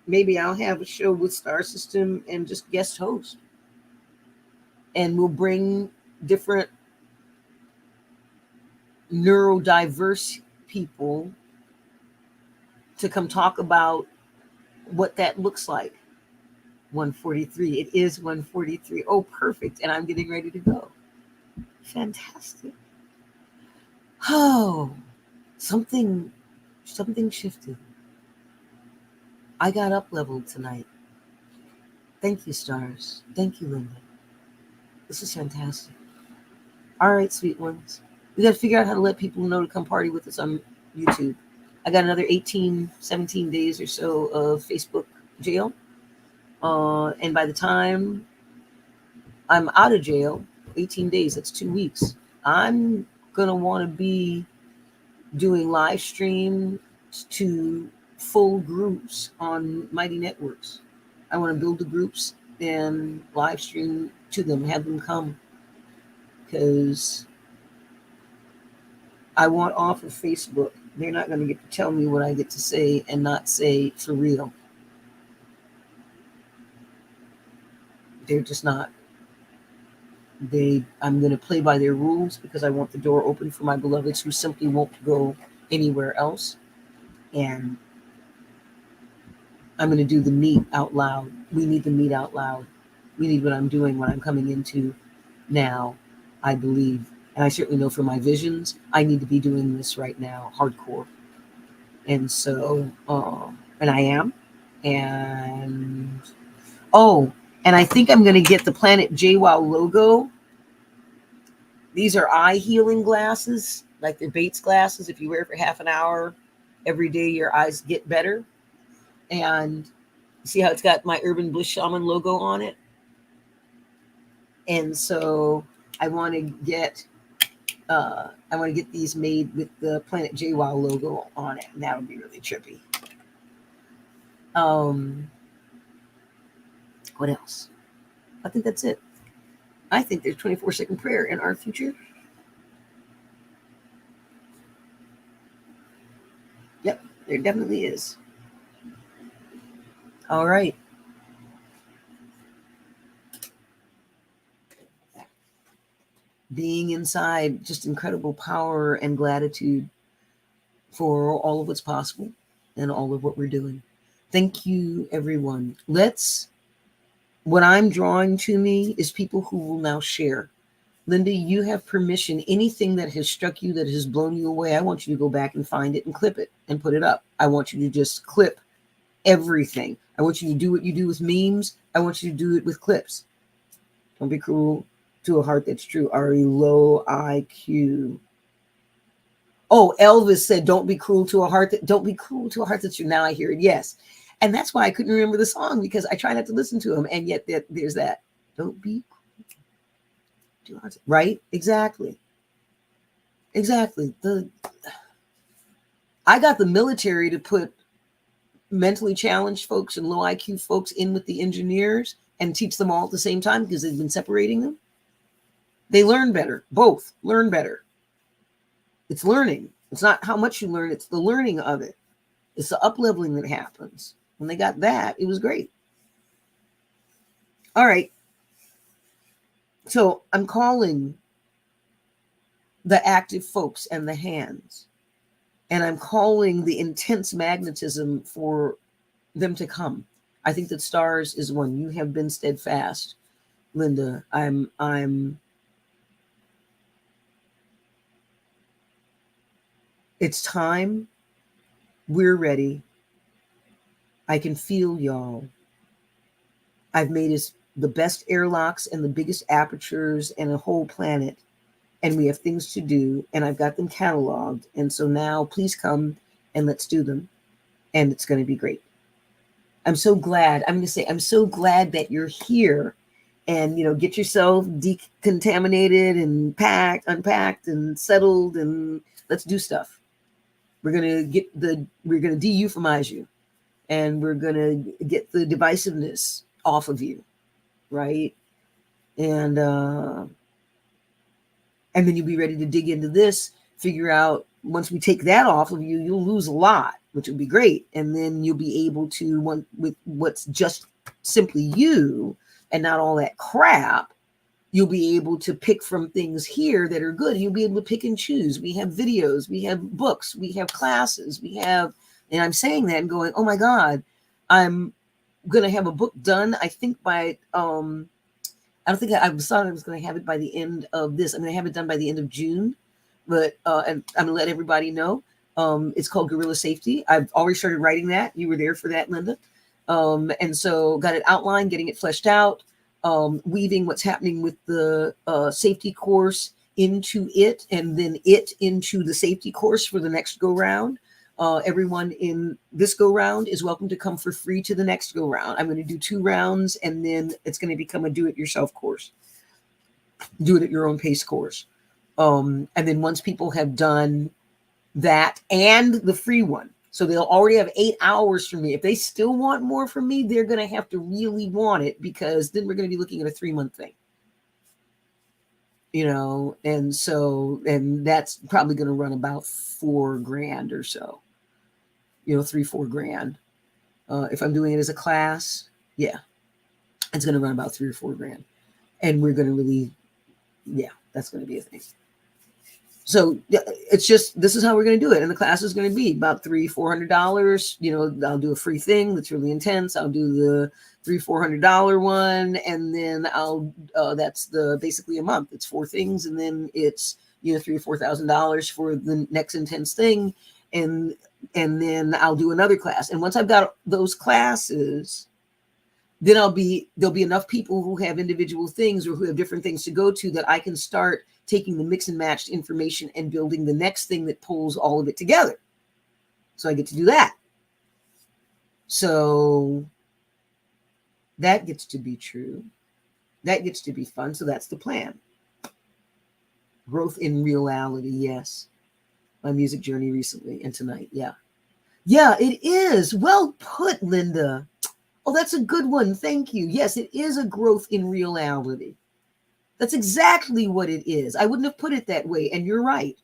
S1: maybe I'll have a show with Star System and just guest host. And we'll bring different neurodiverse people to come talk about what that looks like. 143. It is 143. Oh, perfect. And I'm getting ready to go. Fantastic. Oh, something shifted. I got up leveled tonight. Thank you, stars. Thank you, Linda. This is fantastic. All right, sweet ones. We got to figure out how to let people know to come party with us on YouTube. I got another 17 days or so of Facebook jail. And by the time I'm out of jail, 18 days, that's 2 weeks, I'm going to want to be doing live stream to full groups on Mighty Networks. I want to build the groups and live stream to them, have them come. Because I want off of Facebook. They're not going to get to tell me what I get to say and not say for real. They're just not. I'm going to play by their rules because I want the door open for my beloveds who simply won't go anywhere else. And I'm going to do the meat out loud. We need the meat out loud. We need what I'm doing, what I'm coming into now, I believe. And I certainly know from my visions, I need to be doing this right now, hardcore. And so, and I am. And, and I think I'm going to get the Planet JWoww logo. These are eye healing glasses, like they're Bates glasses. If you wear it for half an hour every day, your eyes get better. And see how it's got my Urban Bliss Shaman logo on it? And so I want to get these made with the Planet JWoww logo on it, and that would be really trippy. What else? I think that's it. I think there's 24-second prayer in our future. Yep, there definitely is. All right. Being inside, just incredible power and gratitude for all of what's possible and all of what we're doing. Thank you, everyone. What I'm drawing to me is people who will now share. Linda, you have permission. Anything that has struck you, that has blown you away, I want you to go back and find it and clip it and put it up. I want you to just clip everything. I want you to do what you do with memes. I want you to do it with clips. Don't be cruel to a heart that's true. Ari, low IQ. Oh, Elvis said, don't be cruel to a heart that's true. Now I hear it. Yes. And that's why I couldn't remember the song, because I try not to listen to him. And yet there's that. Don't be cruel. Right? Exactly. I got the military to put mentally challenged folks and low IQ folks in with the engineers and teach them all at the same time, because they've been separating them. They learn better. Both learn better. It's learning. It's not how much you learn. It's the learning of it. It's the up-leveling that happens. When they got that, it was great. All right. So I'm calling the active folks and the hands. And I'm calling the intense magnetism for them to come. I think that stars is one. You have been steadfast, Linda. It's time. We're ready. I can feel y'all. I've made us the best airlocks and the biggest apertures and a whole planet. And we have things to do, and I've got them cataloged. And so now please come and let's do them. And it's going to be great. I'm so glad. I'm so glad that you're here, and, get yourself decontaminated and unpacked and settled, and let's do stuff. We're going to de-euphemize you, and we're going to get the divisiveness off of you. Right. And then you'll be ready to dig into this, figure out, once we take that off of you, you'll lose a lot, which will be great. And then you'll be able to, with what's just simply you and not all that crap, you'll be able to pick from things here that are good. You'll be able to pick and choose. We have videos, we have books, we have classes, and I'm saying that and going, oh my God, I'm going to have a book done, I think by, I don't think I thought I was going to have it by the end of this. I'm going to have it done by the end of June, but and I'm going to let everybody know. It's called Guerrilla Safety. I've already started writing that. You were there for that, Linda. And so got it outlined, getting it fleshed out, weaving what's happening with the safety course into it, and then it into the safety course for the next go round. Everyone in this go round is welcome to come for free to the next go round. I'm going to do 2 rounds, and then it's going to become a do-it-yourself course, do it at your own pace course. And then once people have done that and the free one, so they'll already have 8 hours from me. If they still want more from me, they're going to have to really want it, because then we're going to be looking at a 3-month thing. And that's probably going to run about $4,000 or so. $3-4 grand. If I'm doing it as a class, yeah, it's going to run about $3 or $4 grand. And we're going to really, that's going to be a thing. So it's just, this is how we're going to do it. And the class is going to be about $300-400. I'll do a free thing that's really intense. I'll do the $300-400 one. And then that's basically a month. It's 4 things. And then it's, $3,000 or $4,000 for the next intense thing. And then I'll do another class. And once I've got those classes, then there'll be enough people who have individual things or who have different things to go to that I can start taking the mix and matched information and building the next thing that pulls all of it together. So I get to do that. So that gets to be true. That gets to be fun. So that's the plan. Growth in reality, yes. My music journey recently and tonight, yeah. Yeah, it is. Well put, Linda. Oh, that's a good one. Thank you. Yes, it is a growth in reality. That's exactly what it is. I wouldn't have put it that way, and you're right.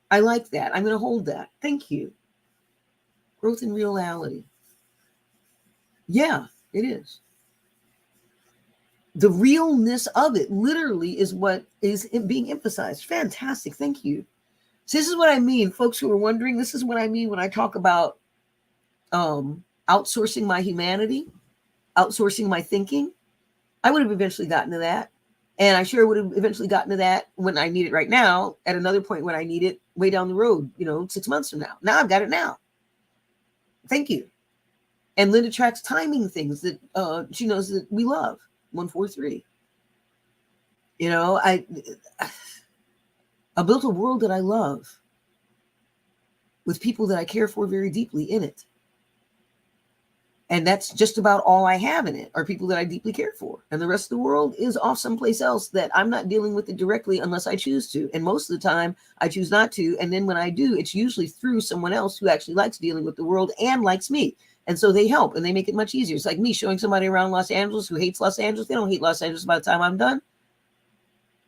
S1: I like that. I'm going to hold that. Thank you. Growth in reality. Yeah, it is. The realness of it literally is what is being emphasized. Fantastic. Thank you. So this is what I mean, folks who are wondering. This is what I mean when I talk about outsourcing my humanity, outsourcing my thinking. I would have eventually gotten to that. And I sure would have eventually gotten to that when I need it right now, at another point when I need it way down the road, 6 months from now. Now I've got it now. Thank you. And Linda tracks timing things that she knows that we love. 143. I built a world that I love with people that I care for very deeply in it. And that's just about all I have in it are people that I deeply care for. And the rest of the world is off someplace else that I'm not dealing with it directly unless I choose to. And most of the time I choose not to. And then when I do, it's usually through someone else who actually likes dealing with the world and likes me. And so they help and they make it much easier. It's like me showing somebody around Los Angeles who hates Los Angeles. They don't hate Los Angeles by the time I'm done.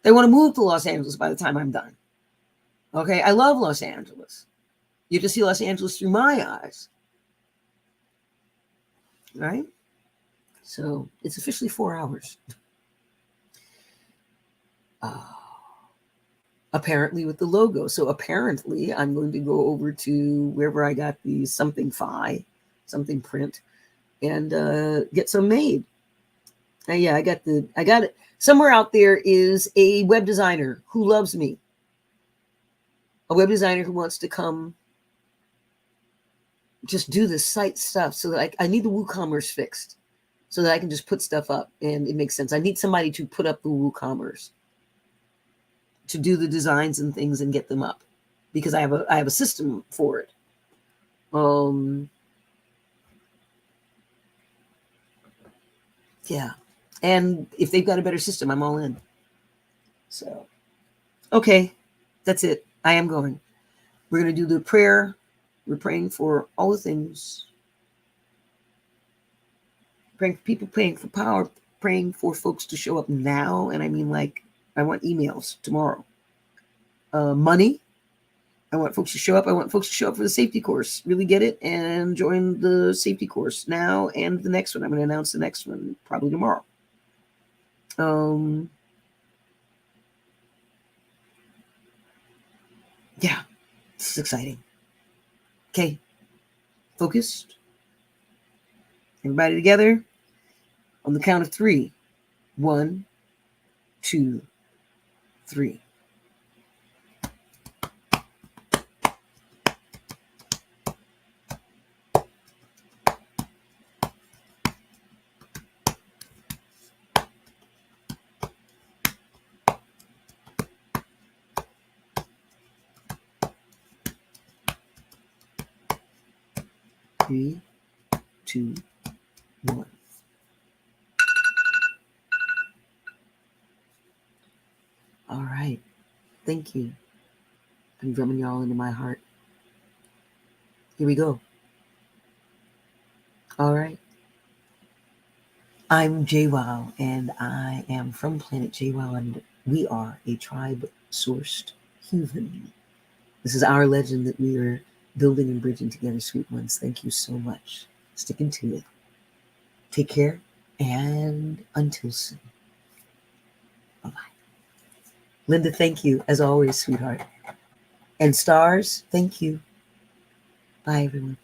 S1: They want to move to Los Angeles by the time I'm done. Okay, I love Los Angeles. You have to see Los Angeles through my eyes. Right? So it's officially 4 hours. Apparently with the logo. So apparently I'm going to go over to wherever I got the something print and get some made. Yeah, I got it. Somewhere out there is a web designer who loves me. A web designer who wants to come just do the site stuff so that I need the WooCommerce fixed so that I can just put stuff up and it makes sense. I need somebody to put up the WooCommerce, to do the designs and things and get them up because I have a system for it. Yeah. And if they've got a better system, I'm all in. So, okay, that's it. I am going. We're going to do the prayer. We're praying for all the things. Praying for people, praying for power, praying for folks to show up now. And I mean, I want emails tomorrow. Money. I want folks to show up. I want folks to show up for the safety course. Really get it and join the safety course now and the next one. I'm going to announce the next one probably tomorrow. Yeah, this is exciting. Okay, focused. Everybody together on the count of 3. 1, 2, 3. Three, 2, 1. All right. Thank you. I'm drumming y'all into my heart. Here we go. All right. I'm JWoww, and I am from Planet JWoww, and we are a tribe-sourced human. This is our legend that we are building and bridging together, sweet ones. Thank you so much. Sticking to it. Take care, and until soon. Bye-bye. Linda, thank you, as always, sweetheart. And stars, thank you. Bye, everyone.